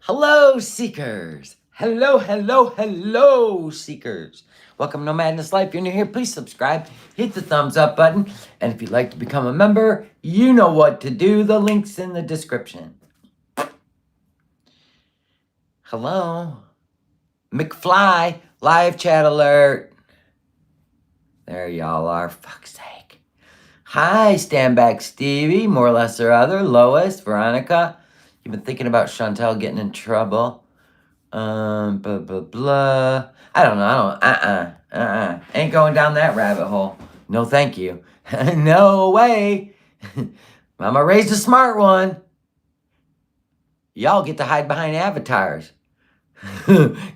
Hello, seekers. Hello, seekers. Welcome to Madness Life. If you're new here, please subscribe, hit the thumbs up button, and if you'd like to become a member, you know what to do. The link's in the description. Hello. McFly, live chat alert. There y'all are, fuck's sake. Hi, Stand Back Stevie, more or less or other, Lois, Veronica. You've been thinking about Chantel getting in trouble. Blah, blah, blah. I don't know. Ain't going down that rabbit hole. No, thank you. No way. Mama raised a smart one. Y'all get to hide behind avatars.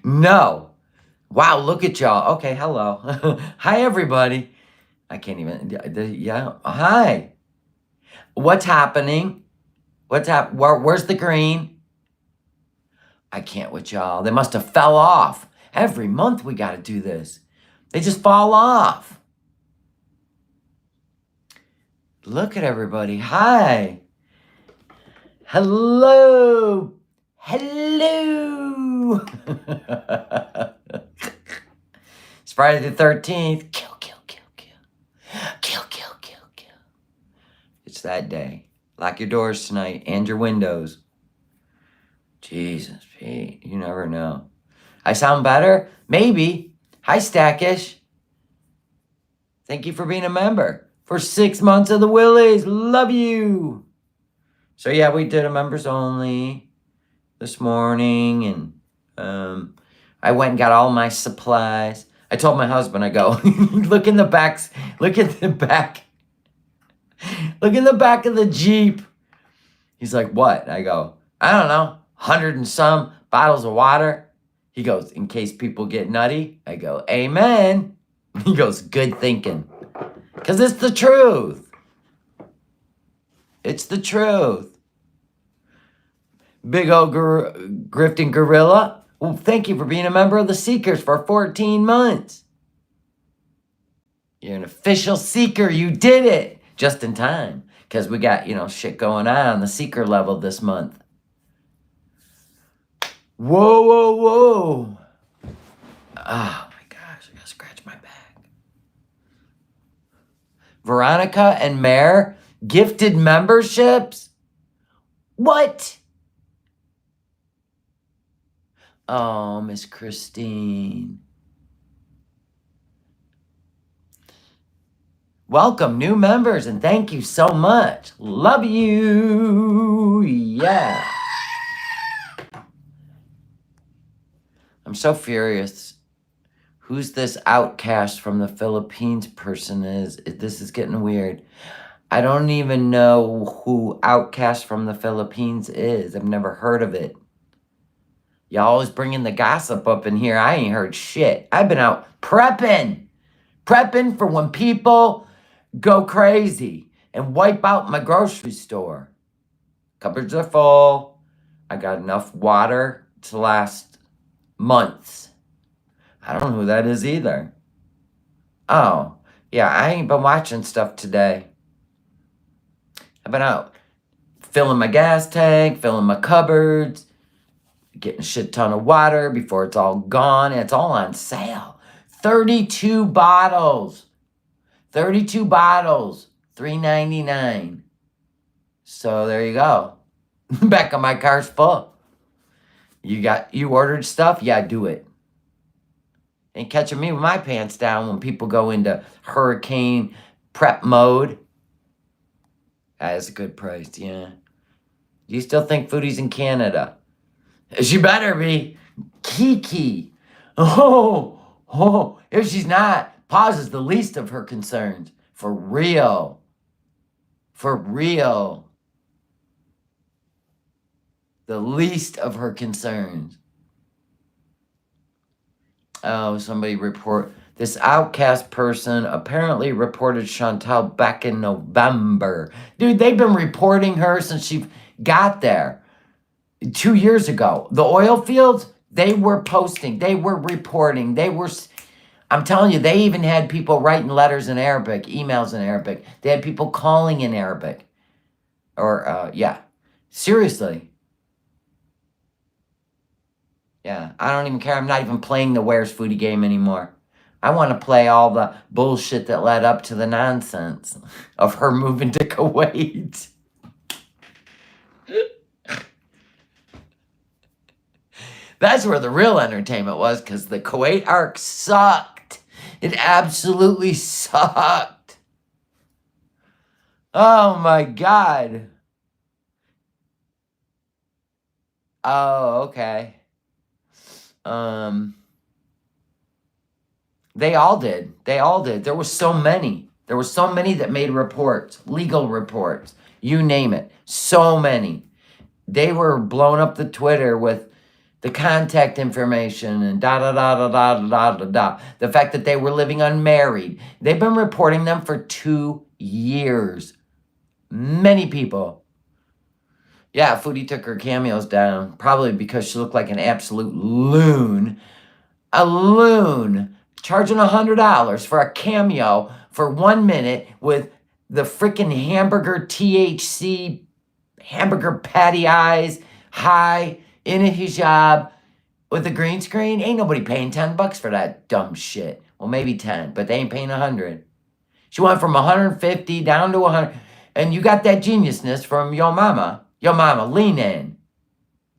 No. Wow, look at y'all. Okay, hello. Hi, everybody. I can't even. Yeah. Hi. What's happening? Where's the green? I can't with y'all. They must have fell off. Every month we got to do this. They just fall off. Look at everybody. Hi. Hello. Hello. It's Friday the 13th. Kill. It's that day. Lock your doors tonight and your windows. Jesus, Pete, you never know. I sound better? Maybe. Hi, Stackish. Thank you for being a member. For 6 months of the Willies. Love you. So, yeah, we did a members only this morning. And I went and got all my supplies. I told my husband, I go, look in the back. Look at the back. Look in the back of the Jeep. He's like, what? I go, I don't know. 100 and some bottles of water. He goes, in case people get nutty. I go, amen. He goes, good thinking. Because it's the truth. It's the truth. Big old grifting gorilla. Well, thank you for being a member of the Seekers for 14 months. You're an official Seeker. You did it. Just in time. Because we got, shit going on the Seeker level this month. Whoa. Oh my gosh, I gotta scratch my back. Veronica and Mare gifted memberships? What? Oh, Miss Christine. Welcome, new members, and thank you so much. Love you. Yeah. I'm so furious. Who's this outcast from the Philippines person is? This is getting weird. I don't even know who outcast from the Philippines is. I've never heard of it. Y'all always bringing the gossip up in here. I ain't heard shit. I've been out prepping for when people go crazy and wipe out my grocery store. Cupboards are full. I got enough water to last months. I don't know who that is either. Oh, yeah, I ain't been watching stuff today. I've been out filling my gas tank, filling my cupboards, getting a shit ton of water before it's all gone. And it's all on sale. 32 bottles. $3.99. So there you go. Back of my car's full. You ordered stuff? Yeah, do it. Ain't catching me with my pants down when people go into hurricane prep mode. That is a good price, yeah. Do you still think Foodie's in Canada? She better be. Kiki. Oh, if she's not, pause is the least of her concerns. For real. The least of her concerns. Oh, somebody report. This outcast person apparently reported Chantal back in November. Dude, they've been reporting her since she got there. 2 years ago. The oil fields, they were posting. They were reporting. I'm telling you, they even had people writing letters in Arabic, emails in Arabic. They had people calling in Arabic. Yeah. Seriously. Yeah, I don't even care. I'm not even playing the Where's Foodie game anymore. I want to play all the bullshit that led up to the nonsense of her moving to Kuwait. That's where the real entertainment was, because the Kuwait arc sucked. It absolutely sucked. Oh my God. Oh, okay. They all did. They all did. There were so many. There were so many that made reports, legal reports, you name it. So many. They were blowing up the Twitter with the contact information and da da da da da da da da. The fact that they were living unmarried. They've been reporting them for 2 years. Many people. Yeah, Foodie took her cameos down, probably because she looked like an absolute loon. A loon charging $100 for a cameo for 1 minute with the freaking hamburger THC, hamburger patty eyes, high, in a hijab, with a green screen. Ain't nobody paying $10 for that dumb shit. Well, maybe 10, but they ain't paying 100. She went from 150 down to 100. And you got that geniusness from your mama. Your mama, lean in.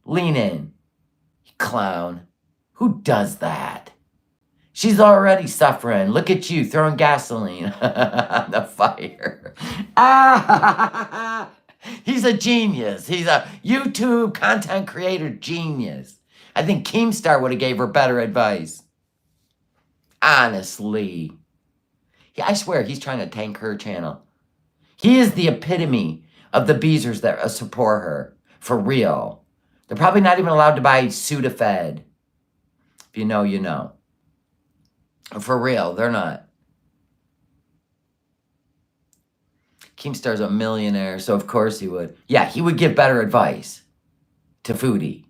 Lean in. You clown. Who does that? She's already suffering. Look at you throwing gasoline on the fire. Ah, he's a genius. He's a YouTube content creator genius. I think Keemstar would have gave her better advice. Honestly. Yeah, I swear he's trying to tank her channel. He is the epitome of the Beezers that support her. For real. They're probably not even allowed to buy Sudafed. If you know, you know. For real, they're not. Keemstar's a millionaire, so of course he would. Yeah, he would give better advice to Foodie.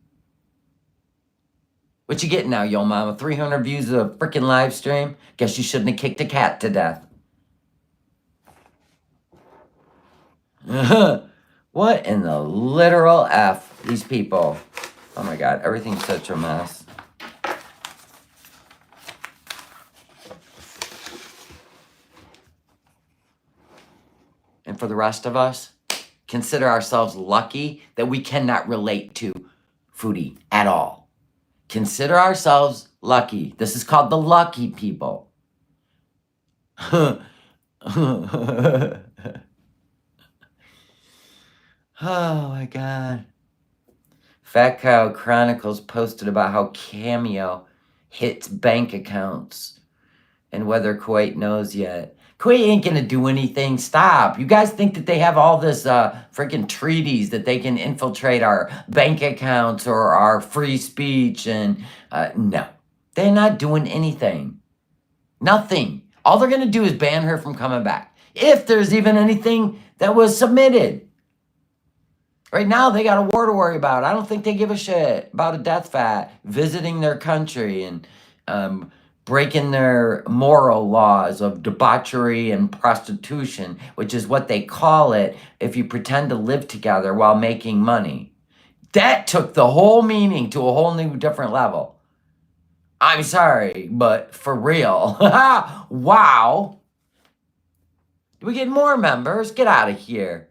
What you getting now, yo mama? 300 views of a freaking live stream? Guess you shouldn't have kicked a cat to death. What in the literal F, these people? Oh my God, everything's such a mess. And for the rest of us, consider ourselves lucky that we cannot relate to Foodie at all. Consider ourselves lucky. This is called the lucky people. Oh my God. Fat Cow Chronicles posted about how Cameo hits bank accounts and whether Kuwait knows yet. Kuwait ain't gonna do anything. Stop. You guys think that they have all this freaking treaties that they can infiltrate our bank accounts or our free speech? And no, they're not doing anything. Nothing. All they're gonna do is ban her from coming back. If there's even anything that was submitted. Right now, they got a war to worry about. I don't think they give a shit about a death fat visiting their country and breaking their moral laws of debauchery and prostitution, which is what they call it if you pretend to live together while making money. That took the whole meaning to a whole new different level. I'm sorry, but for real. Wow. Do we get more members? Get out of here.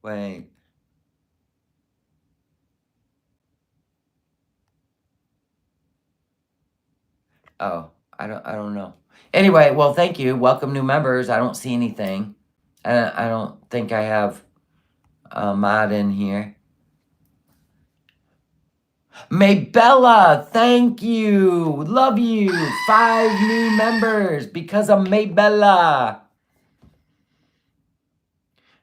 Wait. Oh, I don't know. Anyway, well, thank you. Welcome new members. I don't see anything. I don't think I have a mod in here. Maybella, thank you. Love you. 5 new members because of Maybella.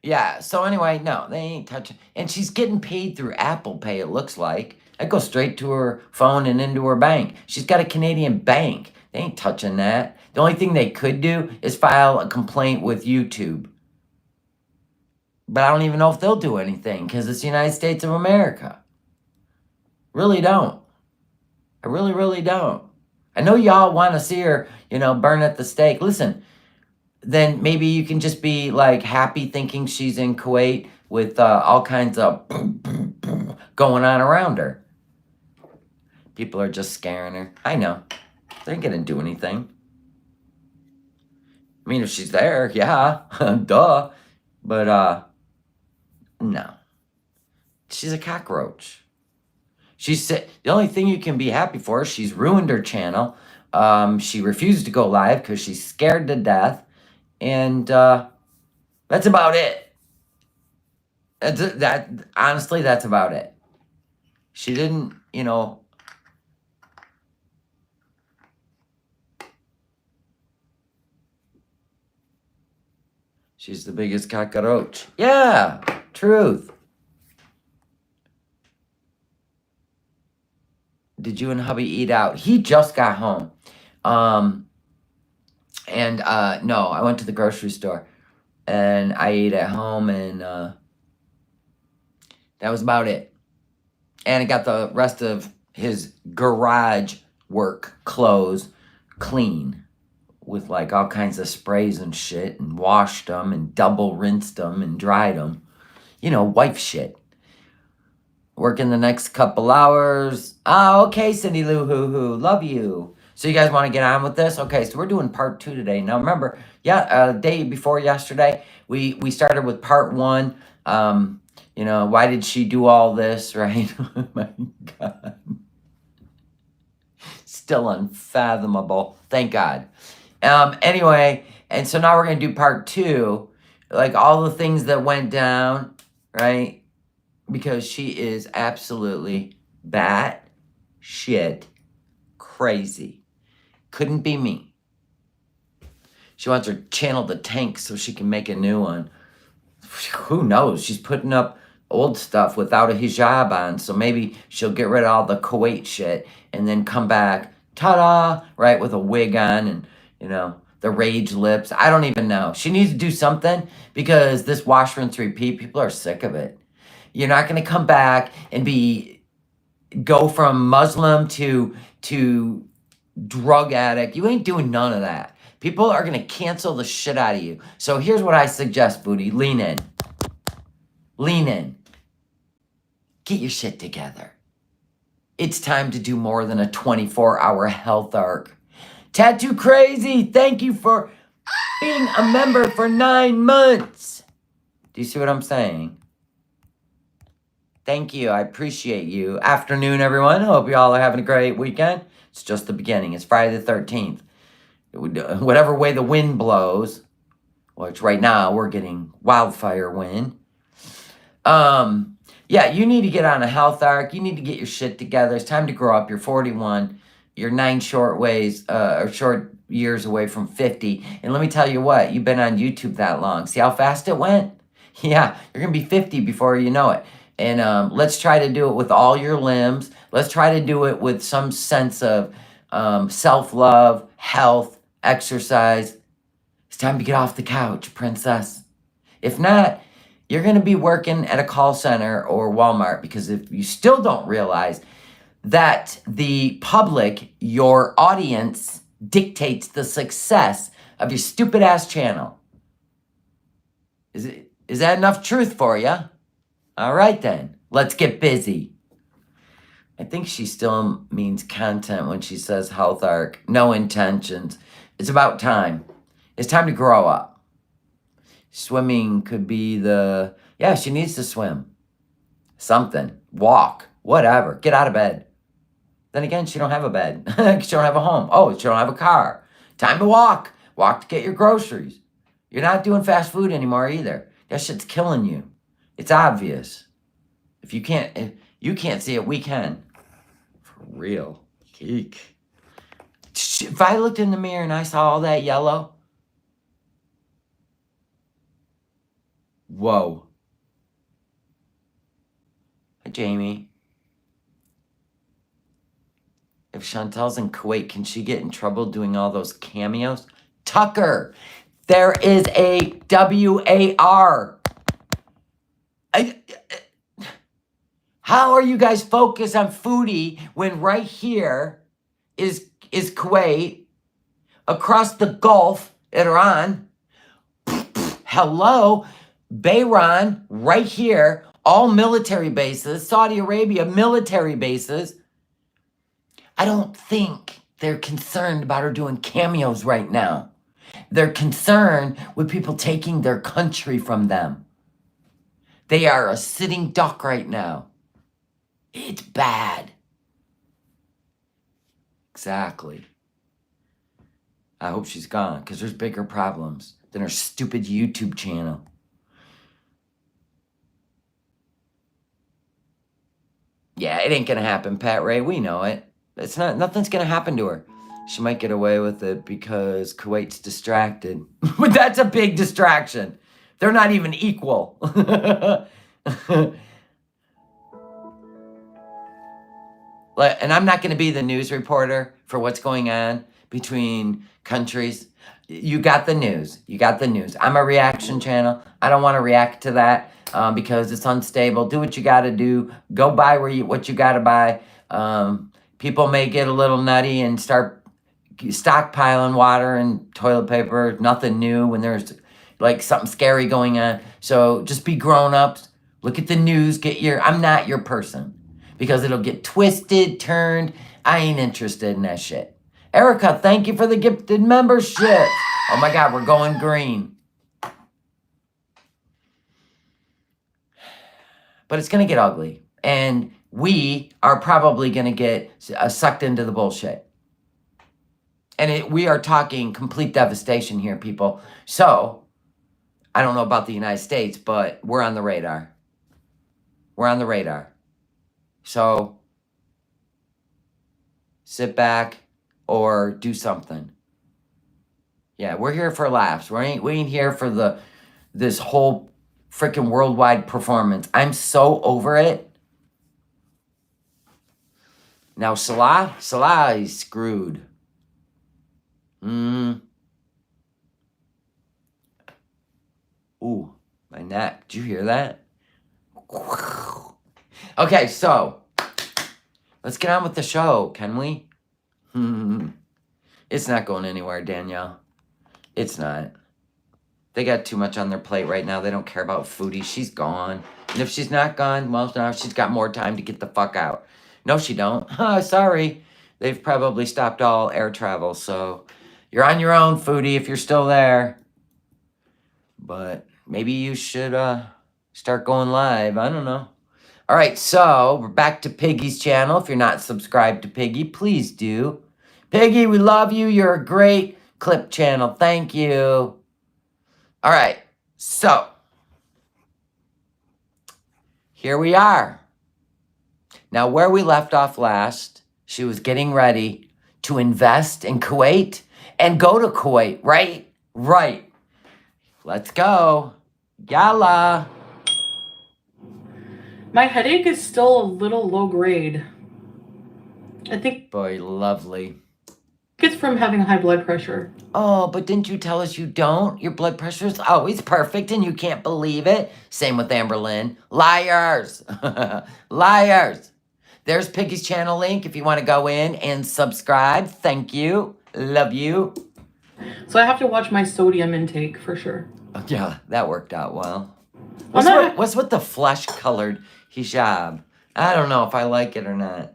Yeah, so anyway, no, they ain't touching. And she's getting paid through Apple Pay, it looks like. That goes straight to her phone and into her bank. She's got a Canadian bank. They ain't touching that. The only thing they could do is file a complaint with YouTube. But I don't even know if they'll do anything because it's the United States of America. Really don't. I really, really don't. I know y'all want to see her, burn at the stake. Listen, then maybe you can just be like happy thinking she's in Kuwait with all kinds of going on around her. People are just scaring her. I know. They ain't gonna do anything. I mean, if she's there, yeah, duh. But, no. She's a cockroach. The only thing you can be happy for is she's ruined her channel. She refused to go live because she's scared to death. And, that's about it. Honestly, that's about it. She didn't, she's the biggest cockroach. Yeah, truth. Did you and hubby eat out? He just got home. No, I went to the grocery store and I ate at home, and that was about it. And I got the rest of his garage work clothes clean with like all kinds of sprays and shit, and washed them and double rinsed them and dried them. Wife shit. Working the next couple hours. Okay, Cindy Lou Hoo Hoo. Love you. So you guys want to get on with this? Okay, so we're doing part 2 today. Now remember, day before yesterday, we started with part 1. Why did she do all this, right? Oh my God. Still unfathomable. Thank God. Anyway, and so now we're going to do part 2. Like all the things that went down, right? Because she is absolutely bat shit crazy. Couldn't be me. She wants her channel to tank so she can make a new one. Who knows? She's putting up old stuff without a hijab on, so maybe she'll get rid of all the Kuwait shit and then come back, ta-da, right, with a wig on and, the rage lips. I don't even know. She needs to do something because this wash, rinse, repeat, people are sick of it. You're not going to come back and go from Muslim to drug addict. You ain't doing none of that. People are going to cancel the shit out of you. So here's what I suggest, Foodie. Lean in. Lean in. Get your shit together. It's time to do more than a 24-hour health arc. Tattoo Crazy, thank you for being a member for 9 months. Do you see what I'm saying? Thank you. I appreciate you. Afternoon, everyone. Hope you all are having a great weekend. It's just the beginning. It's Friday the 13th. Whatever way the wind blows, which right now we're getting wildfire wind. You need to get on a health arc. You need to get your shit together. It's time to grow up. You're 41. You're 9 short years away from 50. And let me tell you what, you've been on YouTube that long. See how fast it went? Yeah, you're going to be 50 before you know it. And let's try to do it with all your limbs. Let's try to do it with some sense of self-love, health, exercise. It's time to get off the couch, princess. If not, you're going to be working at a call center or Walmart, because if you still don't realize that the public, your audience, dictates the success of your stupid ass channel. Is that enough truth for you? All right then, let's get busy. I think she still means content when she says health arc. No intentions. It's about time. It's time to grow up. Swimming could be she needs to swim. Something. Walk. Whatever. Get out of bed. Then again, she don't have a bed. She don't have a home. Oh, she don't have a car. Time to walk. Walk to get your groceries. You're not doing fast food anymore either. That shit's killing you. It's obvious. If you can't see it, we can. For real. Geek. If I looked in the mirror and I saw all that yellow. Whoa. Hi, Jamie. If Chantel's in Kuwait, can she get in trouble doing all those cameos? Tucker, there is a WAR. How are you guys focused on Foodie when right here is Kuwait, across the Gulf, Iran? Hello, Bahrain, right here, all military bases, Saudi Arabia, military bases. I don't think they're concerned about her doing cameos right now. They're concerned with people taking their country from them. They are a sitting duck right now. It's bad. Exactly. I hope she's gone, because there's bigger problems than her stupid YouTube channel. Yeah, it ain't gonna happen, Pat Ray. We know it. Nothing's gonna happen to her. She might get away with it because Kuwait's distracted. But that's a big distraction. They're not even equal. And I'm not gonna be the news reporter for what's going on between countries. You got the news. You got the news. I'm a reaction channel. I don't want to react to that because it's unstable. Do what you got to do. Go buy what you got to buy. People may get a little nutty and start stockpiling water and toilet paper. Nothing new when there's like something scary going on. So just be grown-ups. Look at the news. I'm not your person because it'll get twisted, turned. I ain't interested in that shit. Erica, thank you for the gifted membership. Oh my God, we're going green. But it's going to get ugly. And we are probably going to get sucked into the bullshit. And we are talking complete devastation here, people. So, I don't know about the United States, but we're on the radar. We're on the radar. So, sit back or do something. Yeah, we're here for laughs. We ain't here for this whole freaking worldwide performance. I'm so over it. Now Salah is screwed. Ooh, my neck. Did you hear that? Okay, so let's get on with the show, can we? It's not going anywhere, Danielle. It's not. They got too much on their plate right now. They don't care about Foodie. She's gone. And if she's not gone, well, now she's got more time to get the fuck out. No, she don't. Sorry. They've probably stopped all air travel, so you're on your own, Foodie, if you're still there. But maybe you should start going live. I don't know. All right, so we're back to Piggy's channel. If you're not subscribed to Piggy, please do. Piggy, we love you. You're a great clip channel. Thank you. All right, so here we are. Now, where we left off last, she was getting ready to invest in Kuwait and go to Kuwait, right? Right. Let's go. Yalla. My headache is still a little low grade. I think Boy, lovely. it's from having high blood pressure. Oh, but didn't you tell us you don't? Your blood pressure is always perfect and you can't believe it. Same with Amberlynn. Liars. Liars. There's Piggy's channel link if you want to go in and subscribe. Thank you. Love you. So I have to watch my sodium intake for sure. Yeah, that worked out well. Well, What's with the flesh-colored hijab? I don't know if I like it or not.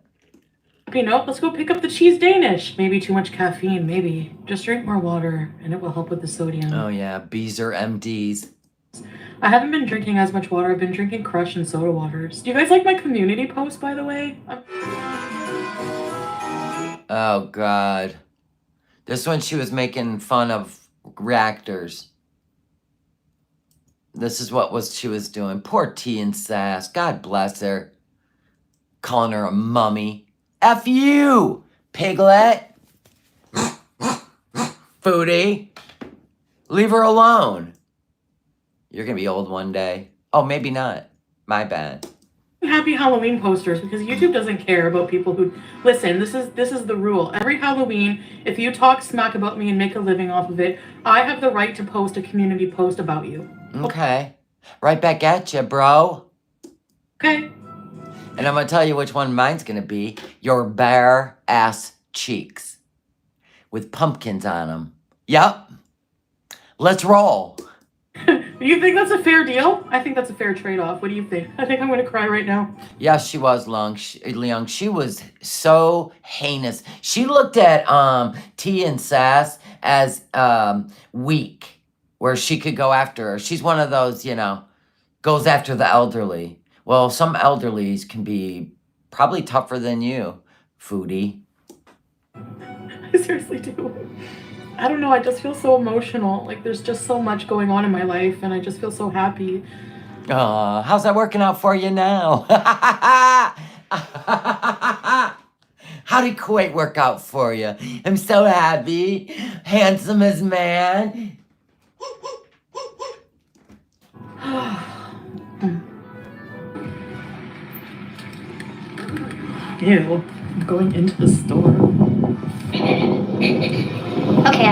You know, let's go pick up the cheese Danish. Maybe too much caffeine, maybe. Just drink more water and it will help with the sodium. Oh yeah, B's are MDs. I haven't been drinking as much water. I've been drinking Crush and soda waters. Do you guys like my community post, by the way? Oh God. This one she was making fun of reactors. This is what she was doing. Poor T and Sass. God bless her. Calling her a mummy. F you, Piglet. Foodie. Leave her alone. You're gonna be old one day. Oh, maybe not. My bad. Happy Halloween posters because YouTube doesn't care about people who listen. This is the rule. Every Halloween, if you talk smack about me and make a living off of it, I have the right to post a community post about you. Okay. Right back at you, bro. Okay. And I'm gonna tell you which one mine's gonna be. Your bare ass cheeks. With pumpkins on them. Yep. Let's roll. Do you think that's a fair deal? I think that's a fair trade-off. What do you think? I think I'm going to cry right now. Yeah, she was Leung. She was so heinous. She looked at T and Sass as weak, where she could go after her. She's one of those, goes after the elderly. Well, some elderlies can be probably tougher than you, Foodie. I seriously do. I don't know. I just feel so emotional. Like there's just so much going on in my life, and I just feel so happy. How's that working out for you now? How did Kuwait work out for you? I'm so happy. Handsome as man. Ew. I'm going into the store. Okay, I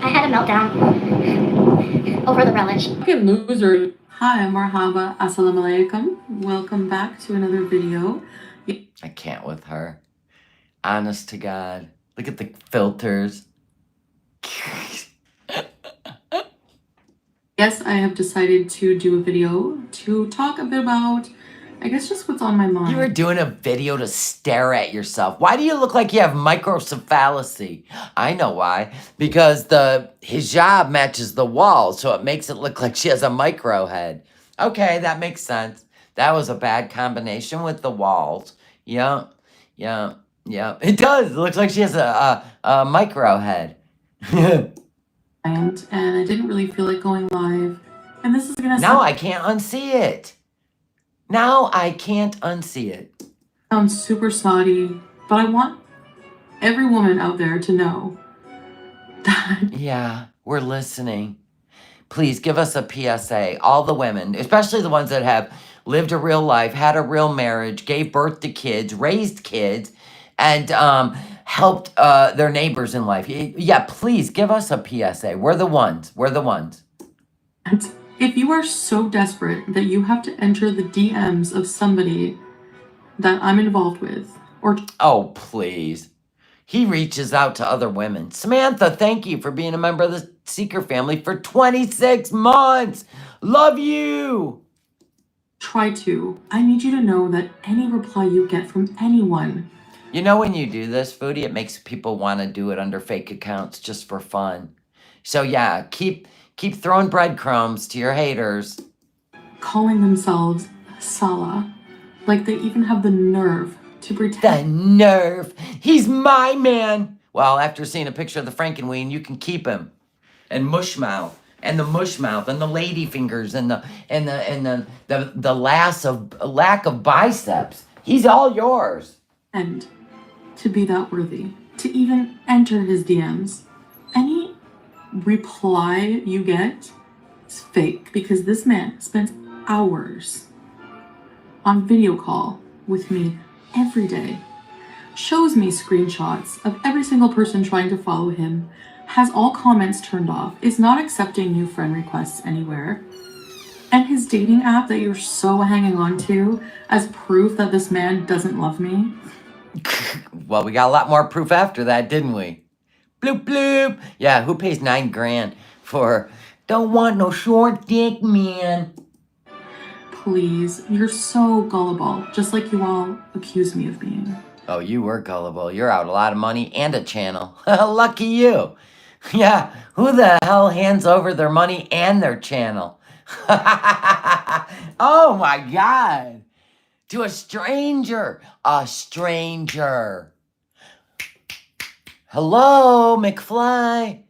had a meltdown over the relish. Fucking loser. Hi, marhaba, assalamu alaikum. Welcome back to another video. I can't with her. Honest to God. Look at the filters. Yes, I have decided to do a video to talk a bit about, I guess, just what's on my mind. You were doing a video to stare at yourself. Why do you look like you have microcephaly? I know why. Because the hijab matches the wall, so it makes it look like she has a micro head. Okay, that makes sense. That was a bad combination with the walls. Yeah. It does. It looks like she has a micro head. And I didn't really feel like going live. And this is gonna Now I can't unsee it. Now I can't unsee it. Sound super snotty, but I want every woman out there to know that. Yeah, we're listening. Please give us a PSA. All the women, especially the ones that have lived a real life, had a real marriage, gave birth to kids, raised kids, and helped their neighbors in life. Yeah, please give us a PSA. We're the ones. We're the ones. If you are so desperate that you have to enter the DMs of somebody that I'm involved with, or oh, please. He reaches out to other women. Samantha, thank you for being a member of the Seeker family for 26 months. Love you. Try to. I need you to know that any reply you get from anyone. You know, when you do this, Foodie, it makes people want to do it under fake accounts just for fun. So yeah, keep throwing breadcrumbs to your haters. Calling themselves Salah. Like they even have the nerve to pretend. The nerve. He's my man. Well, after seeing a picture of the Frankenweenie, you can keep him. And Mushmouth. And the Mushmouth. And the lady fingers. And the lack of biceps. He's all yours. And to be that worthy. To even enter his DMs. Any reply you get is fake. Because this man spends hours on video call with me every day, shows me screenshots of every single person trying to follow him, has all comments turned off, is not accepting new friend requests anywhere, and his dating app that you're so hanging on to as proof that this man doesn't love me. Well, we got a lot more proof after that, didn't we? Bloop, bloop. Yeah, who pays $9,000 for don't want no short dick, man? Please, you're so gullible, just like you all accuse me of being. Oh, you were gullible. You're out a lot of money and a channel. Lucky you. Yeah, who the hell hands over their money and their channel? Oh my God. To a stranger. A stranger. Hello, McFly.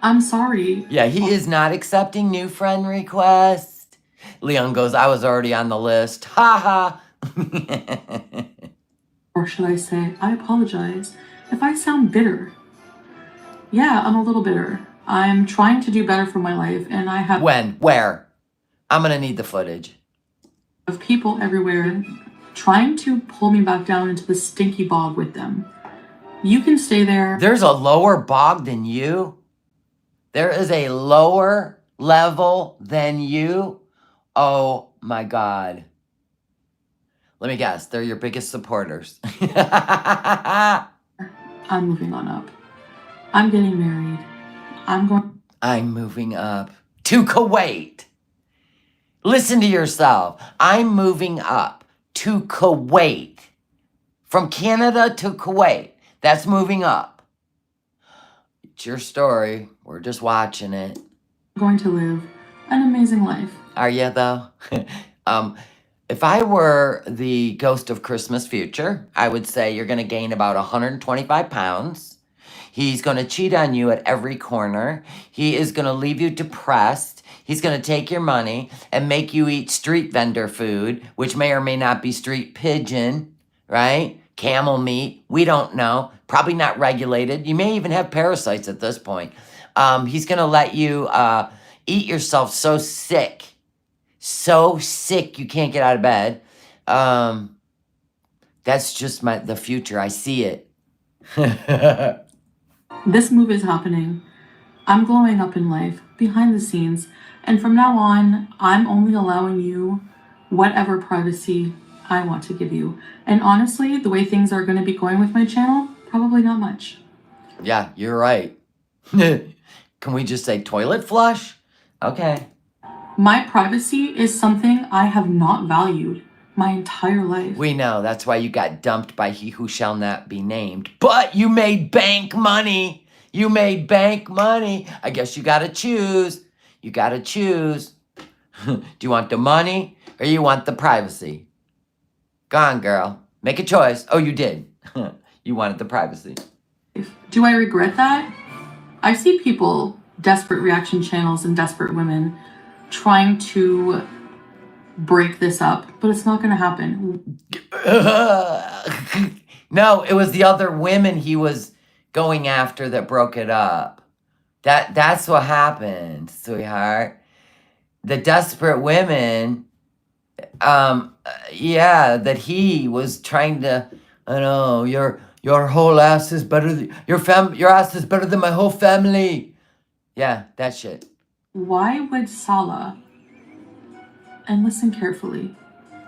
I'm sorry. Yeah, he is not accepting new friend requests. Leon goes, I was already on the list. Ha ha. Or should I say, I apologize if I sound bitter. Yeah, I'm a little bitter. I'm trying to do better for my life, and I have... When? Where? I'm gonna need the footage. ...of people everywhere trying to pull me back down into the stinky bog with them. You can stay there. There's a lower bog than you? There is a lower level than you? Oh my God. Let me guess, they're your biggest supporters. I'm moving on up. I'm getting married. I'm moving up. to Kuwait. Listen to yourself. I'm moving up to Kuwait. From Canada to Kuwait. That's moving up. It's your story. We're just watching it. Going to live an amazing life. Are you, though? If I were the ghost of Christmas future, I would say you're going to gain about 125 pounds. He's going to cheat on you at every corner. He is going to leave you depressed. He's going to take your money and make you eat street vendor food, which may or may not be street pigeon, right? Camel meat. We don't know. Probably not regulated. You may even have parasites at this point. He's going to let you eat yourself so sick you can't get out of bed. That's just the future. I see it. This move is happening. I'm glowing up in life, behind the scenes, and from now on, I'm only allowing you whatever privacy I want to give you. And honestly, the way things are going to be going with my channel, probably not much. Yeah, you're right. Can we just say toilet flush? Okay. My privacy is something I have not valued my entire life. We know. That's why you got dumped by he who shall not be named. But you made bank money. You made bank money. I guess you got to choose. You got to choose. Do you want the money or you want the privacy? Go on, girl. Make a choice. Oh, you did. You wanted the privacy. Do I regret that? I see people, desperate reaction channels and desperate women, trying to break this up, but it's not going to happen. No, it was the other women he was going after that broke it up. That's what happened, sweetheart. The desperate women, that he was trying to, I know, your whole ass is better than, your ass is better than my whole family. Yeah, that shit. Why would Salah, and listen carefully,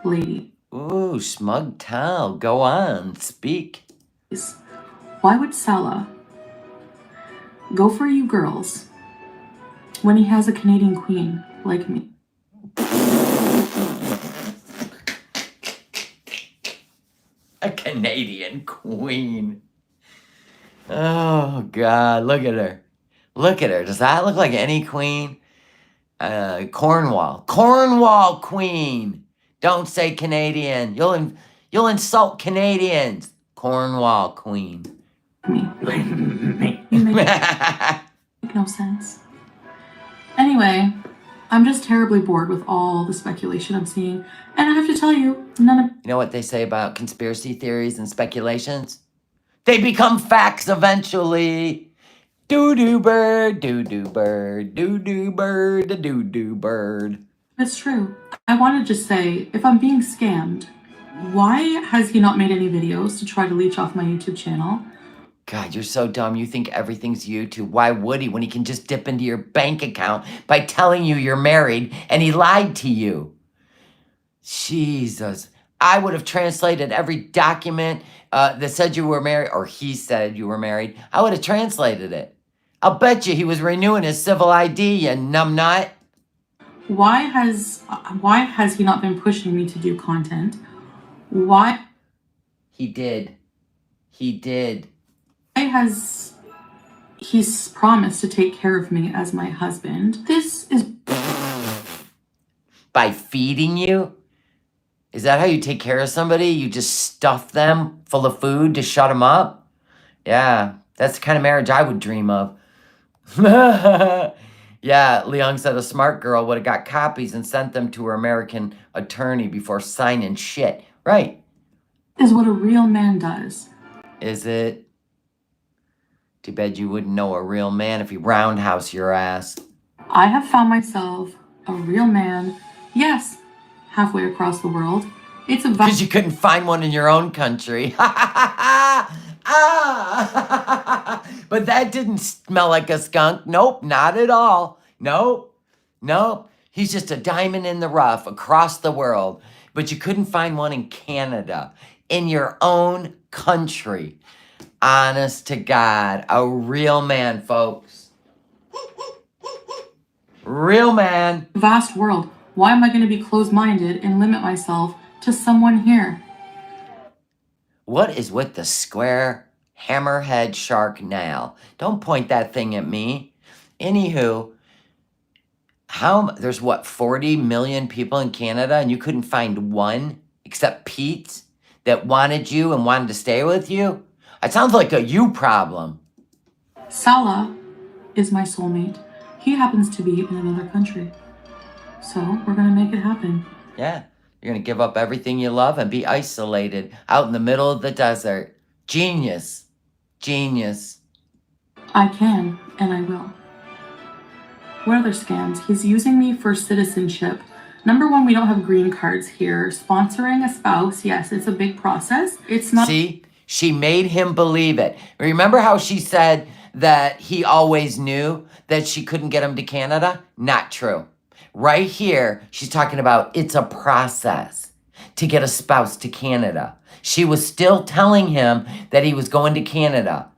lady. Ooh, smug towel. Go on, speak. Why would Salah go for you girls when he has a Canadian queen like me? A Canadian queen. Oh, God. Look at her. Look at her. Does that look like any queen? Cornwall. Cornwall queen. Don't say Canadian. You'll insult Canadians. Cornwall queen. Me. You make no sense. Anyway, I'm just terribly bored with all the speculation I'm seeing. And I have to tell you, none of... You know what they say about conspiracy theories and speculations? They become facts eventually. Doo-doo bird, doo-doo bird, doo-doo bird, a doo-doo bird. It's true. I want to just say, if I'm being scammed, why has he not made any videos to try to leech off my YouTube channel? God, you're so dumb. You think everything's YouTube. Why would he when he can just dip into your bank account by telling you you're married and he lied to you? Jesus. I would have translated every document that said you were married, or he said you were married. I would have translated it. I'll bet you he was renewing his civil ID, you numbnut. Why has he not been pushing me to do content? Why? He did. He did. Why has he's promised to take care of me as my husband? This is... By feeding you? Is that how you take care of somebody? You just stuff them full of food to shut them up? Yeah, that's the kind of marriage I would dream of. Yeah, Leung said a smart girl would have got copies and sent them to her American attorney before signing shit. Right. Is what a real man does. Is it? Too bad you wouldn't know a real man if he roundhouse your ass. I have found myself a real man. Yes, halfway across the world. It's a... Because you couldn't find one in your own country. But that didn't smell like a skunk. Nope, not at all. Nope. He's just a diamond in the rough across the world. But you couldn't find one in Canada, in your own country. Honest to God, a real man, folks. Real man. Vast world. Why am I going to be closed-minded and limit myself to someone here? What is with the square hammerhead shark now? Don't point that thing at me. Anywho, there's what, 40 million people in Canada and you couldn't find one except Pete that wanted you and wanted to stay with you? It sounds like a you problem. Salah is my soulmate. He happens to be in another country. So we're going to make it happen. Yeah, you're going to give up everything you love and be isolated out in the middle of the desert. Genius. Genius. I can, and I will. What other scams? He's using me for citizenship. Number one, we don't have green cards here. Sponsoring a spouse, yes, it's a big process. It's not. See, she made him believe it. Remember how she said that he always knew that she couldn't get him to Canada? Not true. Right here, she's talking about it's a process to get a spouse to Canada. She was still telling him that he was going to Canada.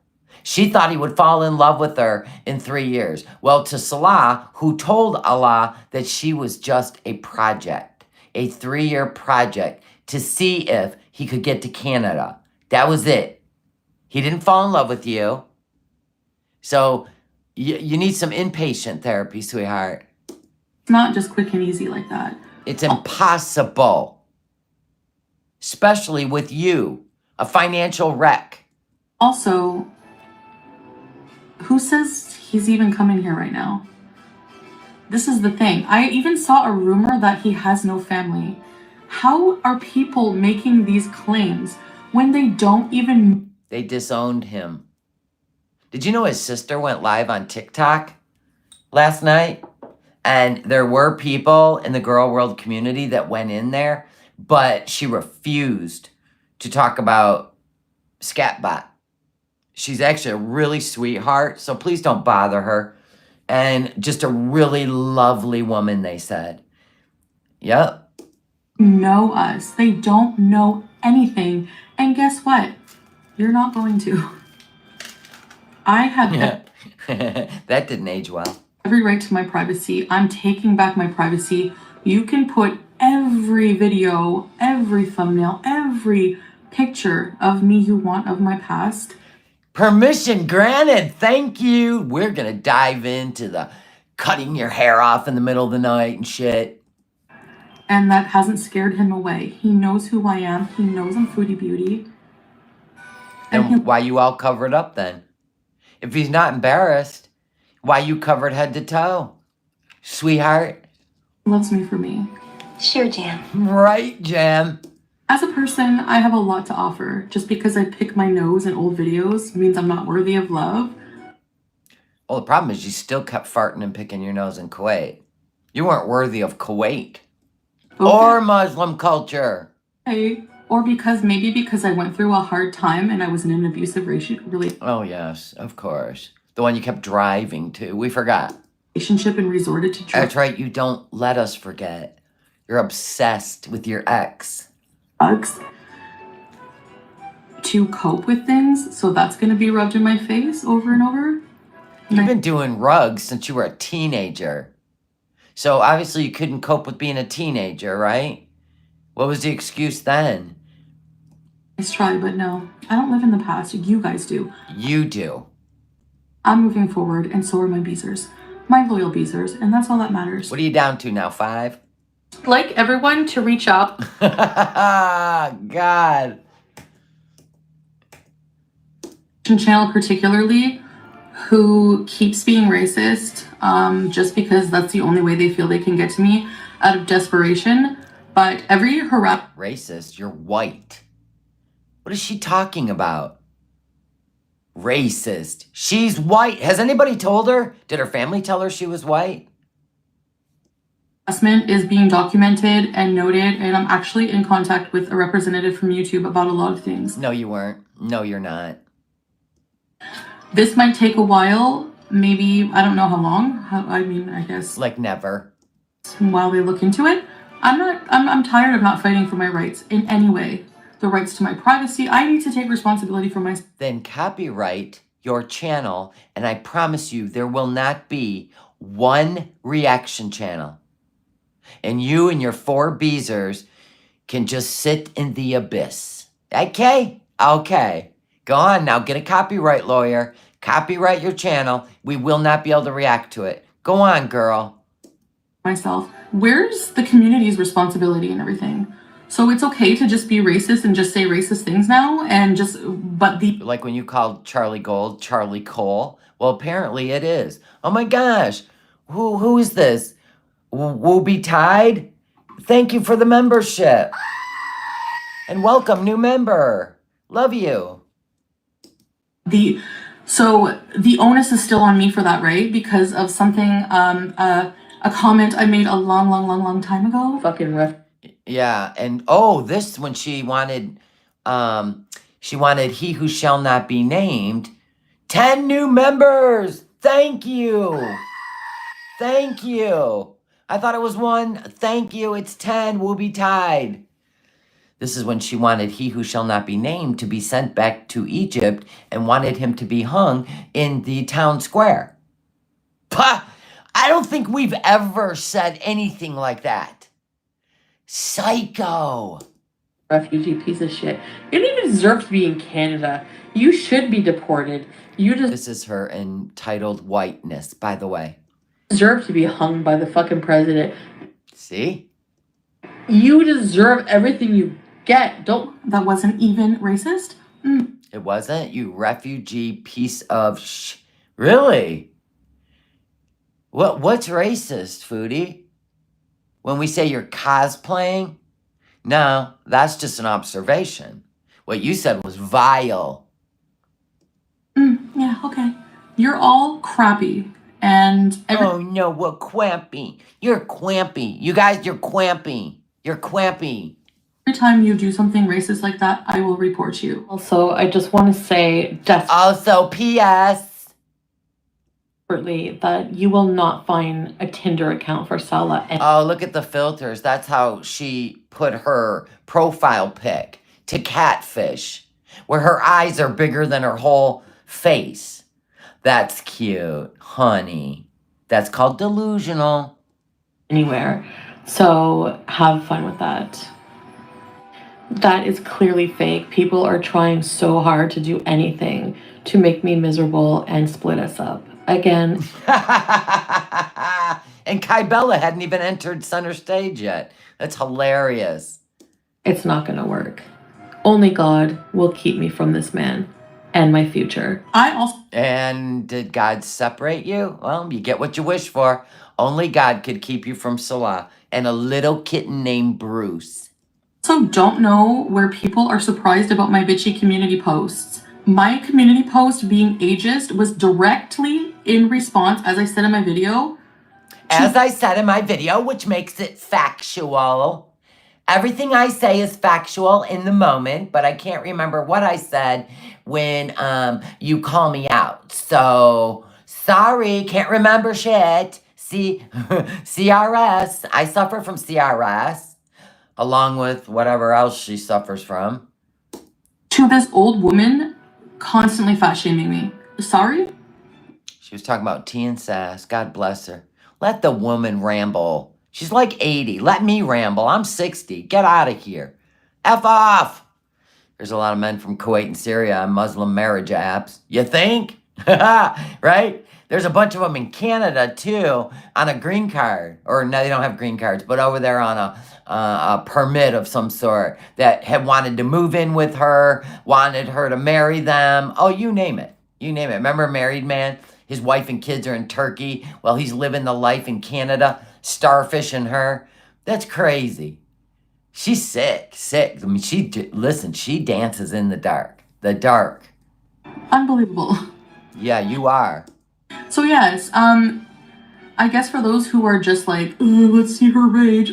She thought he would fall in love with her in 3 years. Well, to Salah, who told Allah that she was just a project, a 3-year project to see if he could get to Canada. That was it. He didn't fall in love with you. So you need some inpatient therapy, sweetheart. It's not just quick and easy like that. It's impossible. Especially with you, a financial wreck. Also, who says he's even coming here right now? This is the thing. I even saw a rumor that he has no family. How are people making these claims when they don't even... They disowned him. Did you know his sister went live on TikTok last night? And there were people in the girl world community that went in there, but she refused to talk about Scatbot. She's actually a really sweetheart, so please don't bother her. And just a really lovely woman, they said. Yep. Know us. They don't know anything. And guess what? You're not going to. I have that didn't age well. Every right to my privacy. I'm taking back my privacy. You can put every video, every thumbnail, every picture of me you want of my past. Permission granted. Thank you. We're going to dive into the cutting your hair off in the middle of the night and shit. And that hasn't scared him away. He knows who I am. He knows I'm Foodie Beauty. And why you all covered up then? If he's not embarrassed, why you covered head to toe? Sweetheart. Loves me for me. Sure, Jam. Right, Jam. As a person, I have a lot to offer. Just because I pick my nose in old videos means I'm not worthy of love. Well, the problem is you still kept farting and picking your nose in Kuwait. You weren't worthy of Kuwait. Okay. Or Muslim culture. Okay. Or maybe because I went through a hard time and I was in an abusive relationship. Oh, yes, of course. The one you kept driving to. We forgot. Relationship and resorted to drugs. That's right. You don't let us forget. You're obsessed with your ex. Drugs. To cope with things. So that's going to be rubbed in my face over and over. You've been doing rugs since you were a teenager. So obviously you couldn't cope with being a teenager, right? What was the excuse then? Nice try, but no. I don't live in the past. You guys do. You do. I'm moving forward, and so are my beezers. My loyal beezers, and that's all that matters. What are you down to now, 5? Like everyone to reach out. God. Channel particularly, who keeps being racist, just because that's the only way they feel they can get to me out of desperation. But every Racist? You're white. What is she talking about? Racist. She's white. Has anybody told her? Did her family tell her she was white? Harassment is being documented and noted, and I'm actually in contact with a representative from YouTube about a lot of things. No, you weren't. No, you're not. This might take a while. Maybe, I don't know how long. I guess. Like never. While they look into it. I'm tired of not fighting for my rights in any way. The rights to my privacy. I need to take responsibility for myself. Then copyright your channel, and I promise you there will not be one reaction channel. And you and your 4 Beezers can just sit in the abyss. Okay? Okay. Go on now. Get a copyright lawyer. Copyright your channel. We will not be able to react to it. Go on, girl. Myself. Where's the community's responsibility and everything? So it's okay to just be racist and just say racist things now Like when you called Charlie Gold Charlie Cole. Well, apparently it is. Oh my gosh. Who is this? We'll be tied? Thank you for the membership. And welcome, new member. Love you. So the onus is still on me for that, right? Because of something, a comment I made a long time ago. Fucking ref. Yeah, and this when she wanted He Who Shall Not Be Named. 10 new members. Thank you. Thank you. I thought it was 1. Thank you. It's 10. We'll be tied. This is when she wanted He Who Shall Not Be Named to be sent back to Egypt and wanted him to be hung in the town square. Pah! I don't think we've ever said anything like that. Psycho. Refugee piece of shit. You don't even deserve to be in Canada. You should be deported. This is her entitled whiteness, by the way. Deserve to be hung by the fucking president. See? You deserve everything you get. That wasn't even racist? It wasn't? You refugee piece of Really? What's racist, Foodie? When we say you're cosplaying? No, that's just an observation. What you said was vile. Yeah, okay. You're all crappy. And oh no, what quampy? You're quampy. You guys, you're quampy. You're quampy. Every time you do something racist like that, I will report you. Also, I just want to say Also, P.S. that you will not find a Tinder account for Salah. Oh, look at the filters. That's how she put her profile pic to catfish, where her eyes are bigger than her whole face. That's cute, honey. That's called delusional. Anywhere. So have fun with that. That is clearly fake. People are trying so hard to do anything to make me miserable and split us up. Again. And Kai Bella hadn't even entered center stage yet. That's hilarious. It's not going to work. Only God will keep me from this man and my future. And did God separate you? Well, you get what you wish for. Only God could keep you from Salah and a little kitten named Bruce. Also don't know where people are surprised about my bitchy community posts. My community post being ageist was directly in response, as I said in my video. Which makes it factual. Everything I say is factual in the moment, but I can't remember what I said when you call me out. So, sorry, can't remember shit. CRS. I suffer from CRS, along with whatever else she suffers from. To this old woman constantly fat shaming me. Sorry? She was talking about tea and sass. God bless her. Let the woman ramble. She's like 80. Let me ramble. I'm 60. Get out of here. F off. There's a lot of men from Kuwait and Syria on Muslim marriage apps. You think? Right? There's a bunch of them in Canada, too, on a green card. Or, no, they don't have green cards, but over there on a permit of some sort that had wanted to move in with her, wanted her to marry them. Oh, you name it. You name it. Remember a married man? His wife and kids are in Turkey while he's living the life in Canada, starfishing her. That's crazy. She's sick. I mean, she dances in the dark. The dark. Unbelievable. Yeah, you are. So yes, I guess for those who are just like, let's see her rage.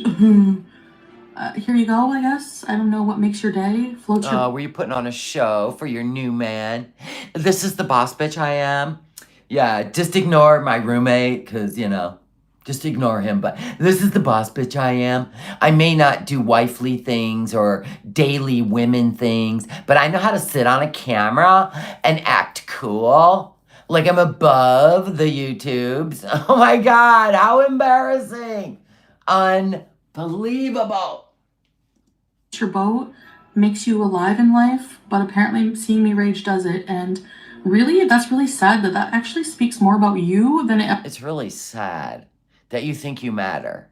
Here you go, I guess. I don't know what makes your day. Were you putting on a show for your new man? This is the boss bitch I am. Yeah, just ignore my roommate, because, just ignore him. But this is the boss bitch I am. I may not do wifely things or daily women things, but I know how to sit on a camera and act cool. Like I'm above the YouTubes. Oh my God, how embarrassing. Unbelievable. Your boat makes you alive in life, but apparently seeing me rage does it. And really, that's really sad that actually speaks more about you than it. It's really sad that you think you matter.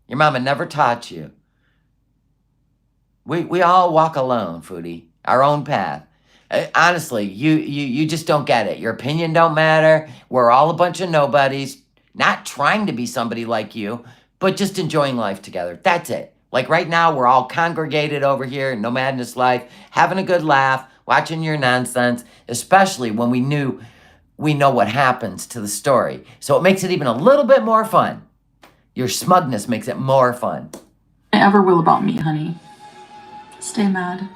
Your mama never taught you. We all walk alone, Foodie, our own path. Honestly, you just don't get it. Your opinion don't matter. We're all a bunch of nobodies, not trying to be somebody like you, but just enjoying life together. That's it. Like right now, we're all congregated over here in No Madness Life, having a good laugh, watching your nonsense, especially when we know what happens to the story. So it makes it even a little bit more fun. Your smugness makes it more fun. Ever will about me, honey. Stay mad.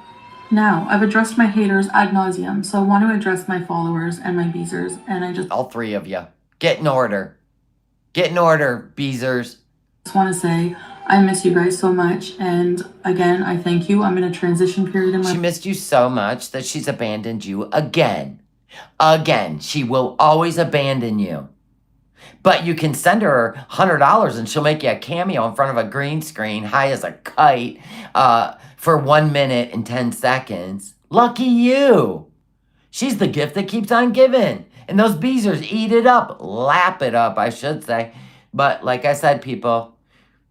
Now, I've addressed my haters ad nauseum, so I want to address my followers and my beezers, and I just All three of you. Get in order. Get in order, beezers. want to say I miss you guys so much, and again, I thank you. I'm in a transition period in my She missed you so much that she's abandoned you again. Again. She will always abandon you. But you can send her $100 and she'll make you a cameo in front of a green screen, high as a kite, for 1 minute and 10 seconds. Lucky you. She's the gift that keeps on giving. And those beezers eat it up, lap it up, I should say. But like I said, people,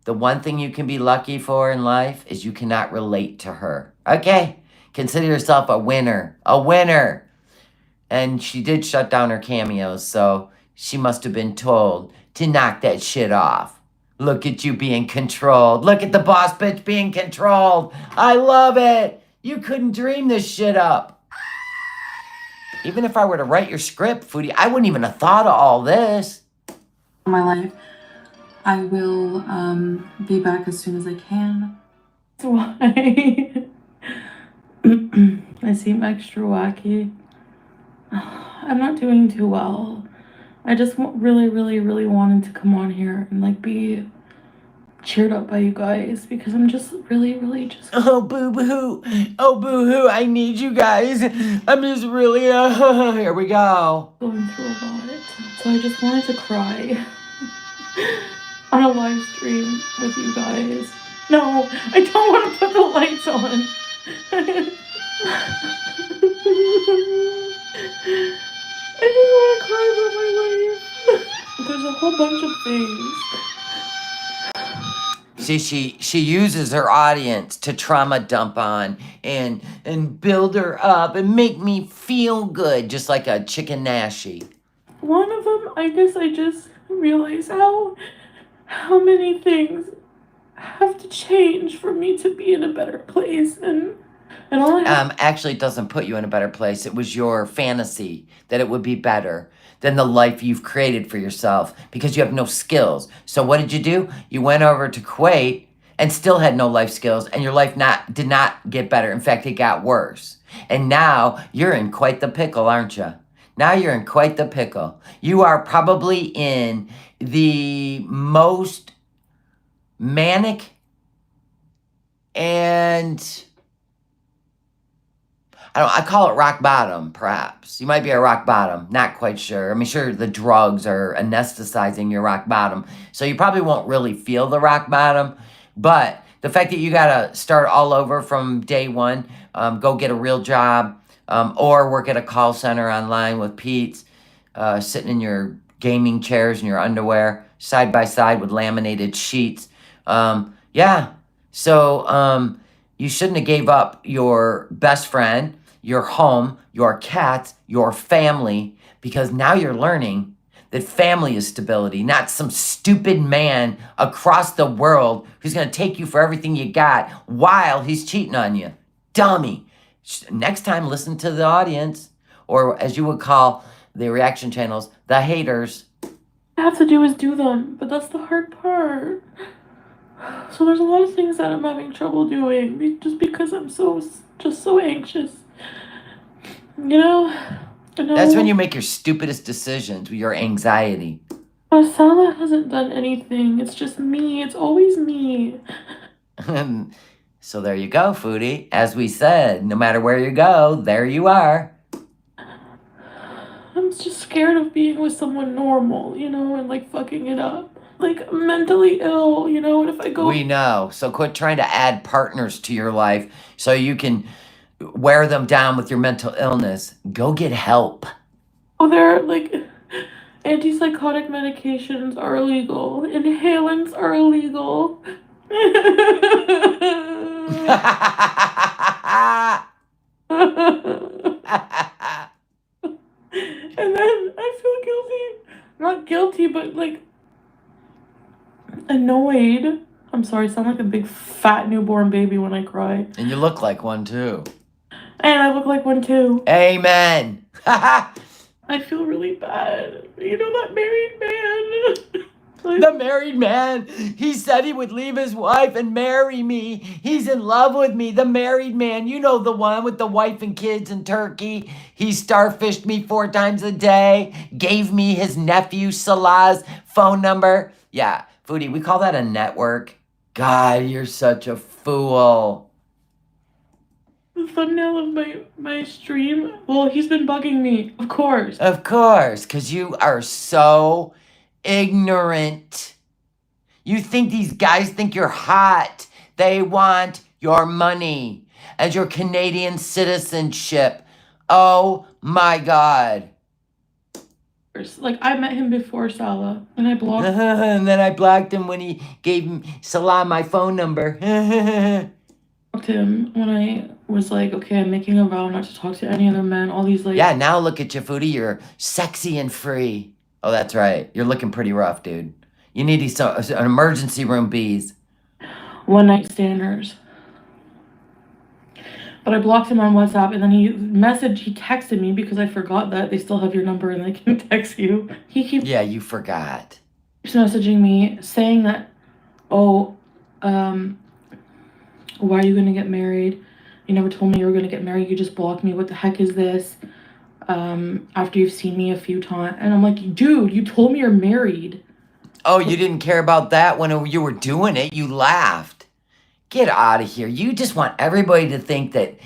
the one thing you can be lucky for in life is you cannot relate to her. Okay? Consider yourself a winner. A winner. And she did shut down her cameos, so she must have been told to knock that shit off. Look at you being controlled. Look at the boss bitch being controlled. I love it. You couldn't dream this shit up. Even if I were to write your script, Foodie, I wouldn't even have thought of all this. my life. I will be back as soon as I can. That's why I seem extra wacky. I'm not doing too well. I just really wanted to come on here and like be cheered up by you guys because I'm just really just Oh, boo-boo. Oh, boo-hoo. I need you guys. I'm just really, here we go. going through a lot. So I just wanted to cry on a live stream with you guys. No, I don't want to put the lights on. I just want to cry about my life. There's a whole bunch of things. See, she uses her audience to trauma dump on and build her up and make me feel good, just like a chicken Nashi. One of them, I guess I just realize how many things have to change for me to be in a better place, and all I have Actually, it doesn't put you in a better place. It was your fantasy that it would be better than the life you've created for yourself because you have no skills. So what did you do? You went over to Kuwait and still had no life skills, and your life did not get better. In fact, it got worse. And now you're in quite the pickle, aren't you? Now you're in quite the pickle. You are probably in the most manic and I call it rock bottom, perhaps. You might be at rock bottom, not quite sure. I mean, sure, the drugs are anesthetizing your rock bottom, so you probably won't really feel the rock bottom, but the fact that you gotta start all over from day one, go get a real job, or work at a call center online with Pete's, sitting in your gaming chairs in your underwear, side by side with laminated sheets. Yeah, so you shouldn't have gave up your best friend, your home, your cats, your family, because now you're learning that family is stability, not some stupid man across the world who's going to take you for everything you got while he's cheating on you. Dummy. Next time, listen to the audience, or as you would call the reaction channels, the haters. All I have to do is do them, but that's the hard part. So there's a lot of things that I'm having trouble doing just because I'm so anxious. You know? That's when you make your stupidest decisions with your anxiety. Salah hasn't done anything. It's just me. It's always me. So there you go, Foodie. As we said, no matter where you go, there you are. I'm I'm just scared of being with someone normal, you know, and like fucking it up. Like mentally ill, you know, and if I go. We know. So quit trying to add partners to your life so you can wear them down with your mental illness. Go get help. Oh, they're like antipsychotic medications are illegal. Inhalants are illegal. And then I feel guilty. Not guilty, but like annoyed. I'm sorry, I sound like a big fat newborn baby when I cry. And you look like one too. And I look like one too. Amen. I feel really bad. You know that married man? Like, the married man. He said he would leave his wife and marry me. He's in love with me. The married man. You know the one with the wife and kids in Turkey. He starfished me 4 times a day. Gave me his nephew Salah's phone number. Yeah, Foodie, we call that a network. God, you're such a fool. the thumbnail of my stream. Well, he's been bugging me, of course. Of course, because you are so ignorant. You think these guys think you're hot. They want your money and your Canadian citizenship. Oh my God. Like, I met him before Salah, and I blocked him. And then I blocked him when he gave Salah my phone number. Blocked him when I was like, okay, I'm making a vow not to talk to any other men. All these like. Yeah, now look at you, Foodie. You're sexy and free. Oh, that's right. You're looking pretty rough, dude. You need an emergency room bees. One night standers. But I blocked him on WhatsApp, and then he texted me because I forgot that they still have your number and they can text you. He keeps you forgot. Messaging me saying that, oh, why are you gonna get married? You never told me you were gonna get married. You just blocked me. What the heck is this? After you've seen me a few times, and I'm like, dude, you told me you're married. Oh, you didn't care about that when you were doing it. You laughed. Get out of here. You just want everybody to think that,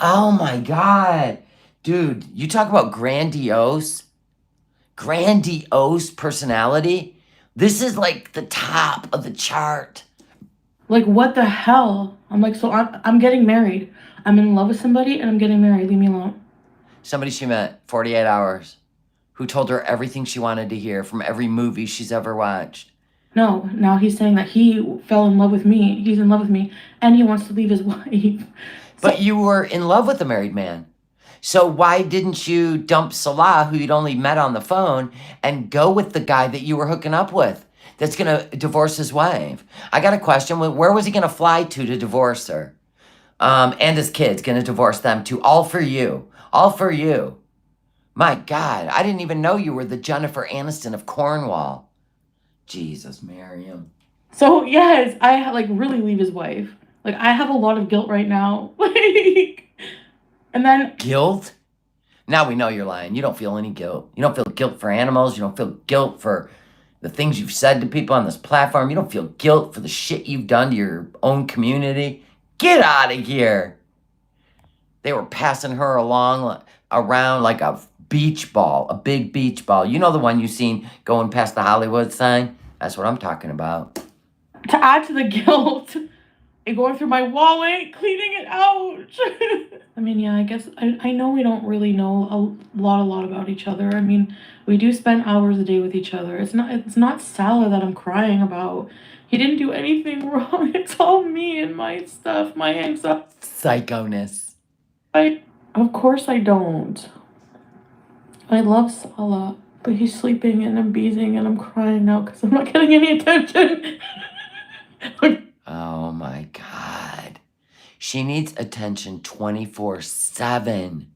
oh my God. Dude, you talk about grandiose personality. This is like the top of the chart. Like, what the hell? I'm like, so I'm getting married. I'm in love with somebody and I'm getting married. Leave me alone. Somebody she met 48 hours who told her everything she wanted to hear from every movie she's ever watched. No, now he's saying that he fell in love with me. He's in love with me, and he wants to leave his wife. But you were in love with the married man. So why didn't you dump Salah, who you'd only met on the phone, and go with the guy that you were hooking up with that's going to divorce his wife? I got a question. Where was he going to fly to divorce her? And his kids, going to divorce them too. All for you. All for you. My God, I didn't even know you were the Jennifer Aniston of Cornwall. Jesus, Miriam. So, yes, I, like, really leave his wife. Like, I have a lot of guilt right now. Like, and then... Guilt? Now we know you're lying. You don't feel any guilt. You don't feel guilt for animals. You don't feel guilt for the things you've said to people on this platform. You don't feel guilt for the shit you've done to your own community. Get out of here. They were passing her around like a beach ball, a big beach ball. You know the one you've seen going past the Hollywood sign? That's what I'm talking about. To add to the guilt, and going through my wallet, cleaning it out. I mean, yeah, I guess I know we don't really know a lot about each other. I mean, we do spend hours a day with each other. It's not Salah that I'm crying about. He didn't do anything wrong. It's all me and my stuff, my anxiety. Psychoness. Of course I don't. I love Salah, but he's sleeping and I'm beezing and I'm crying now because I'm not getting any attention. Oh my God. She needs attention 24/7.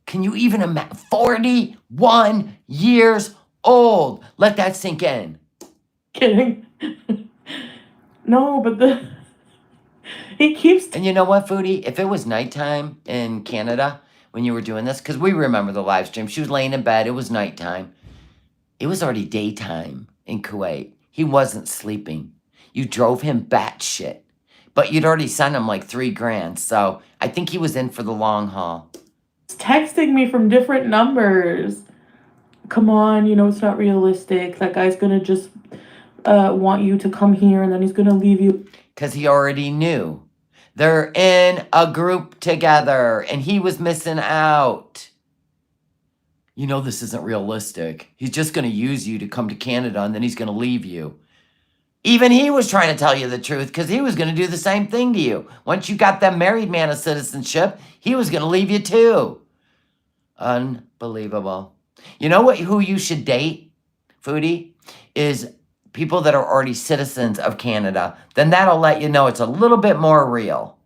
Can you even imagine? 41 years old. Let that sink in. Kidding. No, but he keeps... And you know what, Foodie? If it was nighttime in Canada when you were doing this, because we remember the live stream, she was laying in bed, it was nighttime. It was already daytime in Kuwait. He wasn't sleeping. You drove him batshit. But you'd already sent him like $3,000, so I think he was in for the long haul. texting me from different numbers. Come on, it's not realistic. That guy's gonna just want you to come here and then he's gonna leave you. Because he already knew. They're in a group together and he was missing out. This isn't realistic. He's just going to use you to come to Canada and then he's going to leave you. Even he was trying to tell you the truth because he was going to do the same thing to you. Once you got that married man of citizenship, he was going to leave you too. Unbelievable. You know who you should date, Foodie? Is people that are already citizens of Canada. Then that'll let you know it's a little bit more real.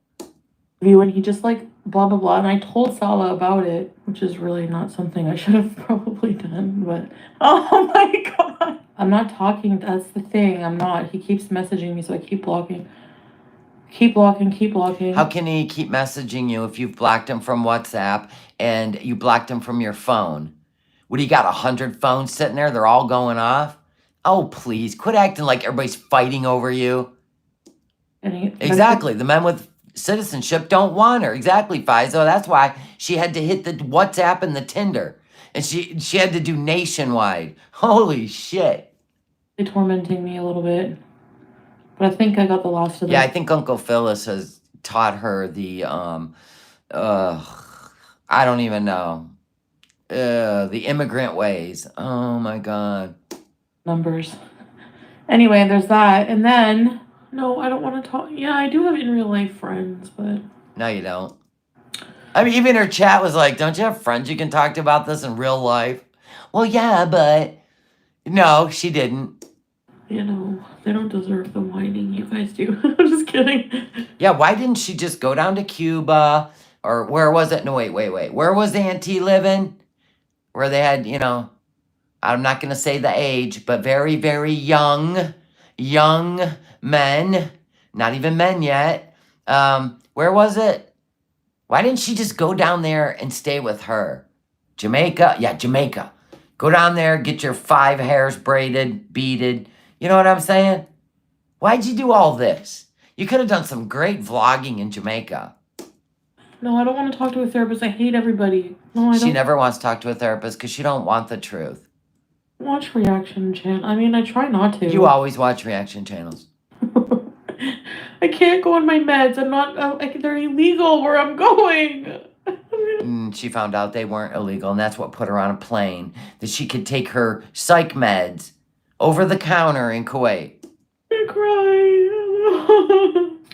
And he just blah, blah, blah. And I told Sala about it, which is really not something I should have probably done. But, oh my God. I'm not talking. That's the thing. I'm not. He keeps messaging me, so I keep blocking. Keep blocking. How can he keep messaging you if you've blocked him from WhatsApp and you blocked him from your phone? What, he got 100 phones sitting there? They're all going off? Oh, please. Quit acting like everybody's fighting over you. Exactly. The men with citizenship don't want her. Exactly, Faizo. That's why she had to hit the WhatsApp and the Tinder. And she had to do nationwide. Holy shit. They're tormenting me a little bit. But I think I got the last of them. Yeah, I think Uncle Phyllis has taught her the, I don't even know. The immigrant ways. Oh my God. Numbers. Anyway, there's that. And then, no, I don't want to talk. Yeah, I do have in real life friends, but. No, you don't. I mean, even her chat was like, don't you have friends you can talk to about this in real life? Well, yeah, but no, she didn't. They don't deserve the whining. You guys do. I'm just kidding. Yeah, why didn't she just go down to Cuba? Or where was it? No, wait. Where was Auntie living? Where they had, I'm not going to say the age, but very, very young men. Not even men yet. Where was it? Why didn't she just go down there and stay with her? Jamaica? Yeah, Jamaica. Go down there, get your 5 hairs braided, beaded. You know what I'm saying? Why'd you do all this? You could have done some great vlogging in Jamaica. No, I don't want to talk to a therapist. I hate everybody. No, I don't. She never wants to talk to a therapist because she don't want the truth. Watch reaction channel. I mean, I try not to. You always watch reaction channels. I can't go on my meds. I'm not, they're illegal where I'm going. She found out they weren't illegal, and that's what put her on a plane, that she could take her psych meds over the counter in Kuwait. I cry.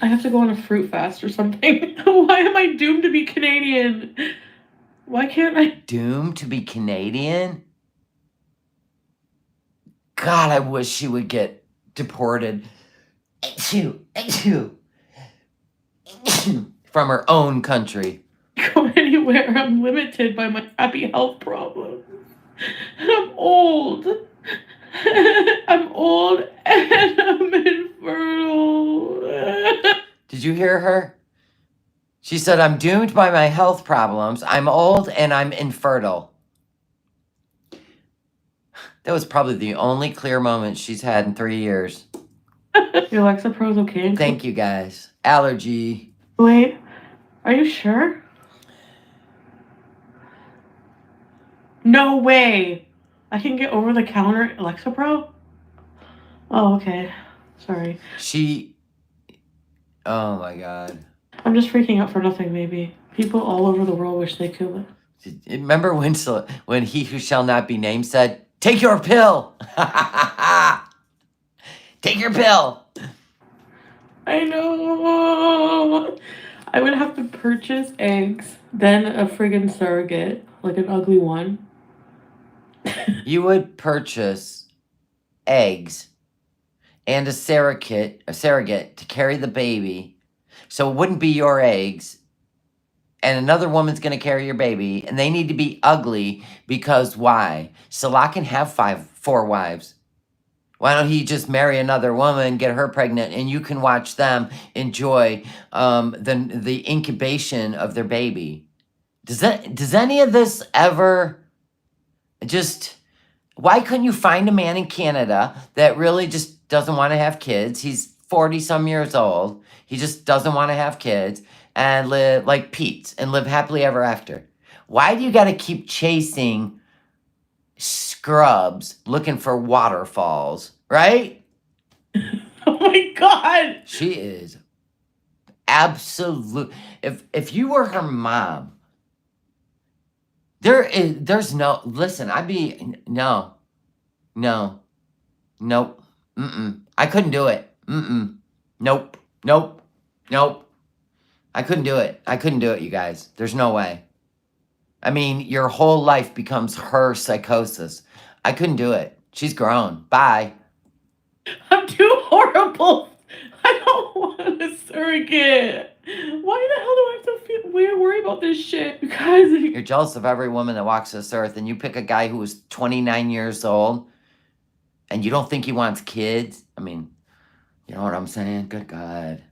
I have to go on a fruit fast or something. Why am I doomed to be Canadian? Why can't I? Doomed to be Canadian? God, I wish she would get deported. From her own country. Go anywhere. I'm limited by my happy health problems. And I'm old. I'm old and I'm infertile. Did you hear her? She said, I'm doomed by my health problems. I'm old and I'm infertile. That was probably the only clear moment she's had in 3 years. Your Alexa Pro's okay? Thank you, guys. Allergy. Wait, are you sure? No way. I can get over-the-counter Alexa Pro? Oh, okay. Sorry. Oh my God. I'm just freaking out for nothing, maybe. People all over the world wish they could. Remember when he who shall not be named said, take your pill. Take your pill. I know. I would have to purchase eggs, then a friggin' surrogate, like an ugly one. You would purchase eggs and a surrogate to carry the baby, so it wouldn't be your eggs, and another woman's going to carry your baby, and they need to be ugly because why? Salah can have 4 wives. Why don't he just marry another woman, get her pregnant, and you can watch them enjoy the incubation of their baby? Does any of this ever just... Why couldn't you find a man in Canada that really just doesn't want to have kids? He's 40-some years old. He just doesn't want to have kids and live like Pete and live happily ever after. Why do you got to keep chasing scrubs looking for waterfalls, right? Oh my God. She is absolute. If you were her mom, there's no, listen, no, nope, I couldn't do it. Nope, nope, nope. I couldn't do it. I couldn't do it, you guys. There's no way. I mean, your whole life becomes her psychosis. I couldn't do it. She's grown. Bye. I'm too horrible. I don't want a surrogate. Why the hell do I have to feel weird, worry about this shit? Because You're jealous of every woman that walks this earth, and you pick a guy who was 29 years old, and you don't think he wants kids? I mean, you know what I'm saying? Good God.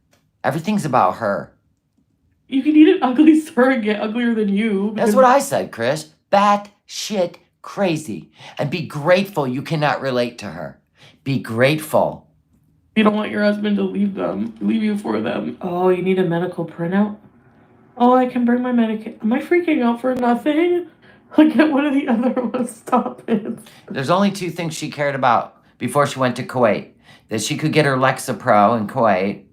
Everything's about her. you can need an ugly surrogate, uglier than you. That's what I said, Chris. Bat shit crazy. And be grateful you cannot relate to her. Be grateful. You don't want your husband to leave you for them. Oh, you need a medical printout? Oh, I can bring my medication. Am I freaking out for nothing? I'll get one of the other ones. Stop it. There's only two things she cared about before she went to Kuwait. That she could get her Lexapro in Kuwait,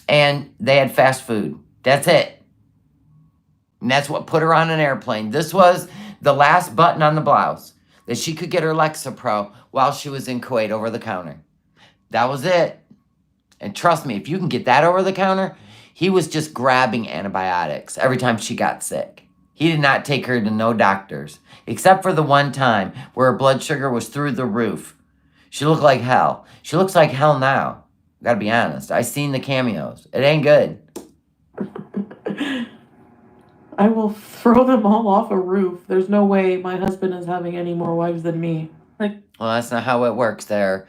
and they had fast food. That's it. And that's what put her on an airplane. This was the last button on the blouse. That she could get her Lexapro while she was in Kuwait over the counter. That was it. And trust me, if you can get that over the counter, he was just grabbing antibiotics every time she got sick. He did not take her to no doctors, except for the one time where her blood sugar was through the roof. She looked like hell. She looks like hell now. Gotta be honest. I seen the cameos. It ain't good. I will throw them all off a roof. There's no way my husband is having any more wives than me. Like, well, that's not how it works there,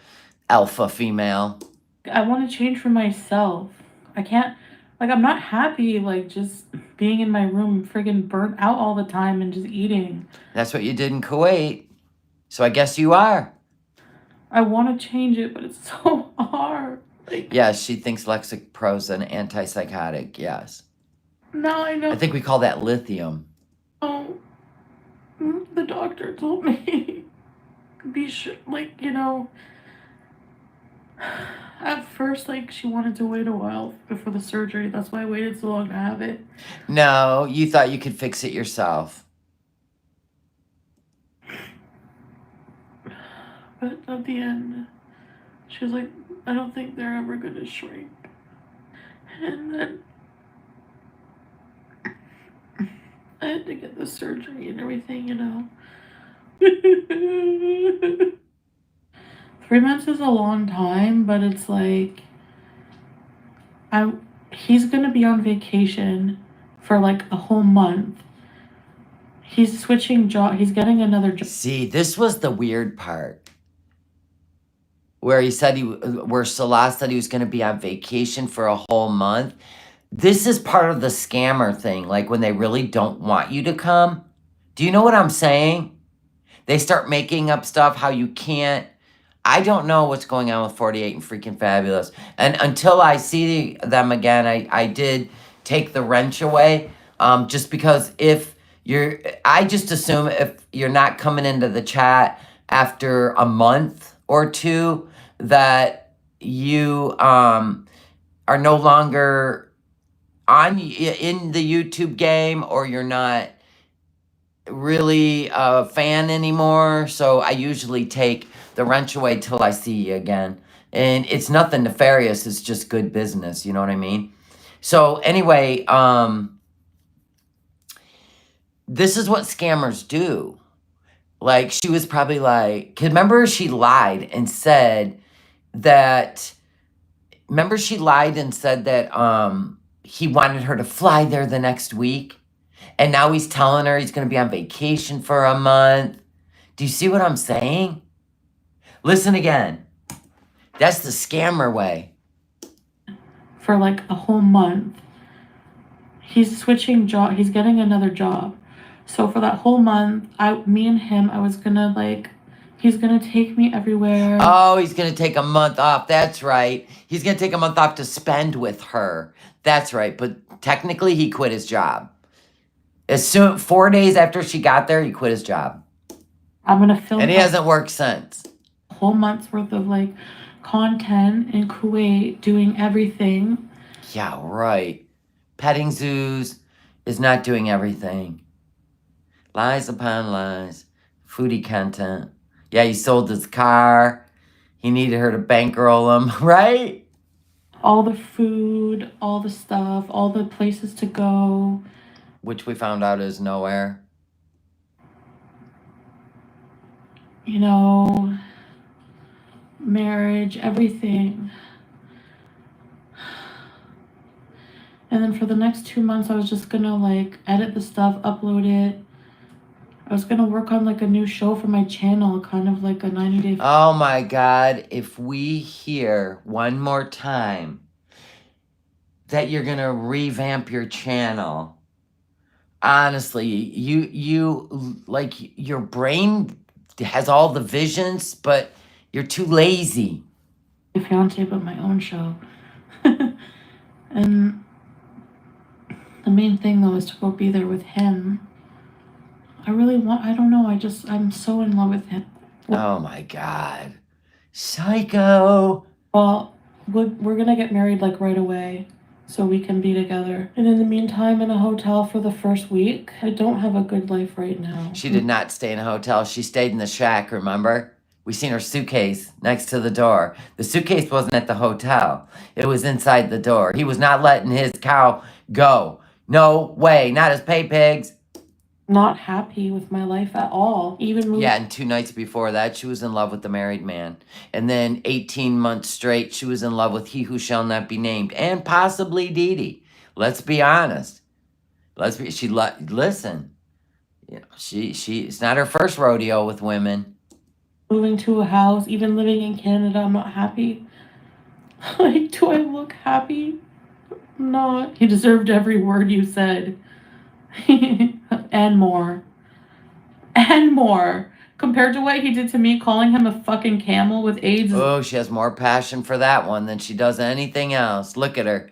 alpha female. I want to change for myself. I can't, like, I'm not happy, like, just being in my room friggin' burnt out all the time and just eating. That's what you did in Kuwait. So I guess you are. I want to change it, but it's so hard. Like, yes, she thinks Lexipro's an antipsychotic, yes. Now I know. I think we call that lithium. Oh, the doctor told me, be sure, like, you know, at first, like, she wanted to wait a while before the surgery. That's why I waited so long to have it. No, you thought you could fix it yourself. But at the end, she was like, I don't think they're ever going to shrink. And then I had to get the surgery and everything, you know. 3 months is a long time, but it's like, he's gonna be on vacation for like a whole month. He's switching job. He's getting another job. See, this was the weird part. Where Salah said he was going to be on vacation for a whole month. This is part of the scammer thing, like when they really don't want you to come. Do you know what I'm saying? They start making up stuff how you can't. I don't know what's going on with 48 and freaking Fabulous. And until I see them again, I did take the wrench away. Just because I just assume if you're not coming into the chat after a month or two, that you are no longer in the YouTube game, or you're not really a fan anymore. So I usually take the wrench away till I see you again. And it's nothing nefarious. It's just good business. You know what I mean? So anyway, this is what scammers do. Like, she was probably like, remember she lied and said that he wanted her to fly there the next week. And now he's telling her he's going to be on vacation for a month. Do you see what I'm saying? Listen again. That's the scammer way. For like a whole month. He's switching job. He's getting another job. So for that whole month, me and him, I was gonna like, he's gonna take me everywhere. Oh, he's gonna take a month off. That's right. He's gonna take a month off to spend with her. That's right. But technically, he quit his job. As soon 4 days after she got there, he quit his job. I'm gonna film And he hasn't worked since. a whole month's worth of like content in Kuwait, doing everything. Yeah, right. Petting zoos is not doing everything. Lies upon lies. Foodie content. Yeah, he sold his car. He needed her to bankroll him, right? All the food, all the stuff, all the places to go. Which we found out is nowhere. You know, marriage, everything. And then for the next 2 months, I was just gonna like edit the stuff, upload it. I was gonna work on like a new show for my channel, kind of like a 90-day. Oh my God, if we hear one more time that you're gonna revamp your channel, honestly, you like your brain has all the visions, but you're too lazy. Fiance, but my own show. And the main thing though is to go be there with him. I don't know, I'm so in love with him. Oh my God. Psycho. Well, we're gonna get married like right away so we can be together. And in the meantime, in a hotel for the first week. I don't have a good life right now. She did not stay in a hotel. She stayed in the shack, remember? We seen her suitcase next to the door. The suitcase wasn't at the hotel. It was inside the door. He was not letting his cow go. No way. Not his pay pigs. Not happy with my life at all. Even moving. Yeah, and 2 nights before that, she was in love with the married man. And then 18 months straight, she was in love with he who shall not be named. And possibly Dee Dee. Let's be honest. Listen. You know, it's not her first rodeo with women. Moving to a house, even living in Canada, I'm not happy. Like, do I look happy? I'm not. He deserved every word you said. And more. And more. Compared to what he did to me, calling him a fucking camel with AIDS. Oh, she has more passion for that one than she does anything else. Look at her.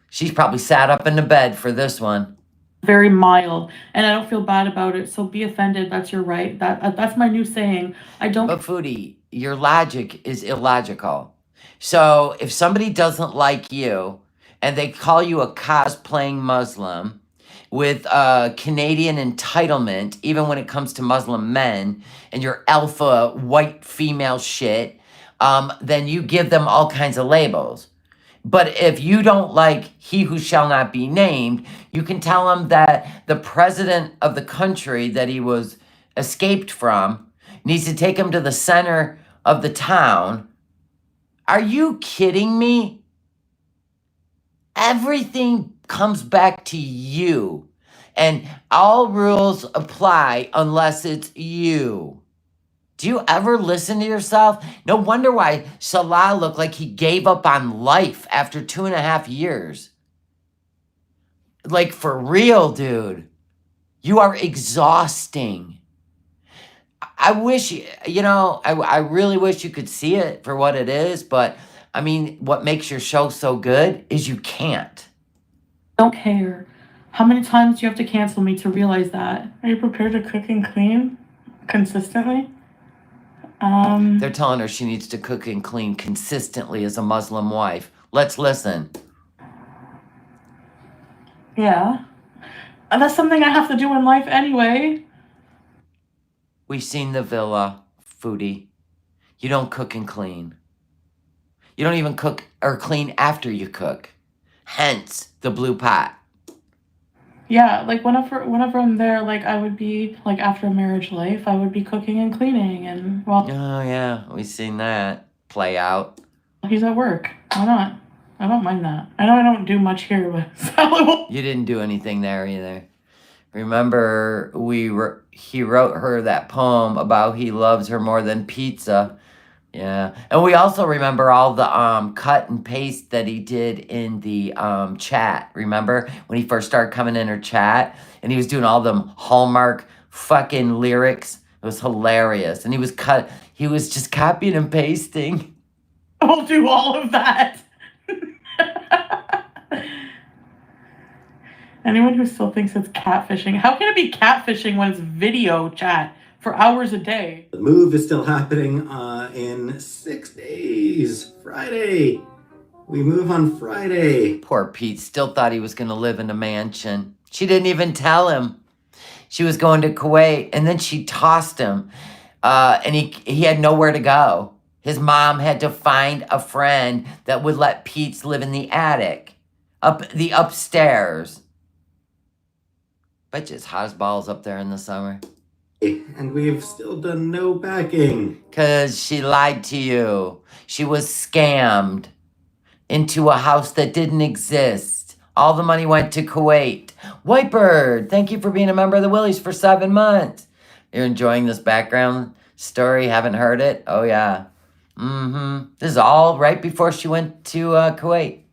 She's probably sat up in the bed for this one. Very mild, and I don't feel bad about it. So be offended. That's your right. That's my new saying. I don't. But Foodie, your logic is illogical. So if somebody doesn't like you and they call you a cosplaying Muslim with Canadian entitlement, even when it comes to Muslim men, and your alpha white female shit, then you give them all kinds of labels. But if you don't like he who shall not be named, you can tell him that the president of the country that he was escaped from needs to take him to the center of the town. Are you kidding me? Everything comes back to you. And all rules apply unless it's you. Do you ever listen to yourself? No wonder why Salah looked like he gave up on life after 2.5 years. Like, for real, dude. You are exhausting. I wish, I really wish you could see it for what it is, but, I mean, what makes your show so good is you can't. Don't care. How many times do you have to cancel me to realize that? Are you prepared to cook and clean consistently? They're telling her she needs to cook and clean consistently as a Muslim wife. Let's listen. Yeah. And that's something I have to do in life anyway. We've seen the villa, Foodie. You don't cook and clean. You don't even cook or clean after you cook. Hence the blue pot. Yeah, like whenever I'm there, like I would be like after a marriage life, I would be cooking and cleaning and Oh yeah, we've seen that play out. He's at work. Why not? I don't mind that. I know I don't do much here, but You didn't do anything there either. Remember, he wrote her that poem about he loves her more than pizza. Yeah, and we also remember all the cut and paste that he did in the chat. Remember when he first started coming in her chat and he was doing all them Hallmark fucking lyrics? It was hilarious, and he was just copying and pasting. I'll do all of that. Anyone who still thinks it's catfishing, how can it be catfishing when it's video chat for hours a day? The move is still happening in 6 days. Friday. We move on Friday. Poor Pete still thought he was going to live in a mansion. She didn't even tell him she was going to Kuwait, and then she tossed him, and he had nowhere to go. His mom had to find a friend that would let Pete live in the attic, the upstairs. Bet you it's hot as balls up there in the summer. And we've still done no packing. 'Cause she lied to you. She was scammed into a house that didn't exist. All the money went to Kuwait. Whitebird, thank you for being a member of the Willies for 7 months. You're enjoying this background story? Haven't heard it? Oh, yeah. This is all right before she went to Kuwait.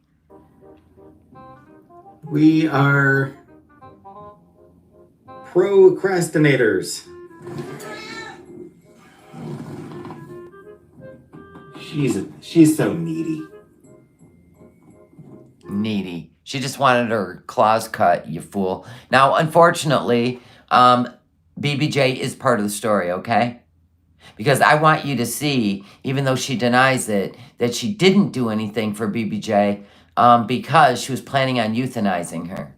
We are procrastinators. She's so needy. Needy. She just wanted her claws cut, you fool. Now, unfortunately, BBJ is part of the story, okay? Because I want you to see, even though she denies it, that she didn't do anything for BBJ because she was planning on euthanizing her.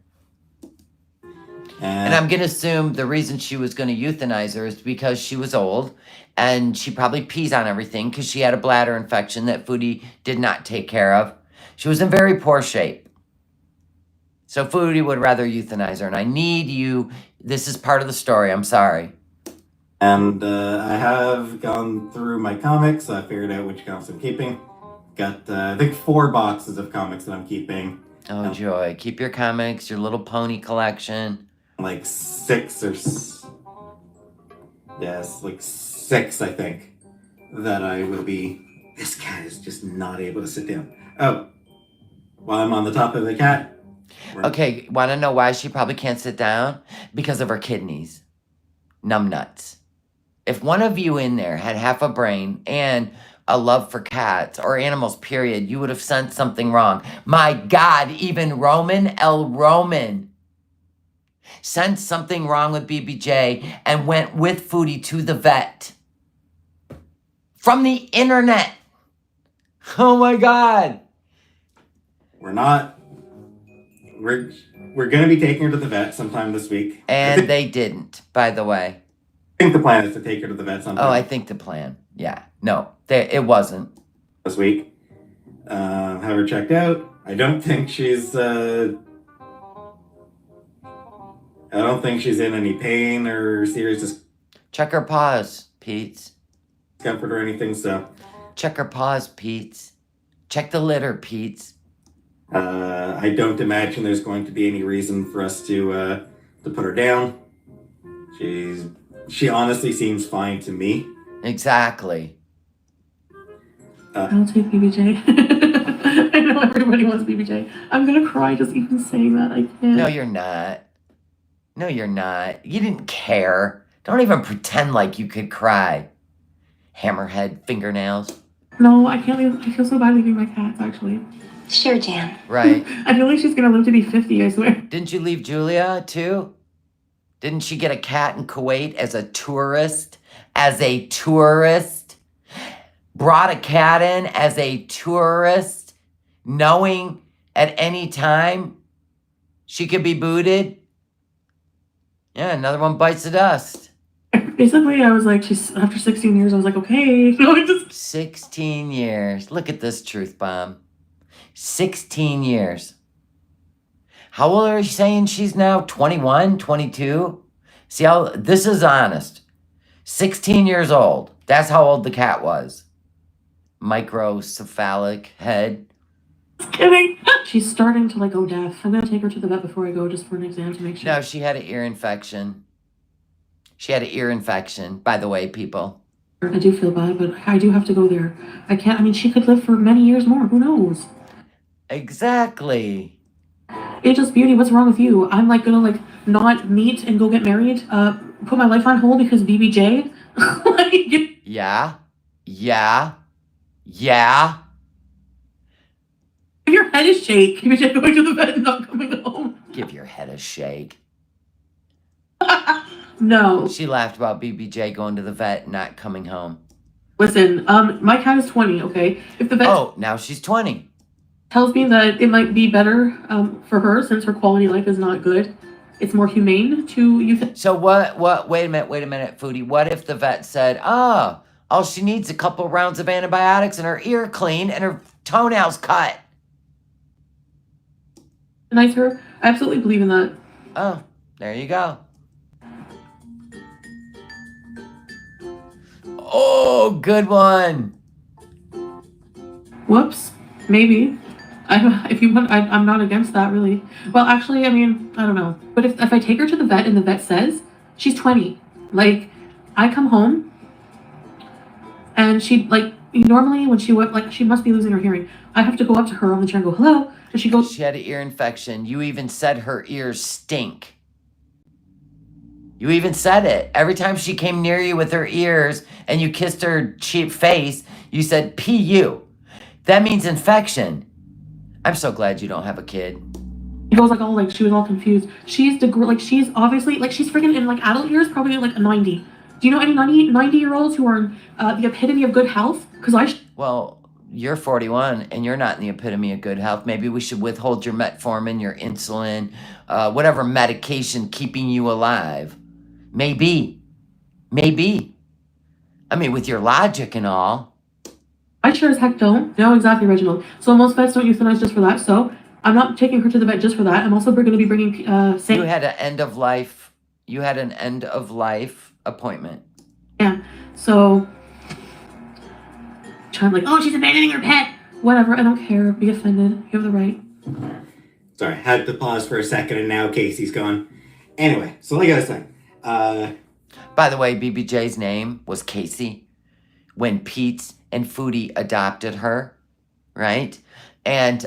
And I'm going to assume the reason she was going to euthanize her is because she was old and she probably pees on everything because she had a bladder infection that Foodie did not take care of. She was in very poor shape. So Foodie would rather euthanize her. And I need you. This is part of the story. I'm sorry. And I have gone through my comics. I figured out which comics I'm keeping. Got, I think, 4 boxes of comics that I'm keeping. Oh, joy. Keep your comics, your little pony collection. Like 6 or... Yes, like 6, I think, that I will be... This cat is just not able to sit down. Oh, while I'm on the top of the cat... Okay, want to know why she probably can't sit down? Because of her kidneys. Numbnuts. If one of you in there had half a brain and a love for cats or animals, period, you would have sensed something wrong. My God, even L. Roman sensed something wrong with BBJ and went with Foodie to the vet. From the internet. Oh my God. We're going to be taking her to the vet sometime this week. And they didn't, by the way. I think the plan is to take her to the vet sometime. Oh, I think the plan. Yeah. No, it wasn't. This week. Have her checked out. I don't think she's in any pain or serious Check her paws, Pete. discomfort or anything, so. Check her paws, Pete. Check the litter, Pete. I don't imagine there's going to be any reason for us to put her down. She honestly seems fine to me. Exactly. I'll take BBJ. I know everybody wants BBJ. I'm gonna cry just even saying that. I can't. No, you're not. No, you're not. You didn't care. Don't even pretend like you could cry. Hammerhead fingernails. No, I can't leave. I feel so bad leaving my cats, actually. Sure, Jan. Right. I feel like she's gonna live to be 50, I swear. Didn't you leave Julia, too? Didn't she get a cat in Kuwait as a tourist? Brought a cat in as a tourist, knowing at any time she could be booted? Yeah, another one bites the dust. Basically, I was like, after 16 years, I was like, okay. No, I just... 16 years. Look at this truth bomb. 16 years. How old are you saying she's now? 21, 22? See how this is honest. 16 years old. That's how old the cat was. Microcephalic head. Just kidding. She's starting to go deaf. I'm gonna take her to the vet before I go just for an exam to make sure. No, she had an ear infection. By the way, people. I do feel bad, but I do have to go there. I can't, she could live for many years more. Who knows? Exactly. It's just beauty. What's wrong with you? I'm gonna not meet and go get married, put my life on hold because BBJ. Yeah. If your head is shake, BBJ going to the vet and not coming home. Give your head a shake. No. She laughed about BBJ going to the vet and not coming home. Listen, my cat is 20, okay? If the vet now she's 20. tells me that it might be better for her since her quality of life is not good, it's more humane to euthanize. So what, wait a minute, Foodie. What if the vet said, all she needs a couple rounds of antibiotics and her ear clean and her toenails cut? Her? I absolutely believe in that. Oh, there you go. Oh, good one. Whoops. Maybe. If you want, I'm not against that, really. Well, actually, I mean, I don't know. But if I take her to the vet and the vet says she's 20, like, I come home and she, like, normally when she went, like, she must be losing her hearing. I have to go up to her on the chair and go, hello. And she goes, she had an ear infection. You even said her ears stink. You even said it. Every time she came near you with her ears and you kissed her cheap face, you said PU. That means infection. I'm so glad you don't have a kid. She goes like, oh, like she was all confused. She's obviously, like she's freaking in like adult years, probably like a 90. Do you know any 90-year-olds who are the epitome of good health? Because well, you're 41 and you're not in the epitome of good health. Maybe we should withhold your metformin, your insulin, whatever medication keeping you alive. Maybe. I mean, with your logic and all. I sure as heck don't. No, exactly, Reginald. So most vets don't euthanize just for that. So I'm not taking her to the vet just for that. I'm also going to be bringing. You had an end of life. You had an end of life appointment. Yeah. So. Trying like, oh, she's abandoning her pet. Whatever. I don't care. Be offended. You have the right. Sorry, had to pause for a second, and now Casey's gone. Anyway, so like I was saying. By the way, BBJ's name was Casey when Pete and Foodie adopted her, right? And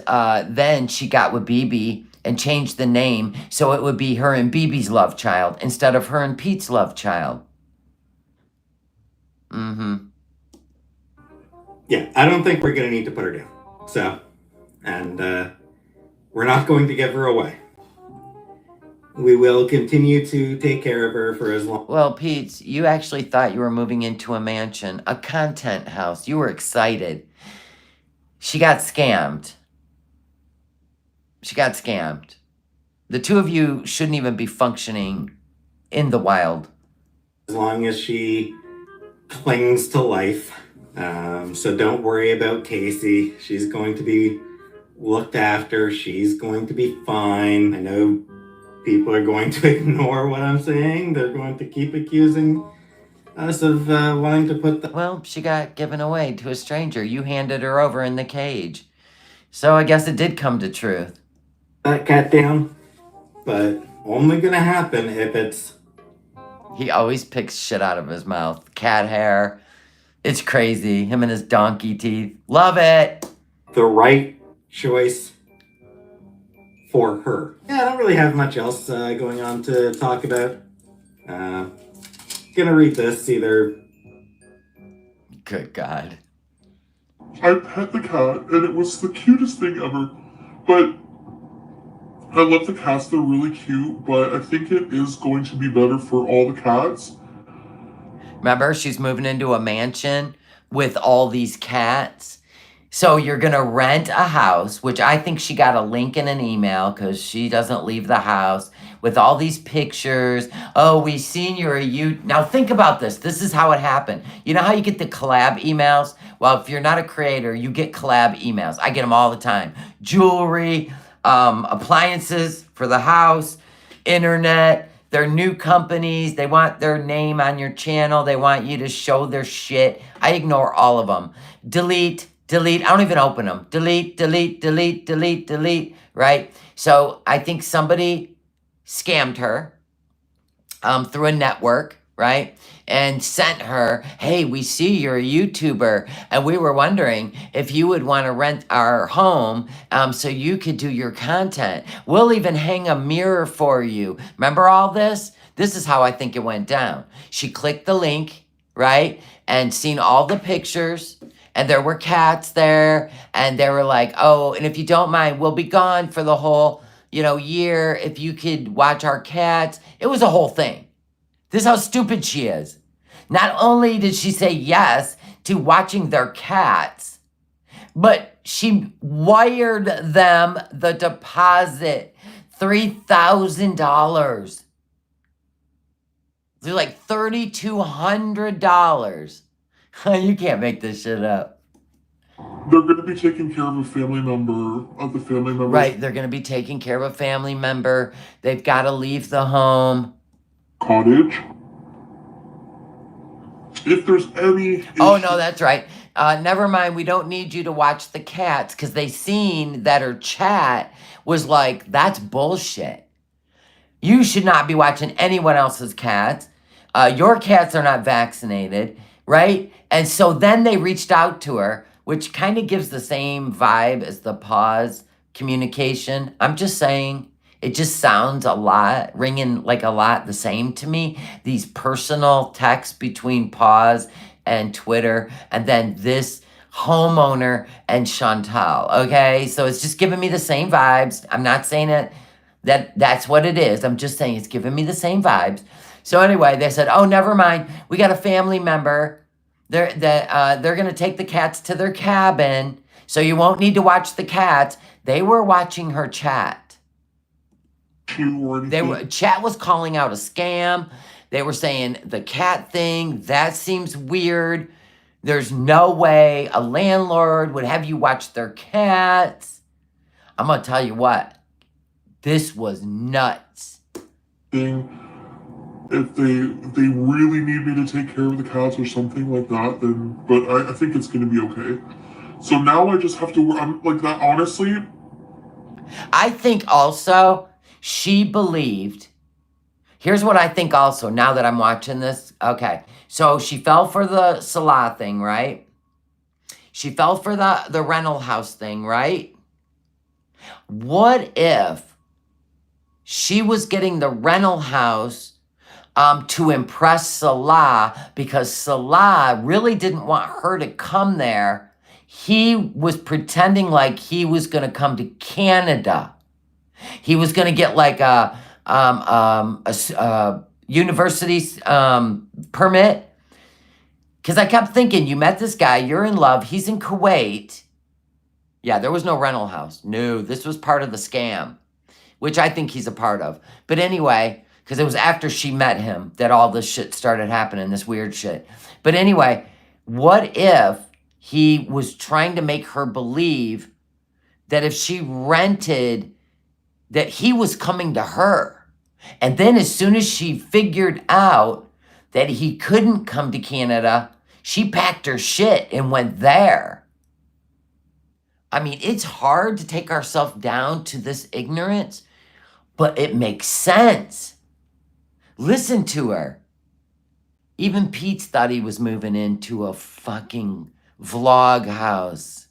then she got with BB and changed the name so it would be her and BB's love child instead of her and Pete's love child. Yeah, I don't think we're going to need to put her down. So, and we're not going to give her away. We will continue to take care of her for as long. Well, Pete, you actually thought you were moving into a mansion, a content house. You were excited. She got scammed. The two of you shouldn't even be functioning in the wild. As long as she clings to life. So don't worry about Casey. She's going to be looked after. She's going to be fine. I know people are going to ignore what I'm saying. They're going to keep accusing us of wanting to put the... Well, she got given away to a stranger. You handed her over in the cage. So I guess it did come to truth. That cat down, but only gonna happen if it's... He always picks shit out of his mouth. Cat hair. It's crazy. Him and his donkey teeth. Love it. The right choice for her. Yeah, I don't really have much else going on to talk about. Gonna read this either. Good God. I pet the cat, and it was the cutest thing ever. But I love the cats, they're really cute, but I think it is going to be better for all the cats. Remember, she's moving into a mansion with all these cats. So you're going to rent a house, which I think she got a link in an email because she doesn't leave the house, with all these pictures. Oh, we seen you. Now think about this. This is how it happened. You know how you get the collab emails? Well, if you're not a creator, you get collab emails. I get them all the time. Jewelry, appliances for the house, internet. They're new companies. They want their name on your channel. They want you to show their shit. I ignore all of them. Delete. I don't even open them. Delete, right? So I think somebody scammed her through a network, right? And sent her, hey, we see you're a YouTuber, and we were wondering if you would want to rent our home so you could do your content. We'll even hang a mirror for you. Remember all this? This is how I think it went down. She clicked the link, right? And seen all the pictures, and there were cats there, and they were like, oh, and if you don't mind, we'll be gone for the whole year if you could watch our cats. It was a whole thing. This is how stupid she is. Not only did she say yes to watching their cats, but she wired them the deposit, $3,000. They're like $3,200. You can't make this shit up. They're going to be taking care of a family member of the family member. Right, they're going to be taking care of a family member. They've got to leave the home. Cottage. If there's any issue. Oh, no, that's right. Never mind, we don't need you to watch the cats, because they seen that her chat was like, that's bullshit. You should not be watching anyone else's cats. Your cats are not vaccinated, right? And so then they reached out to her, which kind of gives the same vibe as the pause communication. I'm just saying, it just sounds ringing like a lot the same to me. These personal texts between pause and Twitter, and then this homeowner and Chantal, okay? So it's just giving me the same vibes. I'm not saying that's what it is. I'm just saying it's giving me the same vibes. So anyway, they said, oh, never mind. We got a family member. They're going to take the cats to their cabin, so you won't need to watch the cats. They were watching her chat. Chat was calling out a scam. They were saying the cat thing, that seems weird. There's no way a landlord would have you watch their cats. I'm going to tell you what. This was nuts. If they really need me to take care of the cats or something like that, then, but I think it's going to be okay. So now I just have to, I'm like that, honestly. I think also she believed, here's what I think also, now that I'm watching this. Okay, so she fell for the Salah thing, right? She fell for the rental house thing, right? What if she was getting the rental house to impress Salah, because Salah really didn't want her to come there. He was pretending like he was going to come to Canada. He was going to get like a university permit. Because I kept thinking, you met this guy, you're in love, he's in Kuwait. Yeah, there was no rental house. No, this was part of the scam, which I think he's a part of. But anyway, because it was after she met him that all this shit started happening, this weird shit. But anyway, what if he was trying to make her believe that if she rented, that he was coming to her? And then as soon as she figured out that he couldn't come to Canada, she packed her shit and went there. I mean, it's hard to take ourselves down to this ignorance, but it makes sense. Listen to her. Even Pete thought he was moving into a fucking vlog house.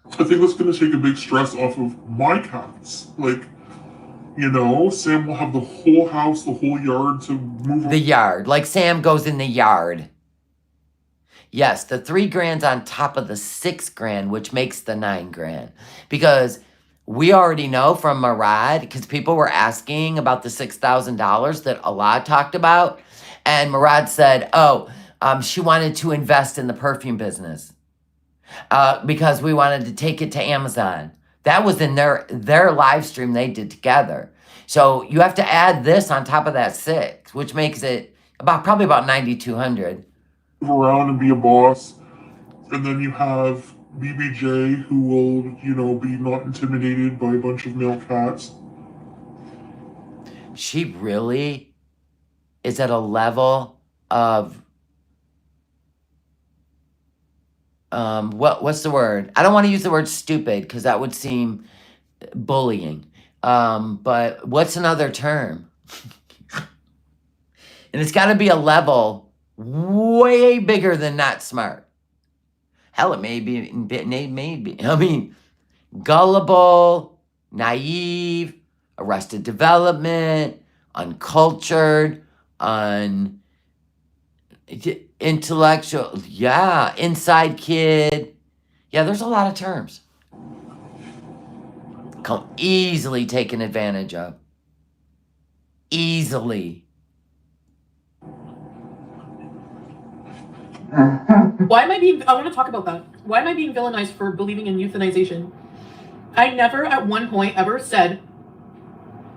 I think that's going to take a big stress off of my cats. Like, Sam will have the whole house, the whole yard to move. The yard. Like Sam goes in the yard. Yes, the $3,000 on top of the $6,000, which makes the $9,000. Because we already know from Murad, because people were asking about the $6,000 that Allah talked about. And Murad said, she wanted to invest in the perfume business because we wanted to take it to Amazon. That was in their live stream they did together. So you have to add this on top of that $6,000, which makes it probably about $9,200. Around and be a boss. And then you have BBJ, who will, be not intimidated by a bunch of male cats. She really is at a level of what's the word? I don't want to use the word stupid because that would seem bullying. But what's another term? And it's got to be a level way bigger than not smart. Hell, it may be, I mean, gullible, naive, arrested development, uncultured, intellectual, yeah, inside kid. Yeah, there's a lot of terms. Easily taken advantage of. Easily. Why am I being, I want to talk about that. Why am I being villainized for believing in euthanization? I never at one point ever said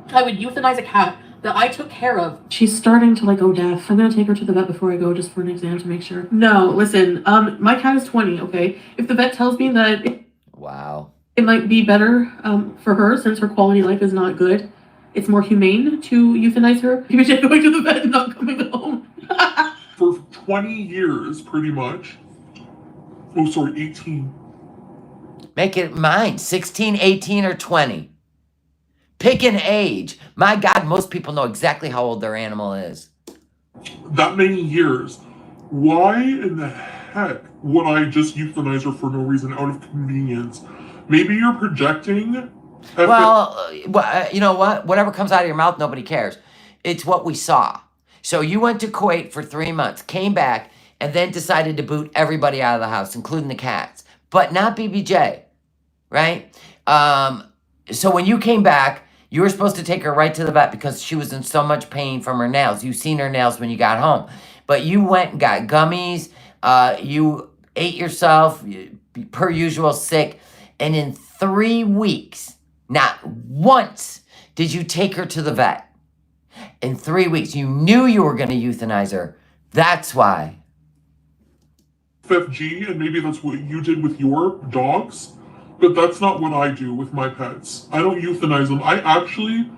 I would euthanize a cat that I took care of. She's starting to go deaf. I'm gonna take her to the vet before I go just for an exam to make sure. No, listen, my cat is 20, okay? If the vet tells me that Wow. it might be better for her since her quality of life is not good, it's more humane to euthanize her. Maybe she's going to the vet and not coming home. For 20 years, pretty much. Oh, sorry, 18. Make it mine. 16, 18, or 20. Pick an age. My God, most people know exactly how old their animal is. That many years. Why in the heck would I just euthanize her for no reason out of convenience? Maybe you're projecting. Well, you know what? Whatever comes out of your mouth, nobody cares. It's what we saw. So you went to Kuwait for 3 months, came back, and then decided to boot everybody out of the house, including the cats, but not BBJ, right? So when you came back, you were supposed to take her right to the vet because she was in so much pain from her nails. You seen her nails when you got home. But you went and got gummies. You ate yourself, per usual, sick. And in 3 weeks, not once did you take her to the vet. In 3 weeks, you knew you were going to euthanize her. That's why. FFG, and maybe that's what you did with your dogs, but that's not what I do with my pets. I don't euthanize them. I actually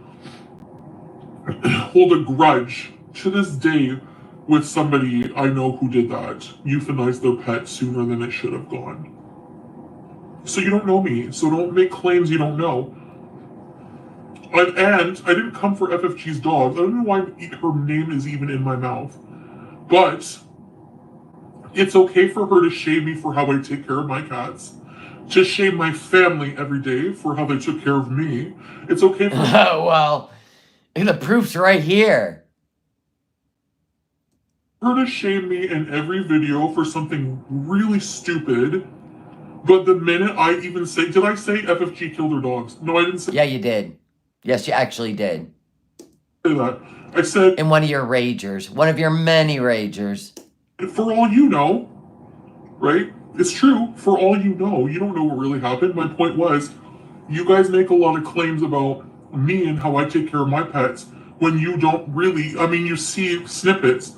hold a grudge to this day with somebody I know who did that, euthanized their pet sooner than it should have gone. So you don't know me, so don't make claims you don't know. And I didn't come for FFG's dog. I don't know why her name is even in my mouth. But it's okay for her to shame me for how I take care of my cats. To shame my family every day for how they took care of me. It's okay for Well, the proof's right here. her to shame me in every video for something really stupid. But the minute I even say, did I say FFG killed her dogs? No, I didn't say Yeah, you did. Yes, you actually did. that. I said, In one of your ragers. One of your many ragers. for all you know, right? It's true. For all you know, you don't know what really happened. My point was, you guys make a lot of claims about me and how I take care of my pets when you don't really, I mean, you see snippets,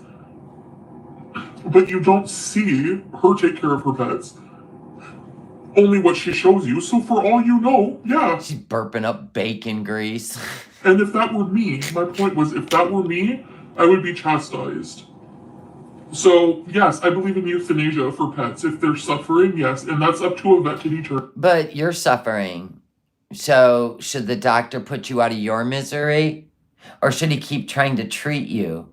but you don't see her take care of her pets. Only what she shows you. So for all you know, yeah. She's burping up bacon grease. And if that were me, my point was, if that were me, I would be chastised. So, yes, I believe in euthanasia for pets. If they're suffering, yes, and that's up to a vet to determine. But you're suffering. So should the doctor put you out of your misery? Or should he keep trying to treat you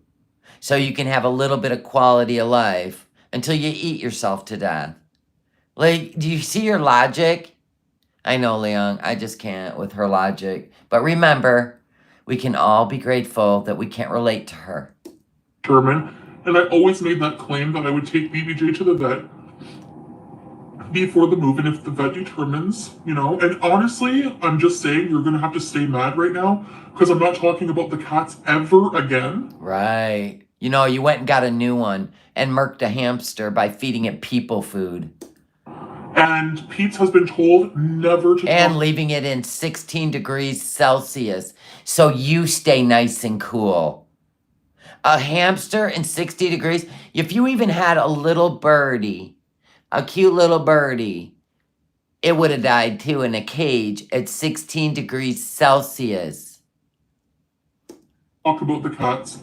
so you can have a little bit of quality of life until you eat yourself to death? Like, do you see your logic? I know, Leon, I just can't with her logic. But remember, we can all be grateful that we can't relate to her. Determine. And I always made that claim that I would take BBJ to the vet before the move, and if the vet determines, and honestly, I'm just saying you're gonna have to stay mad right now, because I'm not talking about the cats ever again. Right. You went and got a new one and murked a hamster by feeding it people food. And Pete has been told never to and leaving it in 16 degrees Celsius so you stay nice and cool. A hamster in 60 degrees? If you even had a little birdie, a cute little birdie, it would have died too in a cage at 16 degrees Celsius. Talk about the cats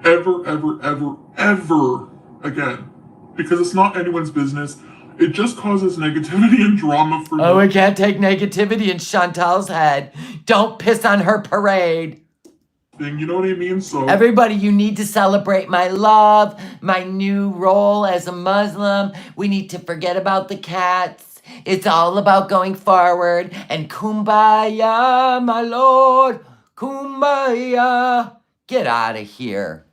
ever, ever, ever, ever again. Because it's not anyone's business. It just causes negativity and drama for Oh, we can't take negativity in Chantal's head. Don't piss on her parade. You know what I mean? So everybody, you need to celebrate my love, my new role as a Muslim. We need to forget about the cats. It's all about going forward. And kumbaya, my lord. Kumbaya. Get out of here.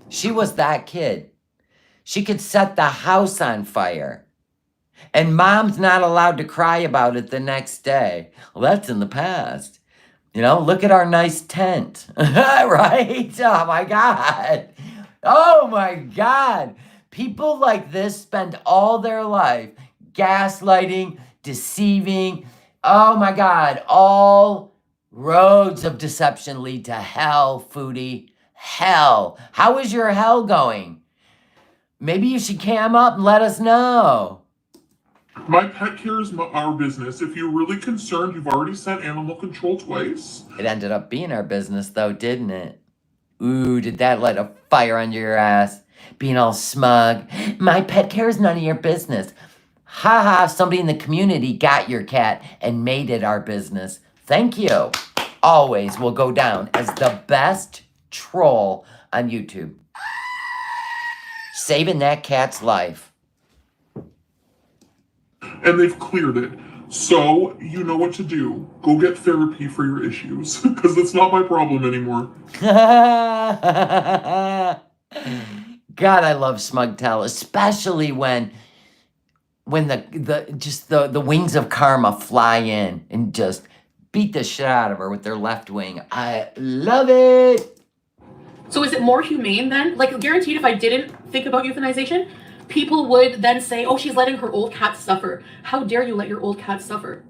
She was that kid. She could set the house on fire. And mom's not allowed to cry about it the next day. Well, that's in the past. You know, look at our nice tent, right? Oh my God. Oh my God. People like this spend all their life gaslighting, deceiving. Oh my God. All roads of deception lead to hell, Foodie. Hell. How is your hell going? Maybe you should cam up and let us know. My pet care is our business. If you're really concerned, you've already sent animal control twice. It ended up being our business, though, didn't it? Ooh, did that light a fire under your ass? Being all smug. My pet care is none of your business. Ha ha, somebody in the community got your cat and made it our business. Thank you. Always will go down as the best troll on YouTube. Saving that cat's life. And they've cleared it. So, you know what to do. Go get therapy for your issues. Because it's not my problem anymore. God, I love Smugtel, especially when the wings of karma fly in and just beat the shit out of her with their left wing. I love it. So is it more humane then? Like, guaranteed if I didn't think about euthanization, people would then say, oh, she's letting her old cat suffer. How dare you let your old cat suffer?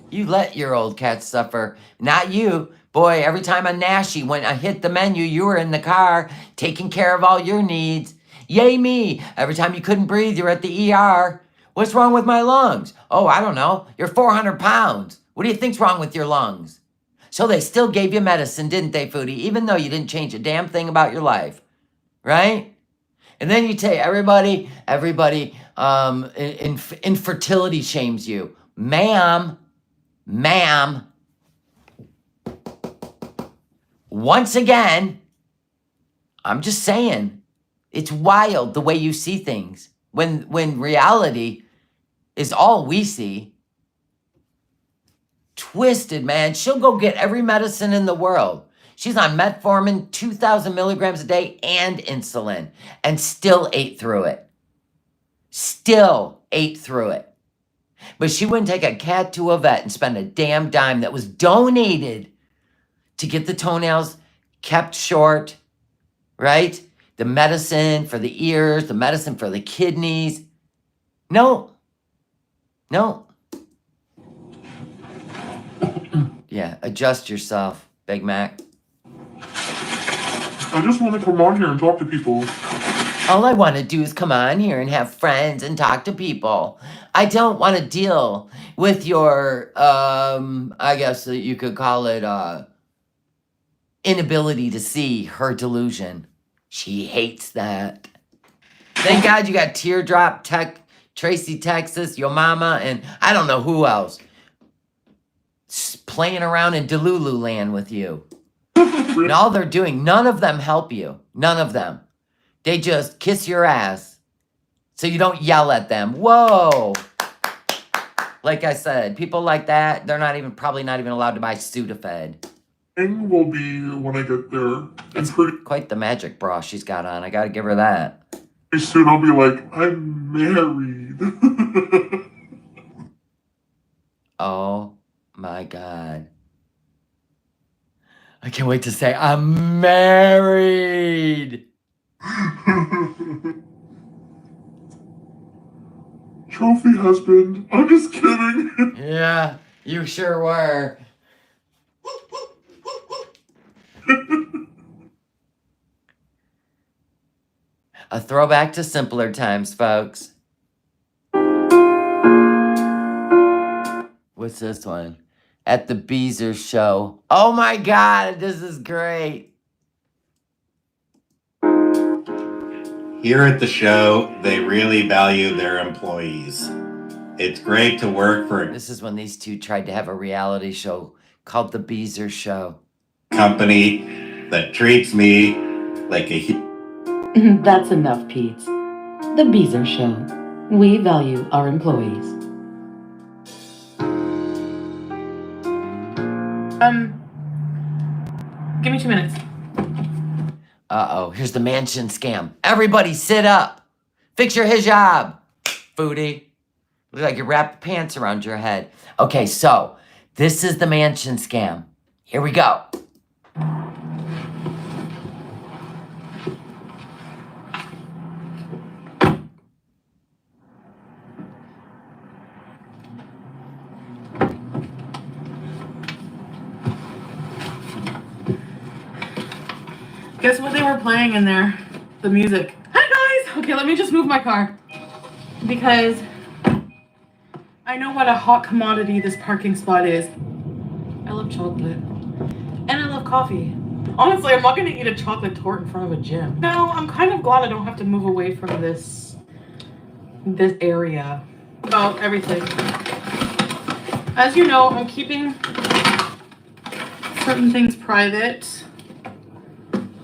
You let your old cat suffer. Not you. Boy, every time when I hit the menu, you were in the car taking care of all your needs. Yay me. Every time you couldn't breathe, you're at the ER. What's wrong with my lungs? Oh, I don't know. You're 400 pounds. What do you think's wrong with your lungs? So they still gave you medicine, didn't they, Foodie? Even though you didn't change a damn thing about your life. Right? And then you take everybody, infertility shames you. Ma'am, once again, I'm just saying, it's wild the way you see things. When reality is all we see. Twisted, man. She'll go get every medicine in the world. She's on metformin, 2,000 milligrams a day, and insulin, and still ate through it. But she wouldn't take a cat to a vet and spend a damn dime that was donated to get the toenails kept short, right? The medicine for the ears, the medicine for the kidneys. No. Yeah, adjust yourself, Big Mac. I just want to come on here and talk to people. All I want to do is come on here and have friends and talk to people. I don't want to deal with your, I guess you could call it, inability to see her delusion. She hates that. Thank God you got Teardrop, Tracy, Texas, your mama, and I don't know who else playing around in Delulu land with you. And all they're doing, none of them help you. None of them. They just kiss your ass so you don't yell at them. Whoa. Like I said, people like that, they're probably not even allowed to buy Sudafed. Thing will be when I get there. It's quite the magic bra she's got on. I gotta give her that. Pretty soon I'll be like, I'm married. Oh my God. I can't wait to say I'm married. Trophy husband. I'm just kidding. Yeah, you sure were. A throwback to simpler times, folks. What's this one? At the Beezer show. Oh my God, this is great. Here at the show, they really value their employees. It's great to work for This is when these two tried to have a reality show called The Beezer Show. a company that treats me like a That's enough, Pete. The Beezer Show. We value our employees. Give me 2 minutes. Uh-oh, here's the mansion scam. Everybody sit up. Fix your hijab, Foodie. Look like you wrapped pants around your head. Okay, so this is the mansion scam. Here we go. Guess what they were playing in there? The music. Hi guys! Okay, let me just move my car. Because I know what a hot commodity this parking spot is. I love chocolate. And I love coffee. Honestly, I'm not gonna eat a chocolate torte in front of a gym. No, I'm kind of glad I don't have to move away from this area. About everything. As you know, I'm keeping certain things private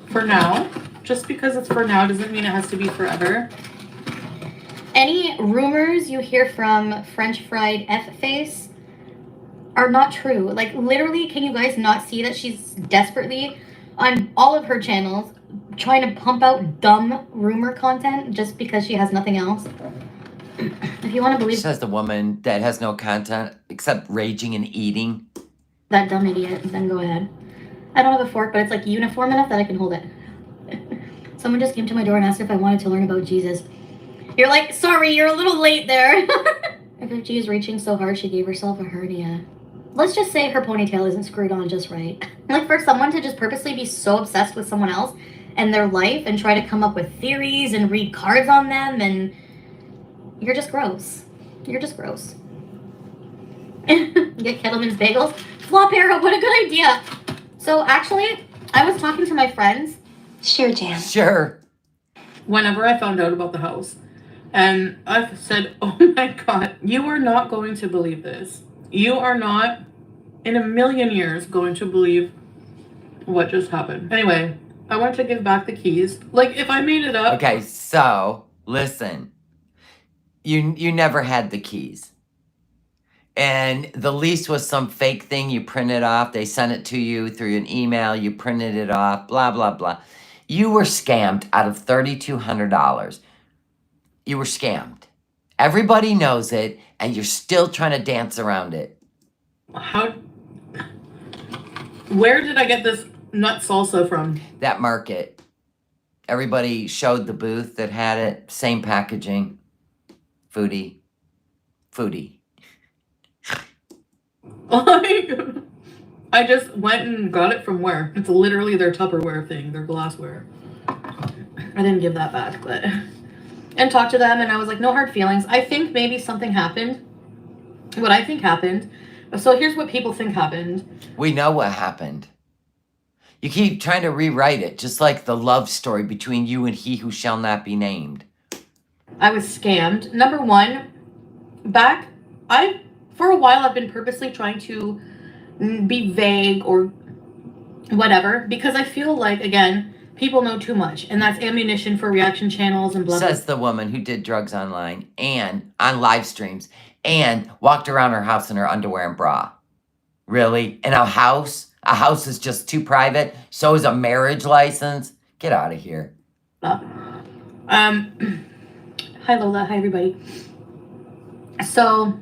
for now. Just because it's for now doesn't mean it has to be forever. Any rumors you hear from French fried F-Face are not true. Like, literally, can you guys not see that she's desperately on all of her channels trying to pump out dumb rumor content just because she has nothing else? If you want to believe Says the woman that has no content except raging and eating. that dumb idiot, then go ahead. I don't have a fork, but it's like uniform enough that I can hold it. Someone just came to my door and asked if I wanted to learn about Jesus. You're like, sorry, you're a little late there. If she is reaching so hard, she gave herself a hernia. Let's just say her ponytail isn't screwed on just right. Like, for someone to just purposely be so obsessed with someone else and their life and try to come up with theories and read cards on them, and you're just gross. You're just gross. Get Kettleman's bagels. Flop arrow, what a good idea. So actually, I was talking to my friends. Sure, Jan. Sure. Whenever I found out about the house. And I said, oh my God, you are not going to believe this. You are not in a million years going to believe what just happened. Anyway, I want to give back the keys. Like, if I made it up. Okay, so listen. You never had the keys. And the lease was some fake thing you printed off. They sent it to you through an email. You printed it off, blah, blah, blah. You were scammed out of $3,200. You were scammed. Everybody knows it, and you're still trying to dance around it. Where did I get this nut salsa from? That market. Everybody showed the booth that had it. Same packaging. Foodie. Like, I just went and got it from where? It's literally their Tupperware thing, their glassware. I didn't give that back, but... And talked to them, and I was like, no hard feelings. I think maybe something happened. What I think happened. So here's what people think happened. We know what happened. You keep trying to rewrite it, just like the love story between you and he who shall not be named. I was scammed. Number one, for a while I've been purposely trying to be vague or whatever, because I feel like, again, people know too much, and that's ammunition for reaction channels and blah, blah. Says the woman who did drugs online and on live streams and walked around her house in her underwear and bra. Really? In a house? A house is just too private? So is a marriage license? Get out of here. Hi Lola, hi everybody. So,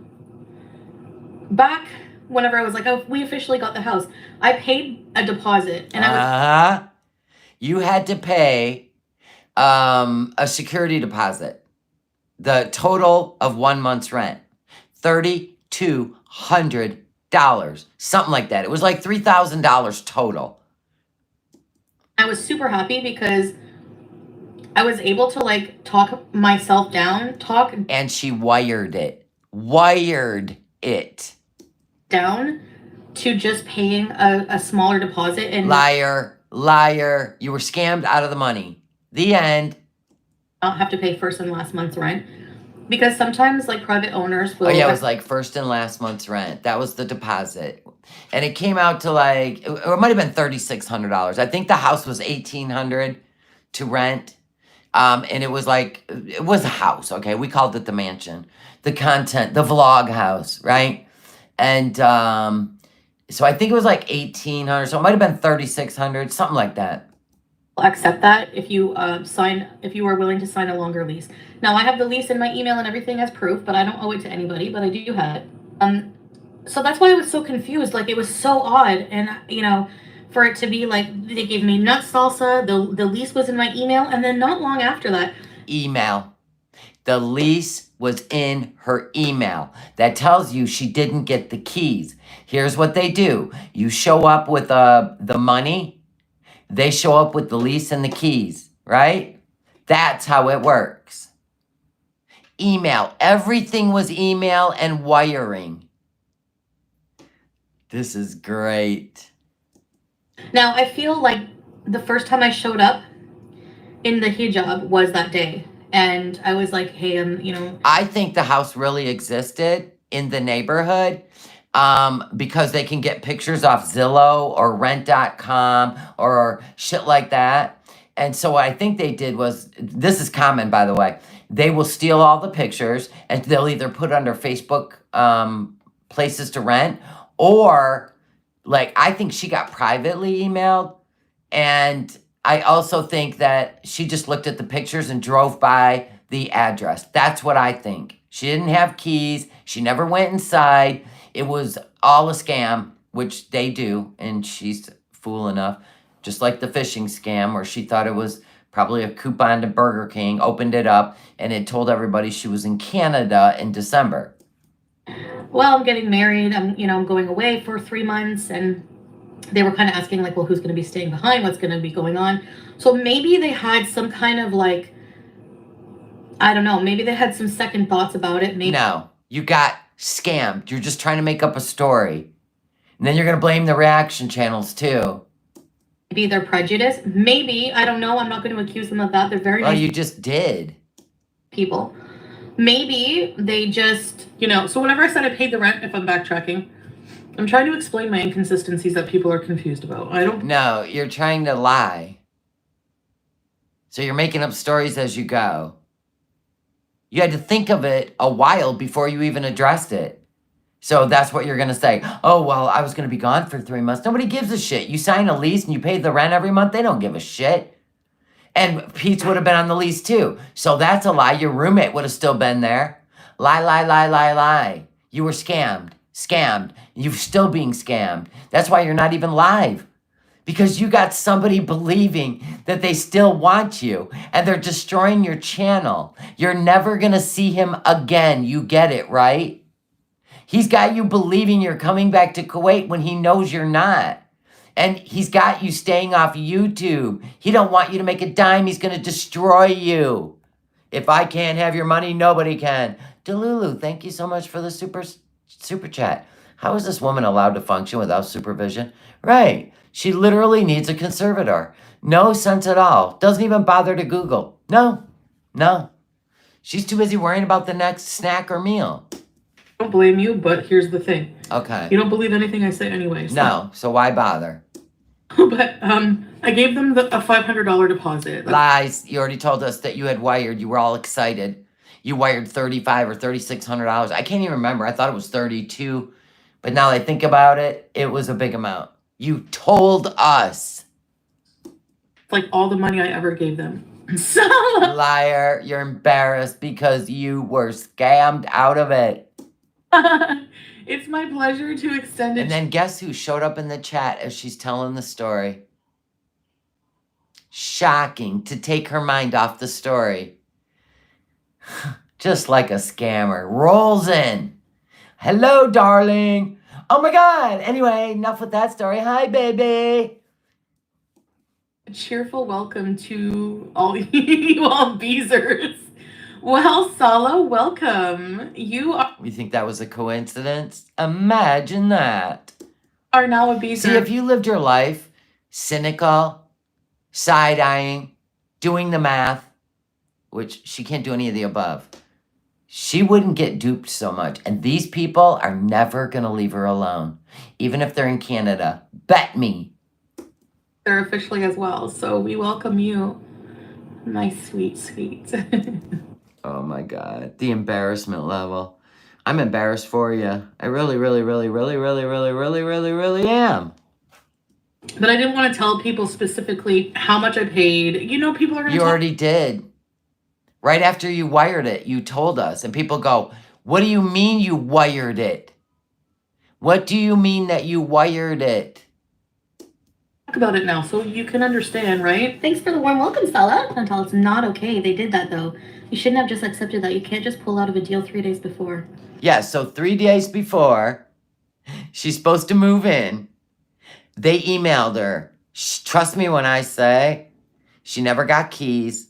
back whenever I was like, oh, we officially got the house, I paid a deposit, and you had to pay a security deposit. The total of 1 month's rent. $3,200. Something like that. It was like $3,000 total. I was super happy because I was able to, like, talk myself down. And she wired it. Wired it. Down to just paying a smaller deposit. And Liar. You were scammed out of the money. The end. I'll have to pay first and last month's rent. Because sometimes, like, private owners will... Oh, yeah, it was like first and last month's rent. That was the deposit. And it came out to like, it might have been $3,600. I think the house was $1,800 to rent. And it was like, it was a house, okay? We called it the mansion. The content, the vlog house, right? And so I think it was like $1,800. So it might have been $3,600, something like that. accept that if you if you are willing to sign a longer lease. Now I have the lease in my email and everything as proof, but I don't owe it to anybody, but I do have it. So that's why I was so confused. Like, it was so odd, and for it to be like they gave me nut salsa, the lease was in my email, and then not long after that, Email. The lease was in her email. That tells you she didn't get the keys. Here's what they do. You show up with the money. They show up with the lease and the keys, right? That's how it works. Email. Everything was email and wiring. This is great. now I feel like the first time I showed up in the hijab was that day. And I was like, hey, I think the house really existed in the neighborhood because they can get pictures off Zillow or rent.com or shit like that. And so what I think they did was, this is common, by the way, they will steal all the pictures and they'll either put it under Facebook places to rent, or like, I think she got privately emailed. And I also think that she just looked at the pictures and drove by the address. That's what I think. She didn't have keys. She never went inside. It was all a scam, which they do. And she's fool enough, just like the phishing scam, where she thought it was probably a coupon to Burger King, opened it up, and it told everybody she was in Canada in December. well, I'm getting married. I'm going away for 3 months, and they were kind of asking like, well, who's going to be staying behind? What's going to be going on? So maybe they had some kind of like, I don't know, maybe they had some second thoughts about it. Maybe No, you got scammed. You're just trying to make up a story. And then you're going to blame the reaction channels too. maybe they're prejudiced. Maybe, I don't know. I'm not going to accuse them of that. They're very Well, nice you just did. people. Maybe they just, so whenever I said I paid the rent, if I'm backtracking, I'm trying to explain my inconsistencies that people are confused about. No, you're trying to lie. So you're making up stories as you go. You had to think of it a while before you even addressed it. So that's what you're going to say. Oh, well, I was going to be gone for 3 months. Nobody gives a shit. You sign a lease and you pay the rent every month. They don't give a shit. And Pete's would have been on the lease too. So that's a lie. Your roommate would have still been there. Lie, lie, lie, lie, lie. You were scammed. Scammed. You're still being scammed. That's why you're not even live. Because you got somebody believing that they still want you and they're destroying your channel. You're never going to see him again. You get it, right? He's got you believing you're coming back to Kuwait when he knows you're not. And he's got you staying off YouTube. He don't want you to make a dime. He's going to destroy you. If I can't have your money, nobody can. Delulu, thank you so much for the super chat. How is this woman allowed to function without supervision? Right. She literally needs a conservator. No sense at all. Doesn't even bother to Google. No. She's too busy worrying about the next snack or meal. I don't blame you, but here's the thing. Okay. You don't believe anything I say anyway. So. No, so why bother? But I gave them a $500 deposit. Lies. You already told us that you had wired. You were all excited. You wired $3,500 or $3,600. I can't even remember. I thought it was 32. But now that I think about it, it was a big amount. You told us. It's like all the money I ever gave them. So Liar. You're embarrassed because you were scammed out of it. it's my pleasure to extend it. And then guess who showed up in the chat as she's telling the story? Shocking, to take her mind off the story. Just like a scammer. Rolls in. Hello, darling. Oh my God. Anyway, enough with that story. Hi, baby. A cheerful welcome to all you all Beezers. Well, Sala, welcome. You You think that was a coincidence? Imagine that. are now a Beezer. See, if you lived your life cynical, side-eyeing, doing the math, which she can't do any of the above, she wouldn't get duped so much. And these people are never going to leave her alone, even if they're in Canada. Bet me. They're officially as well, so we welcome you. My sweet. Oh my God. The embarrassment level. I'm embarrassed for you. I really am. But I didn't want to tell people specifically how much I paid. You know, people are going to You talk. already did. Right after you wired it, you told us. And people go, what do you mean you wired it? What do you mean that you wired it? About it now so you can understand, right? Thanks for the warm welcome, Stella. Chantal, it's not okay. They did that, though. You shouldn't have just accepted that. You can't just pull out of a deal 3 days before. Yeah, so 3 days before she's supposed to move in, they emailed her. Trust me when I say she never got keys.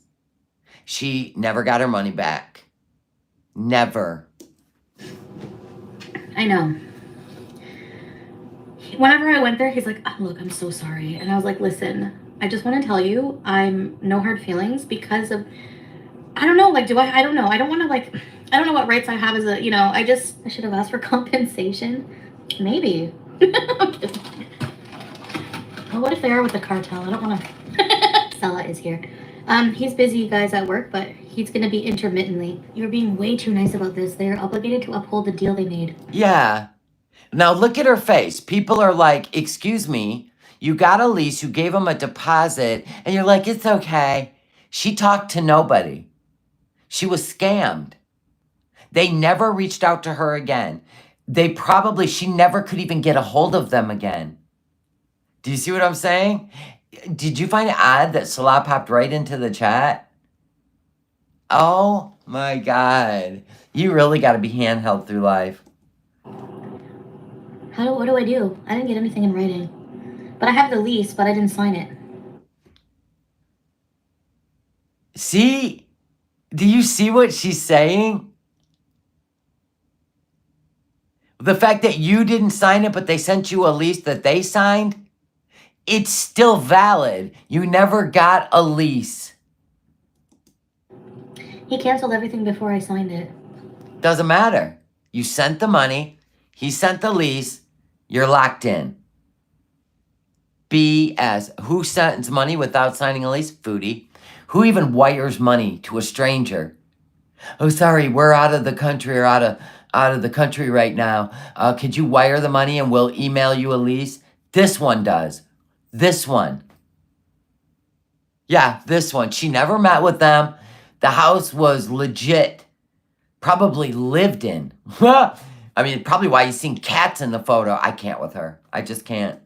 She never got her money back. Never. I know. Whenever I went there, he's like, oh, look, I'm so sorry. And I was like, listen, I just want to tell you, I'm no hard feelings because of, I don't know, like, I don't know. I don't want to, like, I don't know what rights I have as a, I should have asked for compensation. Maybe. Well, what if they are with the cartel? I don't want to. Stella is here. He's busy, guys, at work, but he's going to be intermittently. You're being way too nice about this. They are obligated to uphold the deal they made. Yeah. Now look at her face. People are like, excuse me, you got a lease, you gave them a deposit, and you're like, it's okay. She talked to nobody. She was scammed. They never reached out to her again. She never could even get a hold of them again. Do you see what I'm saying? Did you find it odd that Salah popped right into the chat? Oh my God. You really got to be handheld through life. What do I do? I didn't get anything in writing. But I have the lease, but I didn't sign it. See? Do you see what she's saying? The fact that you didn't sign it, but they sent you a lease that they signed, it's still valid. You never got a lease. He canceled everything before I signed it. Doesn't matter. You sent the money. He sent the lease. You're locked in. BS. Who sends money without signing a lease? Foodie. Who even wires money to a stranger? Oh, sorry, we're out of the country or out of the country right now. Could you wire the money and we'll email you a lease? This one does. This one. Yeah, this one. She never met with them. The house was legit. Probably lived in. I mean, probably why you seen cats in the photo. I can't with her. I just can't.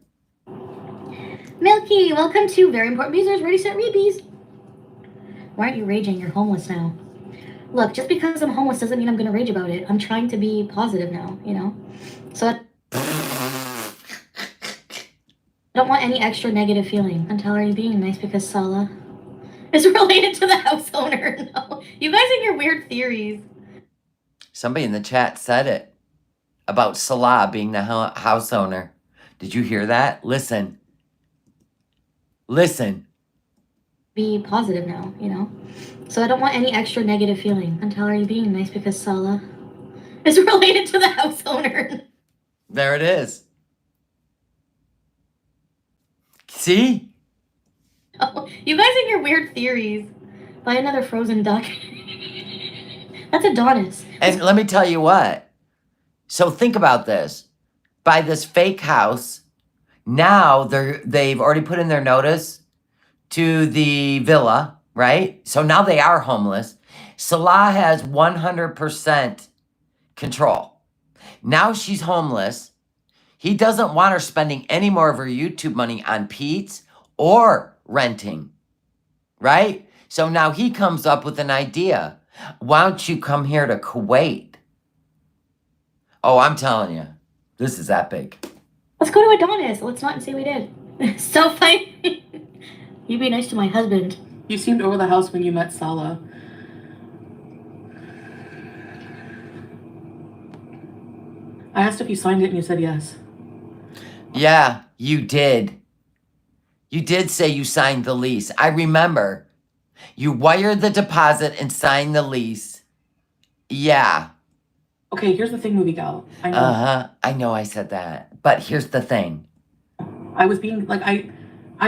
Milky, welcome to Very Important Beezers, Ready, Set, Repeats. Why aren't you raging? You're homeless now. Look, just because I'm homeless doesn't mean I'm going to rage about it. I'm trying to be positive now, So I don't want any extra negative feeling. Until are you being nice because Sala is related to the house owner? No. You guys and your weird theories. Somebody in the chat said it about Salah being the house owner. Did you hear that? Listen. Listen. Be positive now, So I don't want any extra negative feeling. Until are you being nice because Sala is related to the house owner? There it is. See? Oh, you guys and your weird theories. Buy another frozen duck. That's Adonis. And let me tell you what. So think about this. By this fake house, now they've already put in their notice to the villa, right? So now they are homeless. Salah has 100% control. Now she's homeless. He doesn't want her spending any more of her YouTube money on Pete's or renting, right? So now he comes up with an idea. Why don't you come here to Kuwait? Oh, I'm telling you, this is epic. Let's go to Adonis. Let's not say we did. So funny. You be nice to my husband. You seemed over the house when you met Sala. I asked if you signed it and you said yes. Yeah, you did. You did say you signed the lease. I remember. You wired the deposit and signed the lease. Yeah. Okay, here's the thing, movie gal. I know. Uh-huh. I know I said that. But here's the thing. I was being, I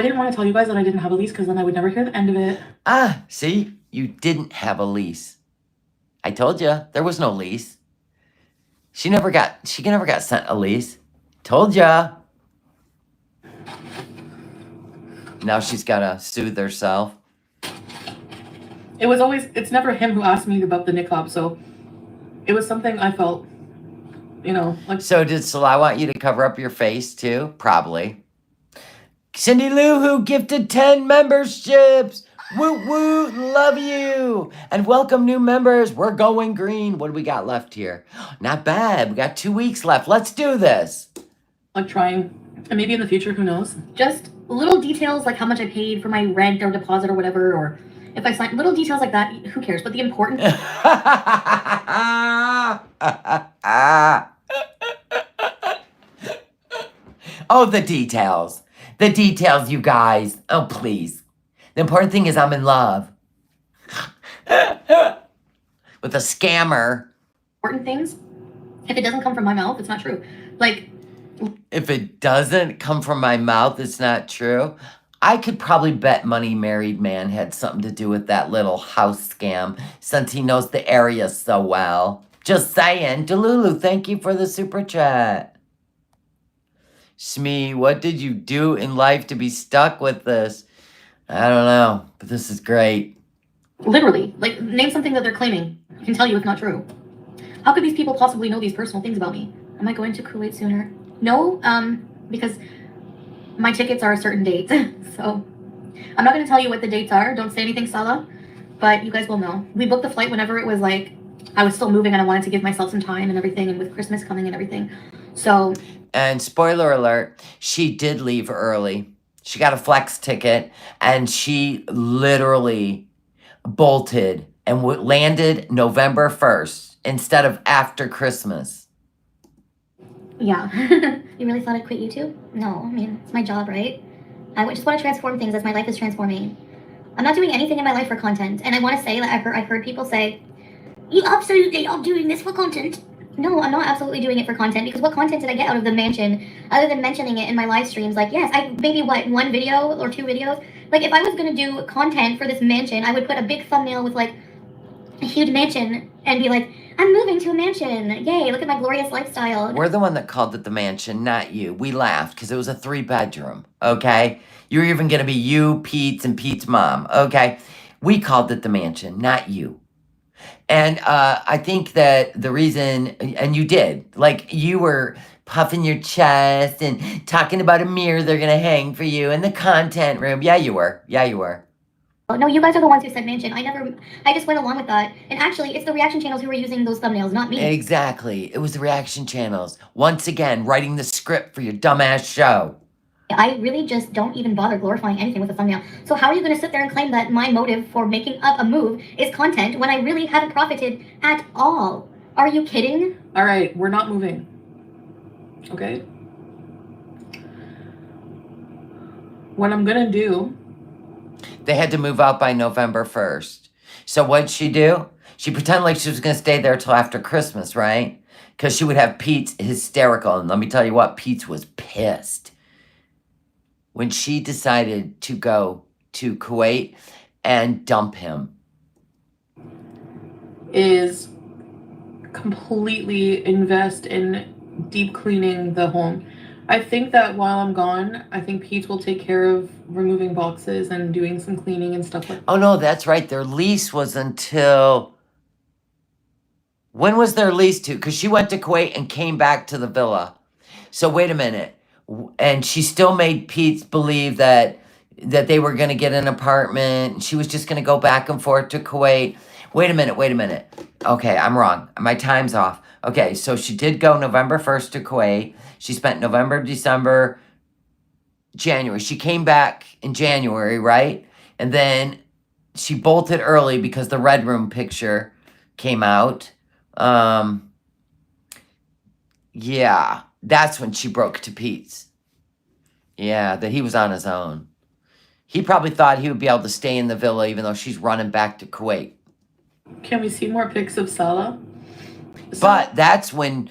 didn't want to tell you guys that I didn't have a lease because then I would never hear the end of it. Ah, see? You didn't have a lease. I told you. There was no lease. She never got sent a lease. Told ya. Now she's got to soothe herself. It's never him who asked me about the niqab, so it was something I felt, like. So did Salah want you to cover up your face too? Probably. Cindy Lou who gifted 10 memberships. Woot woot, love you. And welcome new members. We're going green. What do we got left here? Not bad. We got 2 weeks left. Let's do this. Like trying, and maybe in the future, who knows? Just little details like how much I paid for my rent or deposit or whatever, or if I signed little details like that, who cares? But the important Oh, the details. The details, you guys. Oh, please. The important thing is I'm in love. With a scammer. important things, if it doesn't come from my mouth, it's not true. Like, If it doesn't come from my mouth, it's not true. I could probably bet money married man had something to do with that little house scam since he knows the area so well. Just saying. Delulu, thank you for the super chat. Shmee, what did you do in life to be stuck with this? I don't know, but this is great. literally, like, name something that they're claiming. I can tell you it's not true. How could these people possibly know these personal things about me? Am I going to Kuwait sooner? No, because my tickets are a certain date. So I'm not going to tell you what the dates are. Don't say anything, Salah. But you guys will know. We booked the flight whenever it was like I was still moving and I wanted to give myself some time and everything, and with Christmas coming and everything. So. And spoiler alert, she did leave early. She got a flex ticket and she literally bolted and landed November 1st instead of after Christmas. Yeah. You really thought I'd quit YouTube? No, I mean, it's my job, right? I just want to transform things as my life is transforming. I'm not doing anything in my life for content. And I want to say that I've heard people say, you absolutely are doing this for content. No, I'm not absolutely doing it for content, because what content did I get out of the mansion other than mentioning it in my live streams? Like, yes, maybe one video or 2 videos. Like, if I was going to do content for this mansion, I would put a big thumbnail with like a huge mansion and be like, I'm moving to a mansion. Yay, look at my glorious lifestyle. We're the one that called it the mansion, not you. We laughed because it was a 3-bedroom, okay? You were even going to be you, Pete's, and Pete's mom, okay? We called it the mansion, not you. And I think that the reason, and you did, like you were puffing your chest and talking about a mirror they're going to hang for you in the content room. Yeah, you were. Yeah, you were. No, you guys are the ones who said mansion. I just went along with that. And actually, it's the reaction channels who were using those thumbnails, not me. Exactly. It was the reaction channels. Once again, writing the script for your dumbass show. I really just don't even bother glorifying anything with a thumbnail. So how are you going to sit there and claim that my motive for making up a move is content when I really haven't profited at all? Are you kidding? All right, we're not moving. Okay? What I'm going to do... They had to move out by November 1st. So what'd she do? She pretended like she was going to stay there till after Christmas, right? Because she would have Pete's hysterical. And let me tell you what, Pete's was pissed when she decided to go to Kuwait and dump him. Is completely invest in deep cleaning the home. I think that while I'm gone, I think Pete will take care of removing boxes and doing some cleaning and stuff like that. Oh, no, that's right. Their lease was until... When was their lease to? Because she went to Kuwait and came back to the villa. So wait a minute. And she still made Pete believe that they were going to get an apartment. She was just going to go back and forth to Kuwait. Wait a minute. Okay, I'm wrong. My time's off. Okay, so she did go November 1st to Kuwait. She spent November, December, January. She came back in January, right? And then she bolted early because the Red Room picture came out. Yeah, that's when she broke to Pete's. Yeah, that he was on his own. He probably thought he would be able to stay in the villa even though she's running back to Kuwait. Can we see more pics of Salah? But that's when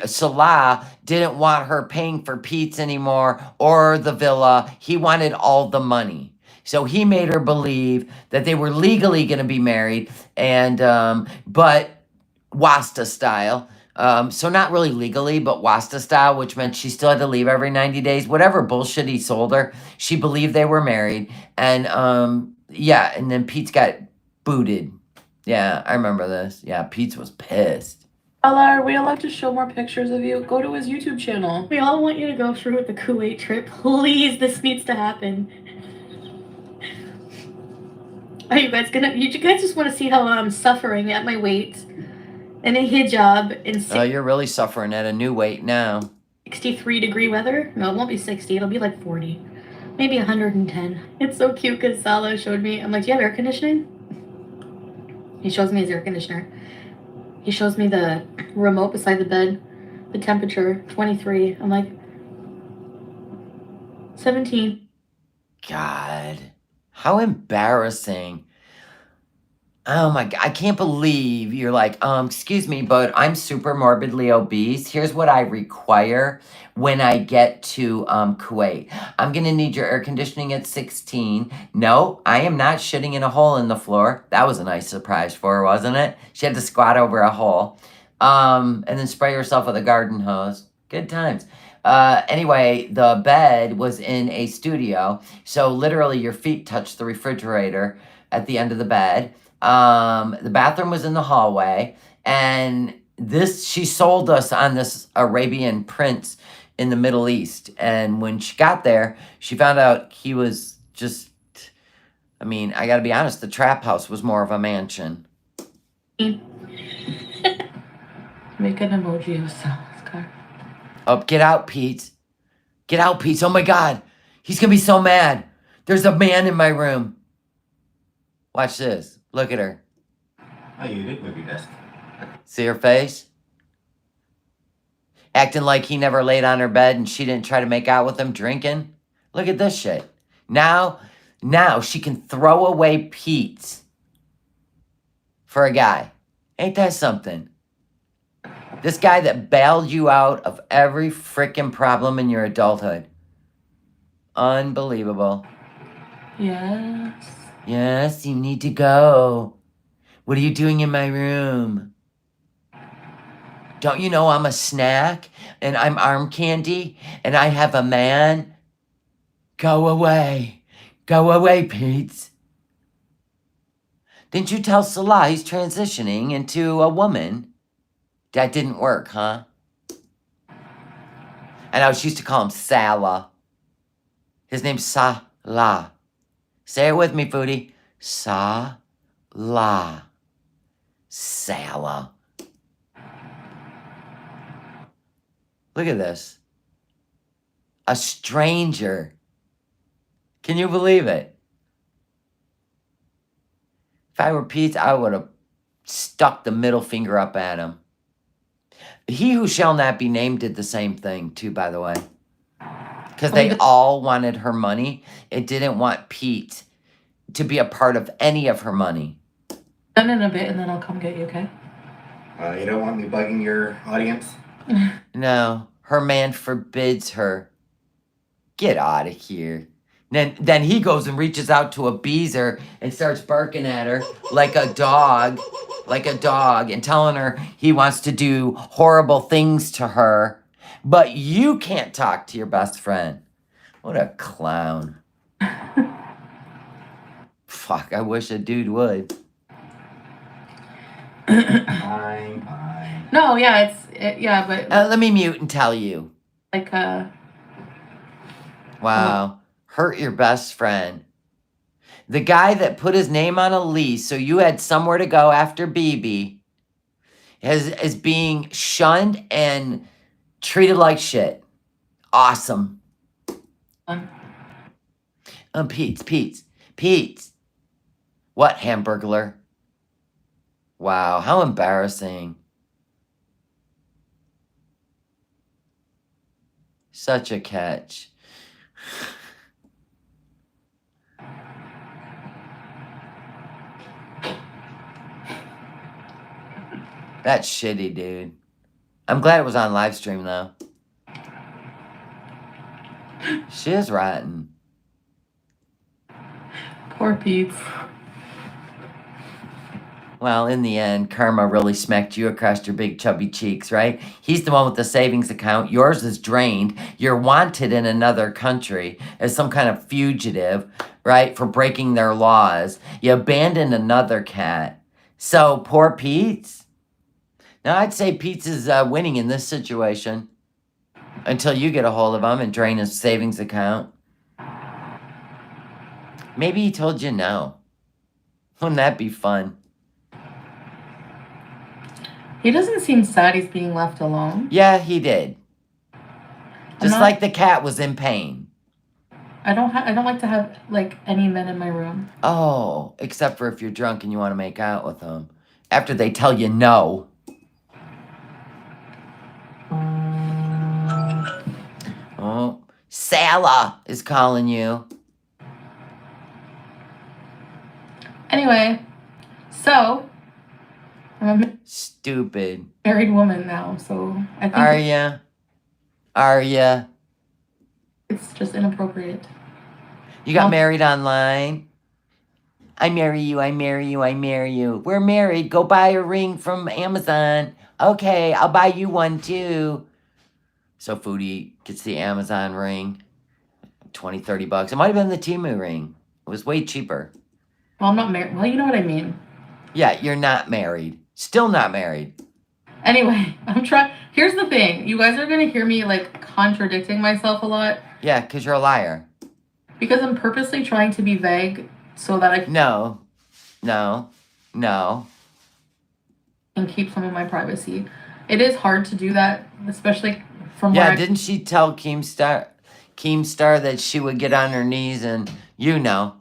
Salah didn't want her paying for Pete's anymore or the villa. He wanted all the money. So he made her believe that they were legally going to be married, and but Wasta style. So not really legally, but WASTA style, which meant she still had to leave every 90 days. Whatever bullshit he sold her, she believed they were married. And yeah, and then Pete's got booted. Yeah, I remember this. Yeah, Pete's was pissed. Ella, are we allowed to show more pictures of you? Go to his YouTube channel. We all want you to go through with the Kuwait trip. Please, this needs to happen. Are you guys just want to see how I'm suffering at my weight in a hijab in Oh, you're really suffering at a new weight now. 63-degree weather? No, it won't be 60. It'll be like 40. Maybe 110. It's so cute because Salah showed me. I'm like, do you have air conditioning? He shows me his air conditioner. He shows me the remote beside the bed. The temperature, 23. I'm like, 17. God, how embarrassing. Oh my God, I can't believe you're like, excuse me, but I'm super morbidly obese. Here's what I require when I get to Kuwait. I'm gonna need your air conditioning at 16. No, I am not shitting in a hole in the floor. That was a nice surprise for her, wasn't it? She had to squat over a hole. And then spray herself with a garden hose. Good times. Anyway, the bed was in a studio, so literally your feet touched the refrigerator at the end of the bed. The bathroom was in the hallway, and she sold us on this Arabian prince in the Middle East. And when she got there, she found out he was just, I mean, I gotta be honest, the trap house was more of a mansion. Make an emoji of Salah's car. Oh, get out, Pete. Get out, Pete. Oh my God. He's gonna be so mad. There's a man in my room. Watch this. Look at her. Oh, you did move your desk. See her face? Acting like he never laid on her bed and she didn't try to make out with him, drinking. Look at this shit. Now she can throw away Pete for a guy. Ain't that something? This guy that bailed you out of every frickin' problem in your adulthood. Unbelievable. Yes. Yes, you need to go. What are you doing in my room? Don't you know I'm a snack and I'm arm candy and I have a man? Go away. Go away, Pete. Didn't you tell Salah he's transitioning into a woman? That didn't work, huh? I know, she used to call him Salah. His name's Salah. Say it with me, Foodie. Salah. Salah. Look at this. A stranger. Can you believe it? If I were Pete, I would have stuck the middle finger up at him. He Who Shall Not Be Named did the same thing, too, by the way. Because they all wanted her money. It didn't want Pete to be a part of any of her money. Done in a bit, and then I'll come get you, okay? You don't want me bugging your audience? No, her man forbids her. Get out of here. Then he goes and reaches out to a beezer and starts barking at her like a dog, and telling her he wants to do horrible things to her. But you can't talk to your best friend. What a clown. Fuck, I wish a dude would. Fine. No, yeah, yeah, but Let me mute and tell you. like, Wow. Hurt your best friend. The guy that put his name on a lease so you had somewhere to go after BB is being shunned and treated like shit. Awesome. Pete. What, Hamburglar? Wow, how embarrassing. Such a catch. That's shitty, dude. I'm glad it was on live stream, though. She is rotten. poor Pete. Well, in the end, karma really smacked you across your big chubby cheeks, right? He's the one with the savings account. Yours is drained. You're wanted in another country as some kind of fugitive, right? For breaking their laws. You abandoned another cat. So, poor Pete's. Now, I'd say Pete's is winning in this situation until you get a hold of him and drain his savings account. Maybe he told you no. Wouldn't that be fun? He doesn't seem sad he's being left alone. Yeah, he did. Just like the cat was in pain. I don't like to have like any men in my room. Oh, except for if you're drunk and you want to make out with them. After they tell you no. Oh, Sala is calling you. Anyway, so I'm a Stupid. married woman now, so I think Are ya? Are ya? it's just inappropriate. You got No. married online? I marry you, I marry you, I marry you. We're married. Go buy a ring from Amazon. Okay, I'll buy you one too. So Foodie gets the Amazon ring. 20, 30 bucks. It might have been the Temu ring. It was way cheaper. Well, I'm not married. Well, you know what I mean. Yeah, you're not married. Still not married. Anyway, I'm trying. Here's the thing. You guys are going to hear me like contradicting myself a lot Yeah, because you're a liar. because I'm purposely trying to be vague so that I No. can keep some of my privacy. It is hard to do that, especially from Yeah, where didn't she tell Keemstar that she would get on her knees and you know?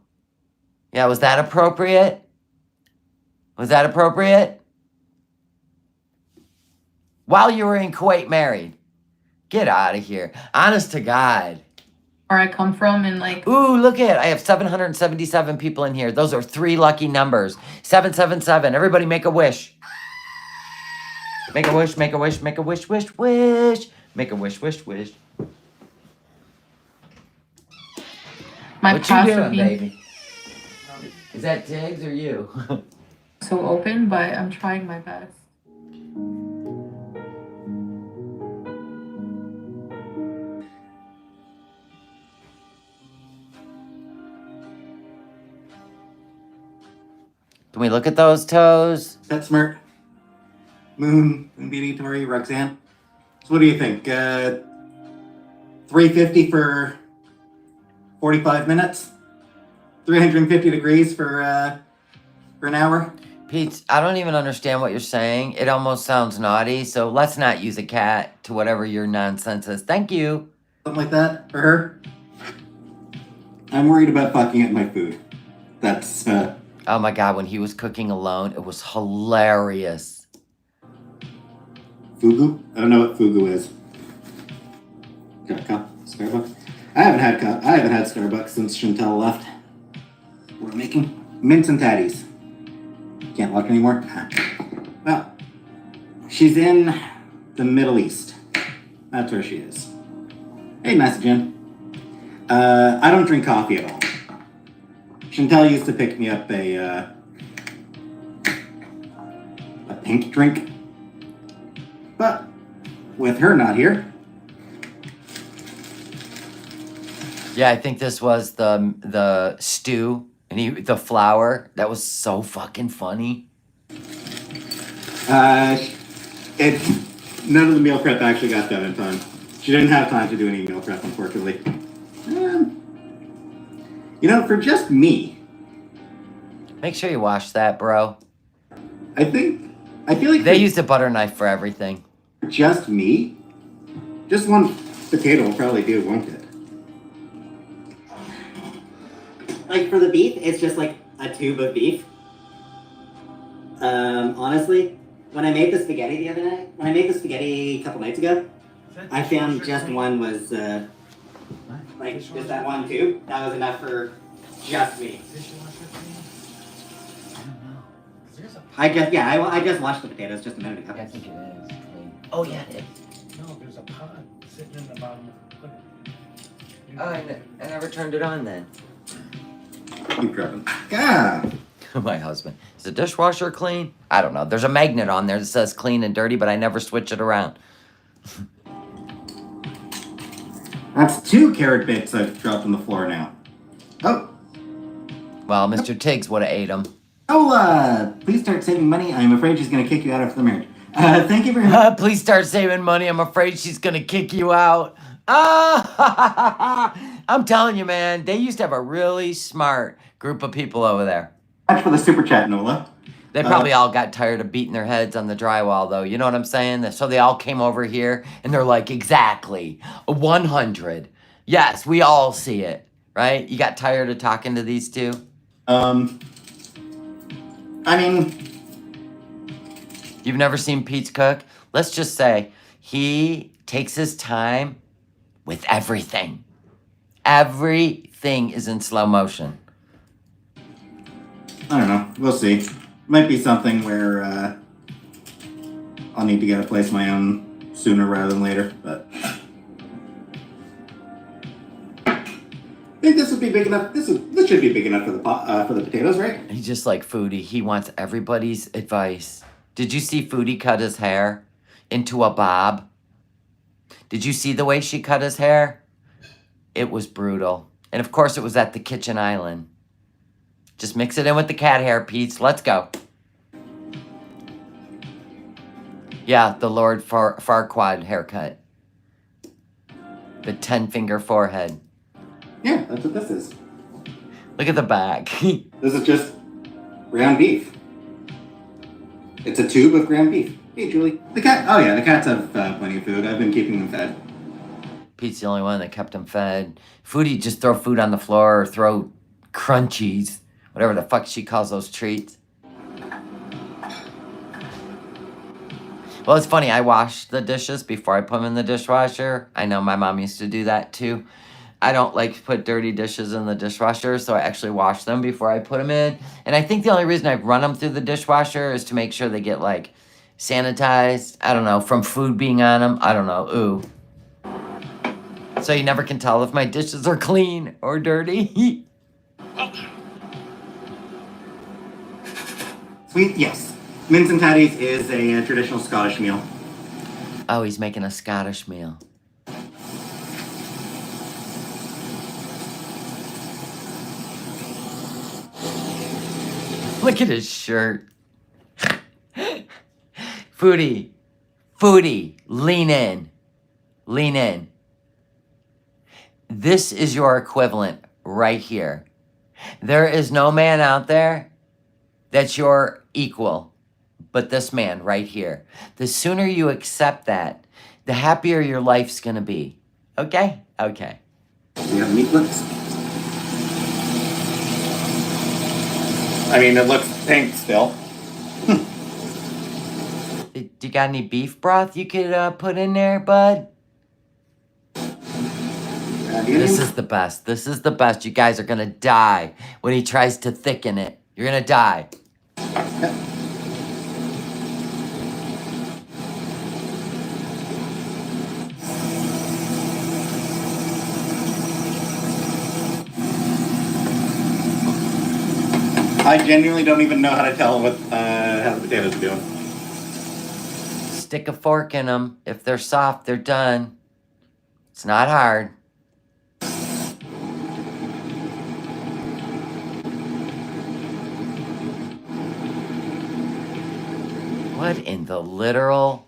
Yeah, was that appropriate? Was that appropriate? While you were in Kuwait married. Get out of here. Honest to God. I come from and like Ooh, look at it. I have 777 people in here. Those are 3 lucky numbers. 777. Everybody make a wish. Make a wish, make a wish, make a wish, wish, wish. Make a wish, wish, wish. my What you past doing, would be baby? Is that Tiggs or you? so open, but I'm trying my best. Can we look at those toes? That's smart. Moon Beauty, Tori, Roxanne. So what do you think? $350 for 45 minutes? 350 degrees for an hour? Pete, I don't even understand what you're saying. It almost sounds naughty, so let's not use a cat to whatever your nonsense is. Thank you. Something like that for her? I'm worried about fucking at my food. That's, Oh my God, when he was cooking alone, it was hilarious. Fugu? I don't know what fugu is. Got a cup? Starbucks? I haven't had Starbucks since Chantel left. We're making mints and tatties. Can't walk anymore? Well, she's in the Middle East. That's where she is. Hey, messaging. I don't drink coffee at all. Chantel used to pick me up a pink drink. But with her not here. Yeah, I think this was the stew and the flour. That was so fucking funny. None of the meal prep actually got done in time. She didn't have time to do any meal prep, unfortunately. For just me. Make sure you wash that, bro. I feel like They use the butter knife for everything. just me. Just one potato will probably do, won't it? Like for the beef, it's just like a tube of beef. Honestly, when I made the spaghetti a couple nights ago, I found just one was like just that one tube. That was enough for just me. I just washed the potatoes just a minute ago. I think it is. Oh yeah, it is. No, there's a pot sitting in the bottom of the Oh, I never turned it on then. Keep grabbing. God. My husband. Is the dishwasher clean? I don't know. There's a magnet on there that says clean and dirty, but I never switch it around. That's 2 carrot bits I've dropped on the floor now. Oh. Well, Mr. Tiggs would have ate them. Oh, please start saving money. I'm afraid she's going to kick you out after the marriage. Thank you very much. Please start saving money. I'm afraid she's going to kick you out. I'm telling you, man, they used to have a really smart group of people over there. Much for the super chat, Nola. They probably all got tired of beating their heads on the drywall, though. You know what I'm saying? So they all came over here, and they're like, exactly, 100. Yes, we all see it, right? You got tired of talking to these two? I mean... You've never seen Pete's cook? Let's just say he takes his time with everything. Everything is in slow motion. I don't know. We'll see. Might be something where I'll need to get a place of my own sooner rather than later, but... I think this would be big enough. This should be big enough for the for the potatoes, right? He's just like Foodie. He wants everybody's advice. Did you see Foodie cut his hair into a bob? Did you see the way she cut his hair? It was brutal. And of course it was at the kitchen island. Just mix it in with the cat hair, Pete's. Let's go. Yeah, the Lord Farquaad haircut. The 10-finger forehead. Yeah, that's what this is. Look at the back. This is just ground beef. It's a tube of ground beef. Hey, Julie. The cat. Oh yeah, the cats have plenty of food. I've been keeping them fed. Pete's the only one that kept him fed. Foodie just throw food on the floor or throw crunchies. Whatever the fuck she calls those treats. Well, it's funny. I wash the dishes before I put them in the dishwasher. I know my mom used to do that too. I don't like to put dirty dishes in the dishwasher, so I actually wash them before I put them in. And I think the only reason I run them through the dishwasher is to make sure they get, like, sanitized. I don't know, from food being on them. I don't know. Ooh. So you never can tell if my dishes are clean or dirty. Sweet, yes. Mince and tatties is a traditional Scottish meal. Oh, he's making a Scottish meal. Look at his shirt. Foodie, lean in. Lean in. This is your equivalent right here. There is no man out there that's your equal, but this man right here. The sooner you accept that, the happier your life's gonna be. Okay? Okay. We have meat lips. I mean, it looks pink still. Do you got any beef broth you could put in there, bud? This is the best. This is the best. You guys are gonna die when he tries to thicken it. You're gonna die. I genuinely don't even know how to tell what how the potatoes are doing. Stick a fork in them. If they're soft, they're done. It's not hard. What in the literal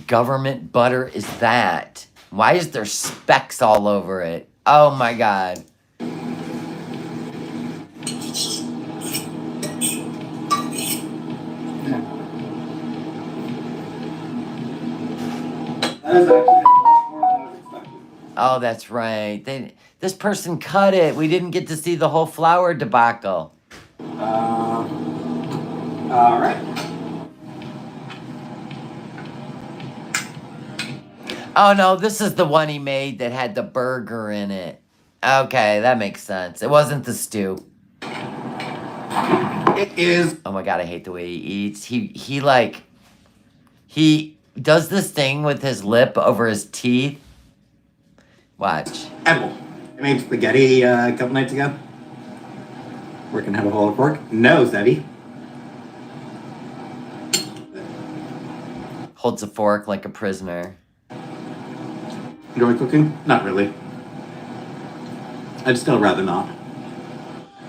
government butter is that? Why is there specks all over it? Oh my God. Oh, that's right. This person cut it. We didn't get to see the whole flour debacle. All right. Oh, no, this is the one he made that had the burger in it. Okay, that makes sense. It wasn't the stew. It is. Oh, my God, I hate the way he eats. He does this thing with his lip over his teeth. Watch. Edible. I made spaghetti a couple nights ago. Where can I have a whole fork? No, Zebby. Holds a fork like a prisoner. Enjoy cooking? Not really. I'd still rather not.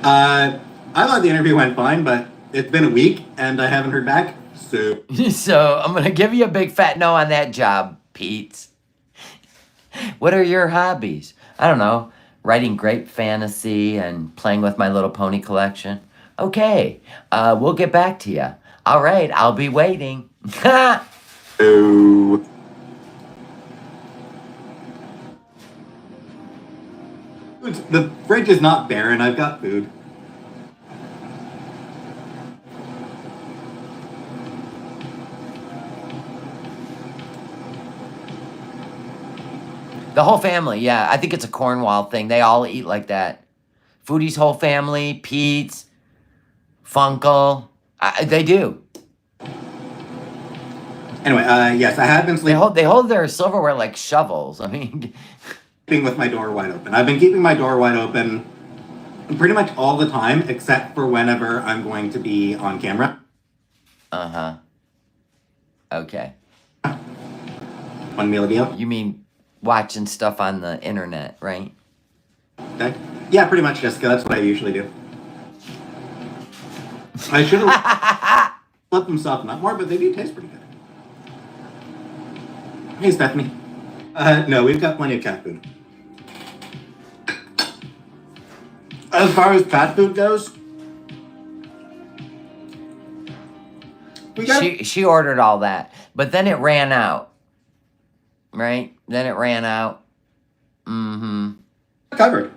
I thought the interview went fine, but it's been a week and I haven't heard back, so... So I'm gonna give you a big fat no on that job, Pete. What are your hobbies? I don't know. Writing great fantasy and playing with My Little Pony collection. Okay, we'll get back to you. All right, I'll be waiting. Oh. The fridge is not barren. I've got food. The whole family, yeah. I think it's a Cornwall thing. They all eat like that. Foodie's whole family, Pete's, Funkle. They do. Anyway, yes, I have been They hold their silverware like shovels. I mean, sleeping with my door wide open. I've been keeping my door wide open pretty much all the time, except for whenever I'm going to be on camera. uh-huh. Okay. One meal a deal. You mean watching stuff on the internet, right? Okay. Yeah, pretty much, Jessica. That's what I usually do. I should have let them soften up more, but they do taste pretty good. Hey, Stephanie. No, we've got plenty of cat food. As far as cat food goes, She ordered all that, but then it ran out. Right? Then it ran out. Mm-hmm. Covered.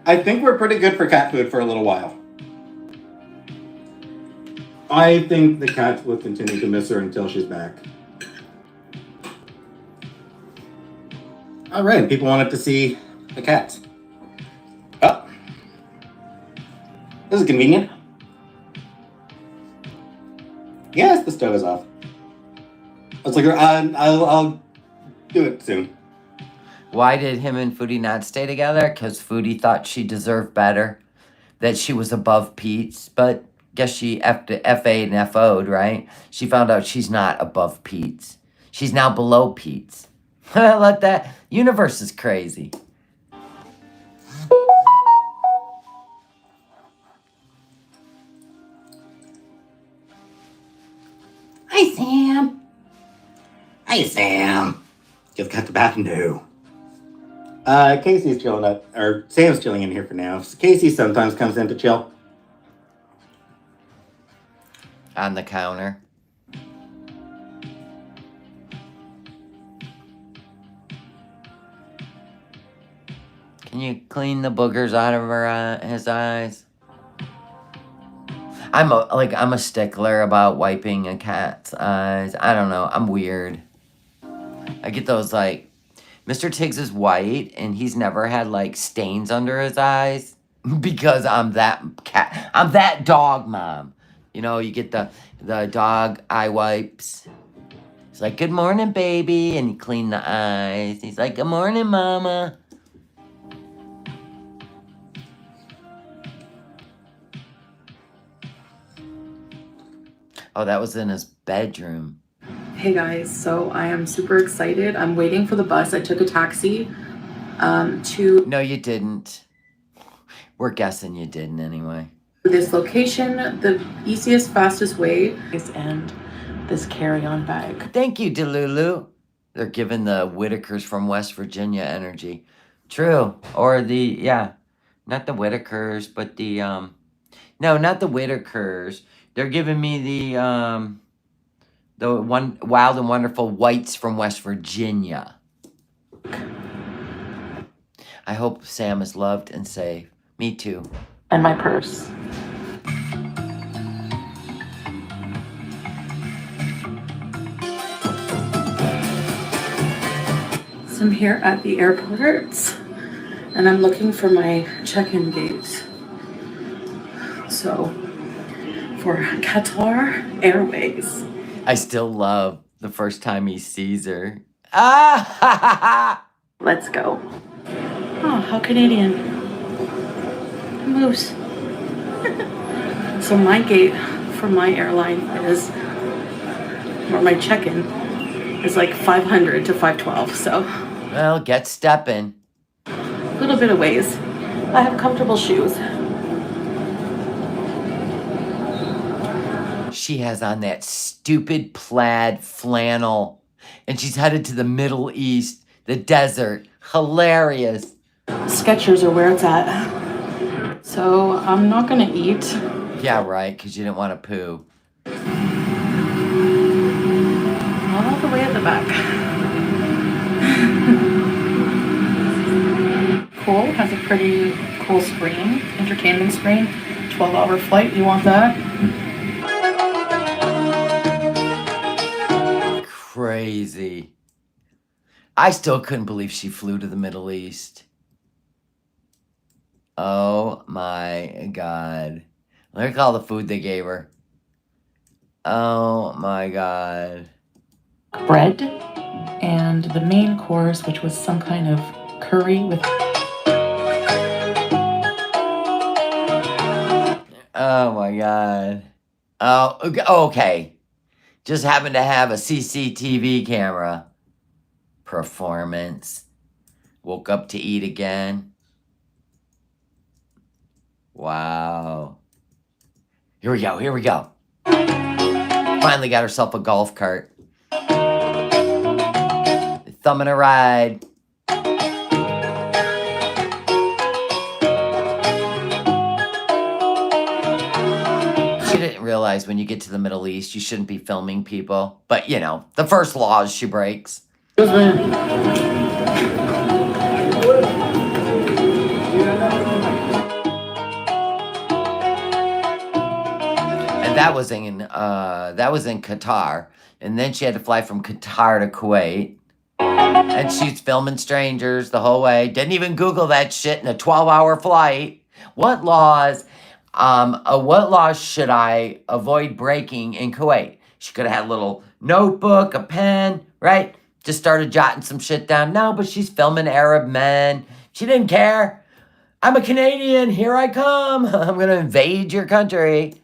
I think we're pretty good for cat food for a little while. I think the cats will continue to miss her until she's back. All right, people wanted to see the cats. Oh, this is convenient. Yes, the stove is off. It's like I'll do it soon. Why did him and Foodie not stay together? Because Foodie thought she deserved better, that she was above Pete's, but guess she FA'd and FO'd, right? She found out she's not above Pete's. She's now below Pete's. Let that universe is crazy. Hi, Sam. Hi, Sam. Just got the bath? No. Casey's chilling up, or Sam's chilling in here for now. Casey sometimes comes in to chill. On the counter. Can you clean the boogers out of his eyes? I'm a stickler about wiping a cat's eyes. I don't know. I'm weird. I get those like, Mr. Tiggs is white and he's never had like stains under his eyes because I'm that dog mom. You know, you get the dog eye wipes. It's like, good morning, baby, and you clean the eyes. He's like, good morning, mama. Oh, that was in his bedroom. Hey guys, so I am super excited. I'm waiting for the bus. I took a taxi to No, you didn't. We're guessing you didn't anyway. this location. The easiest, fastest way is and this carry-on bag. Thank you, Delulu. They're giving the Whitakers from West Virginia energy. True. Or not the Whitakers, but no, not the Whitakers. They're giving me the one wild and wonderful whites from West Virginia. I hope Sam is loved and safe. Me too. And my purse. So I'm here at the airport and I'm looking for my check-in gate. So for Qatar Airways. I still love the first time he sees her. Ah! Let's go. Oh, how Canadian. Moose. So my gate for my airline is, or my check-in is like 500 to 512. So Well, get stepping. a little bit of ways. I have comfortable shoes. She has on that stupid plaid flannel, and she's headed to the Middle East, the desert. Hilarious. Skechers are where it's at. So I'm not gonna eat. Yeah, right, because you didn't want to poo. All the way at the back. Cool, has a pretty cool screen, entertainment screen. 12-hour flight, you want that? Crazy. I still couldn't believe she flew to the Middle East. Oh my God. Look at all the food they gave her. Oh my God. Bread and the main course, which was some kind of curry with. Oh my God. Oh, okay. Just happened to have a CCTV camera. Performance. Woke up to eat again. Wow. Here we go. Here we go. Finally got herself a golf cart. Thumbing a ride. She didn't realize when you get to the Middle East, you shouldn't be filming people. But, you know, the first laws she breaks. And that was in Qatar. And then she had to fly from Qatar to Kuwait. And she's filming strangers the whole way. Didn't even Google that shit in a 12-hour flight. What laws should I avoid breaking in Kuwait? She could have had a little notebook, a pen, right? Just started jotting some shit down. No, but she's filming Arab men. She didn't care. I'm a Canadian. Here I come. I'm going to invade your country.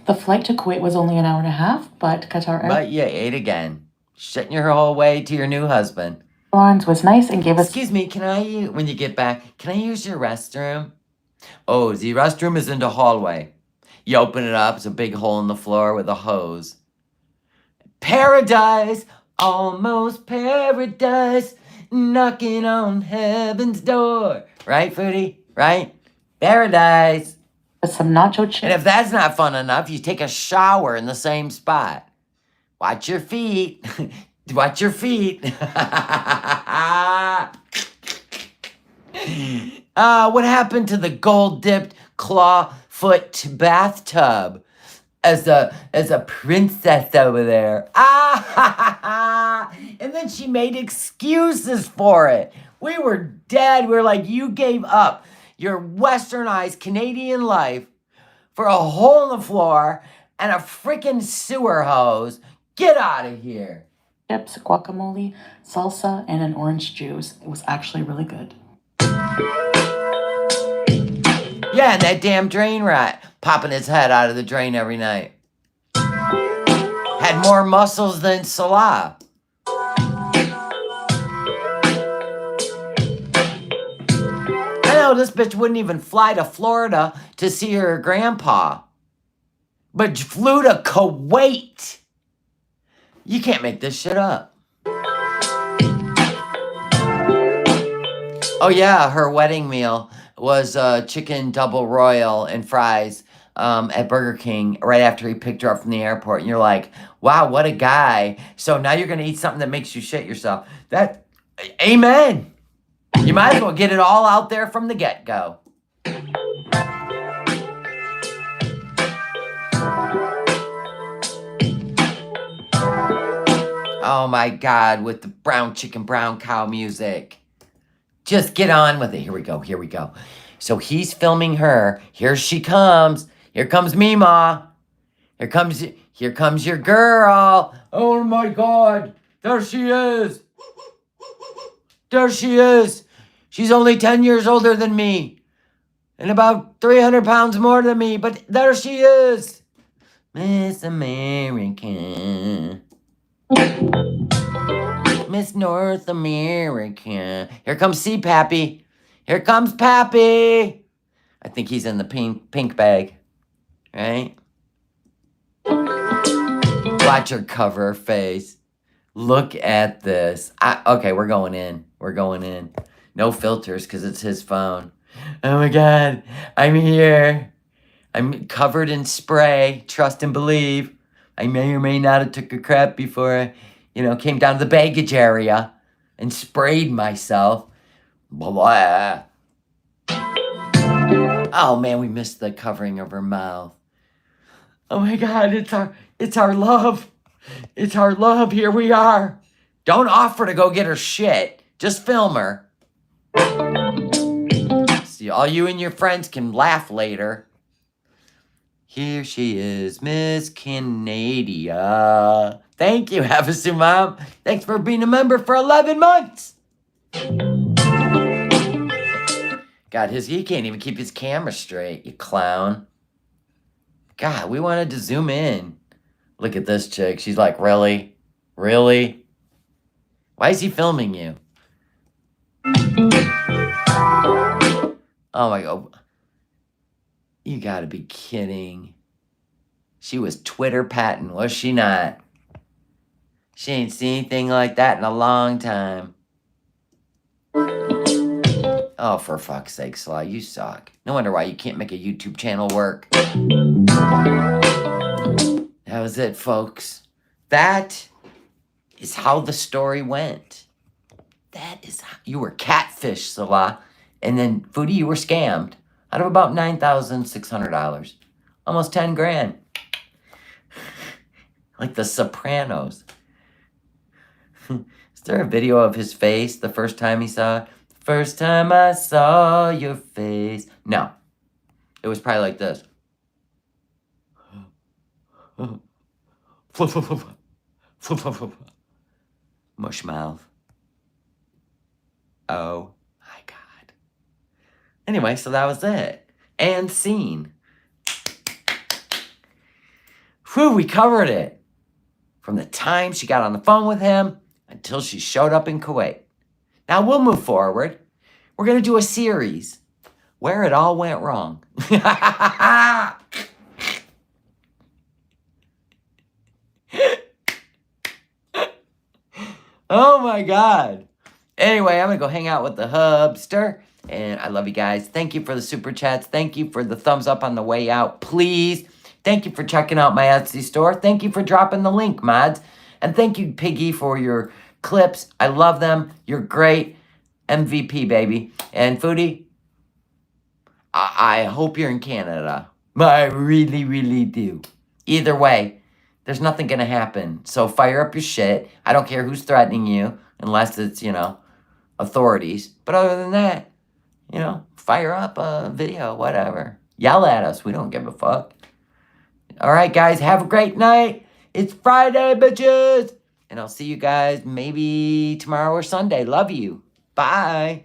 The flight to Kuwait was only an hour and a half, but Qatar But you ate again. Shitting your whole way to your new husband. Airlines was nice and gave us. Excuse me, when you get back, can I use your restroom? Oh, the restroom is in the hallway. You open it up, it's a big hole in the floor with a hose. Paradise, almost paradise, knocking on heaven's door. Right, Foodie? Right? Paradise. Some nacho chips. And if that's not fun enough, you take a shower in the same spot. Watch your feet. Watch your feet. What happened to the gold-dipped claw-foot bathtub? As a princess over there. And then she made excuses for it. We were dead. We were like, you gave up your westernized Canadian life for a hole in the floor and a freaking sewer hose. Get out of here. Chips, guacamole, salsa, and an orange juice. It was actually really good. Yeah, and that damn drain rat popping his head out of the drain every night. Had more muscles than Salah. I know this bitch wouldn't even fly to Florida to see her grandpa, but flew to Kuwait. You can't make this shit up. Oh yeah, her wedding meal was chicken double royal and fries at Burger King right after he picked her up from the airport. And you're like, wow, what a guy. So now you're going to eat something that makes you shit yourself. Amen. You might as well get it all out there from the get-go. Oh my God, with the brown chicken, brown cow music. Just get on with it. Here we go. Here we go. So he's filming her. Here she comes. Here comes Mima. Here comes your girl. Oh my God. There she is. There she is. She's only 10 years older than me. And about 300 pounds more than me. But there she is. Miss America. Miss North America. Here comes C Pappy. Here comes Pappy. I think he's in the pink bag. Right? Watch her cover her face. Look at this. Okay, we're going in. We're going in. No filters because it's his phone. Oh my God. I'm here. I'm covered in spray. Trust and believe. I may or may not have took a crap before I, came down to the baggage area and sprayed myself. Blah. Oh man, we missed the covering of her mouth. Oh my God, it's our love. It's our love. Here we are. Don't offer to go get her shit. Just film her. See, all you and your friends can laugh later. Here she is, Miss Canada. Thank you, Havasu Mom. Thanks for being a member for 11 months. God, he can't even keep his camera straight, you clown. God, we wanted to zoom in. Look at this chick. She's like, really? Really? Why is he filming you? Oh my God. You gotta be kidding. She was Twitter patting, was she not? She ain't seen anything like that in a long time. Oh, for fuck's sake, Sly, you suck. No wonder why you can't make a YouTube channel work. That was it, folks. That is how the story went. That is how you were catfished, Salah. And then, Foodie, you were scammed out of about $9,600. Almost 10 grand. Like the Sopranos. Is there a video of his face the first time he saw it? First time I saw your face. No. It was probably like this. Mush mouth. Oh my God. Anyway, so that was it. And scene. Whew, we covered it. From the time she got on the phone with him until she showed up in Kuwait. Now we'll move forward. We're going to do a series where it all went wrong. Oh my God. Anyway, I'm going to go hang out with the hubster. And I love you guys. Thank you for the super chats. Thank you for the thumbs up on the way out. Please. Thank you for checking out my Etsy store. Thank you for dropping the link, mods. And thank you, Piggy, for your clips. I love them. You're great. MVP, baby. And Foodie, I hope you're in Canada. I really, really do. Either way, there's nothing going to happen. So fire up your shit. I don't care who's threatening you, unless it's, authorities. But other than that, fire up a video, whatever. Yell at us. We don't give a fuck. All right, guys, have a great night. It's Friday, bitches. And I'll see you guys maybe tomorrow or Sunday. Love you. Bye.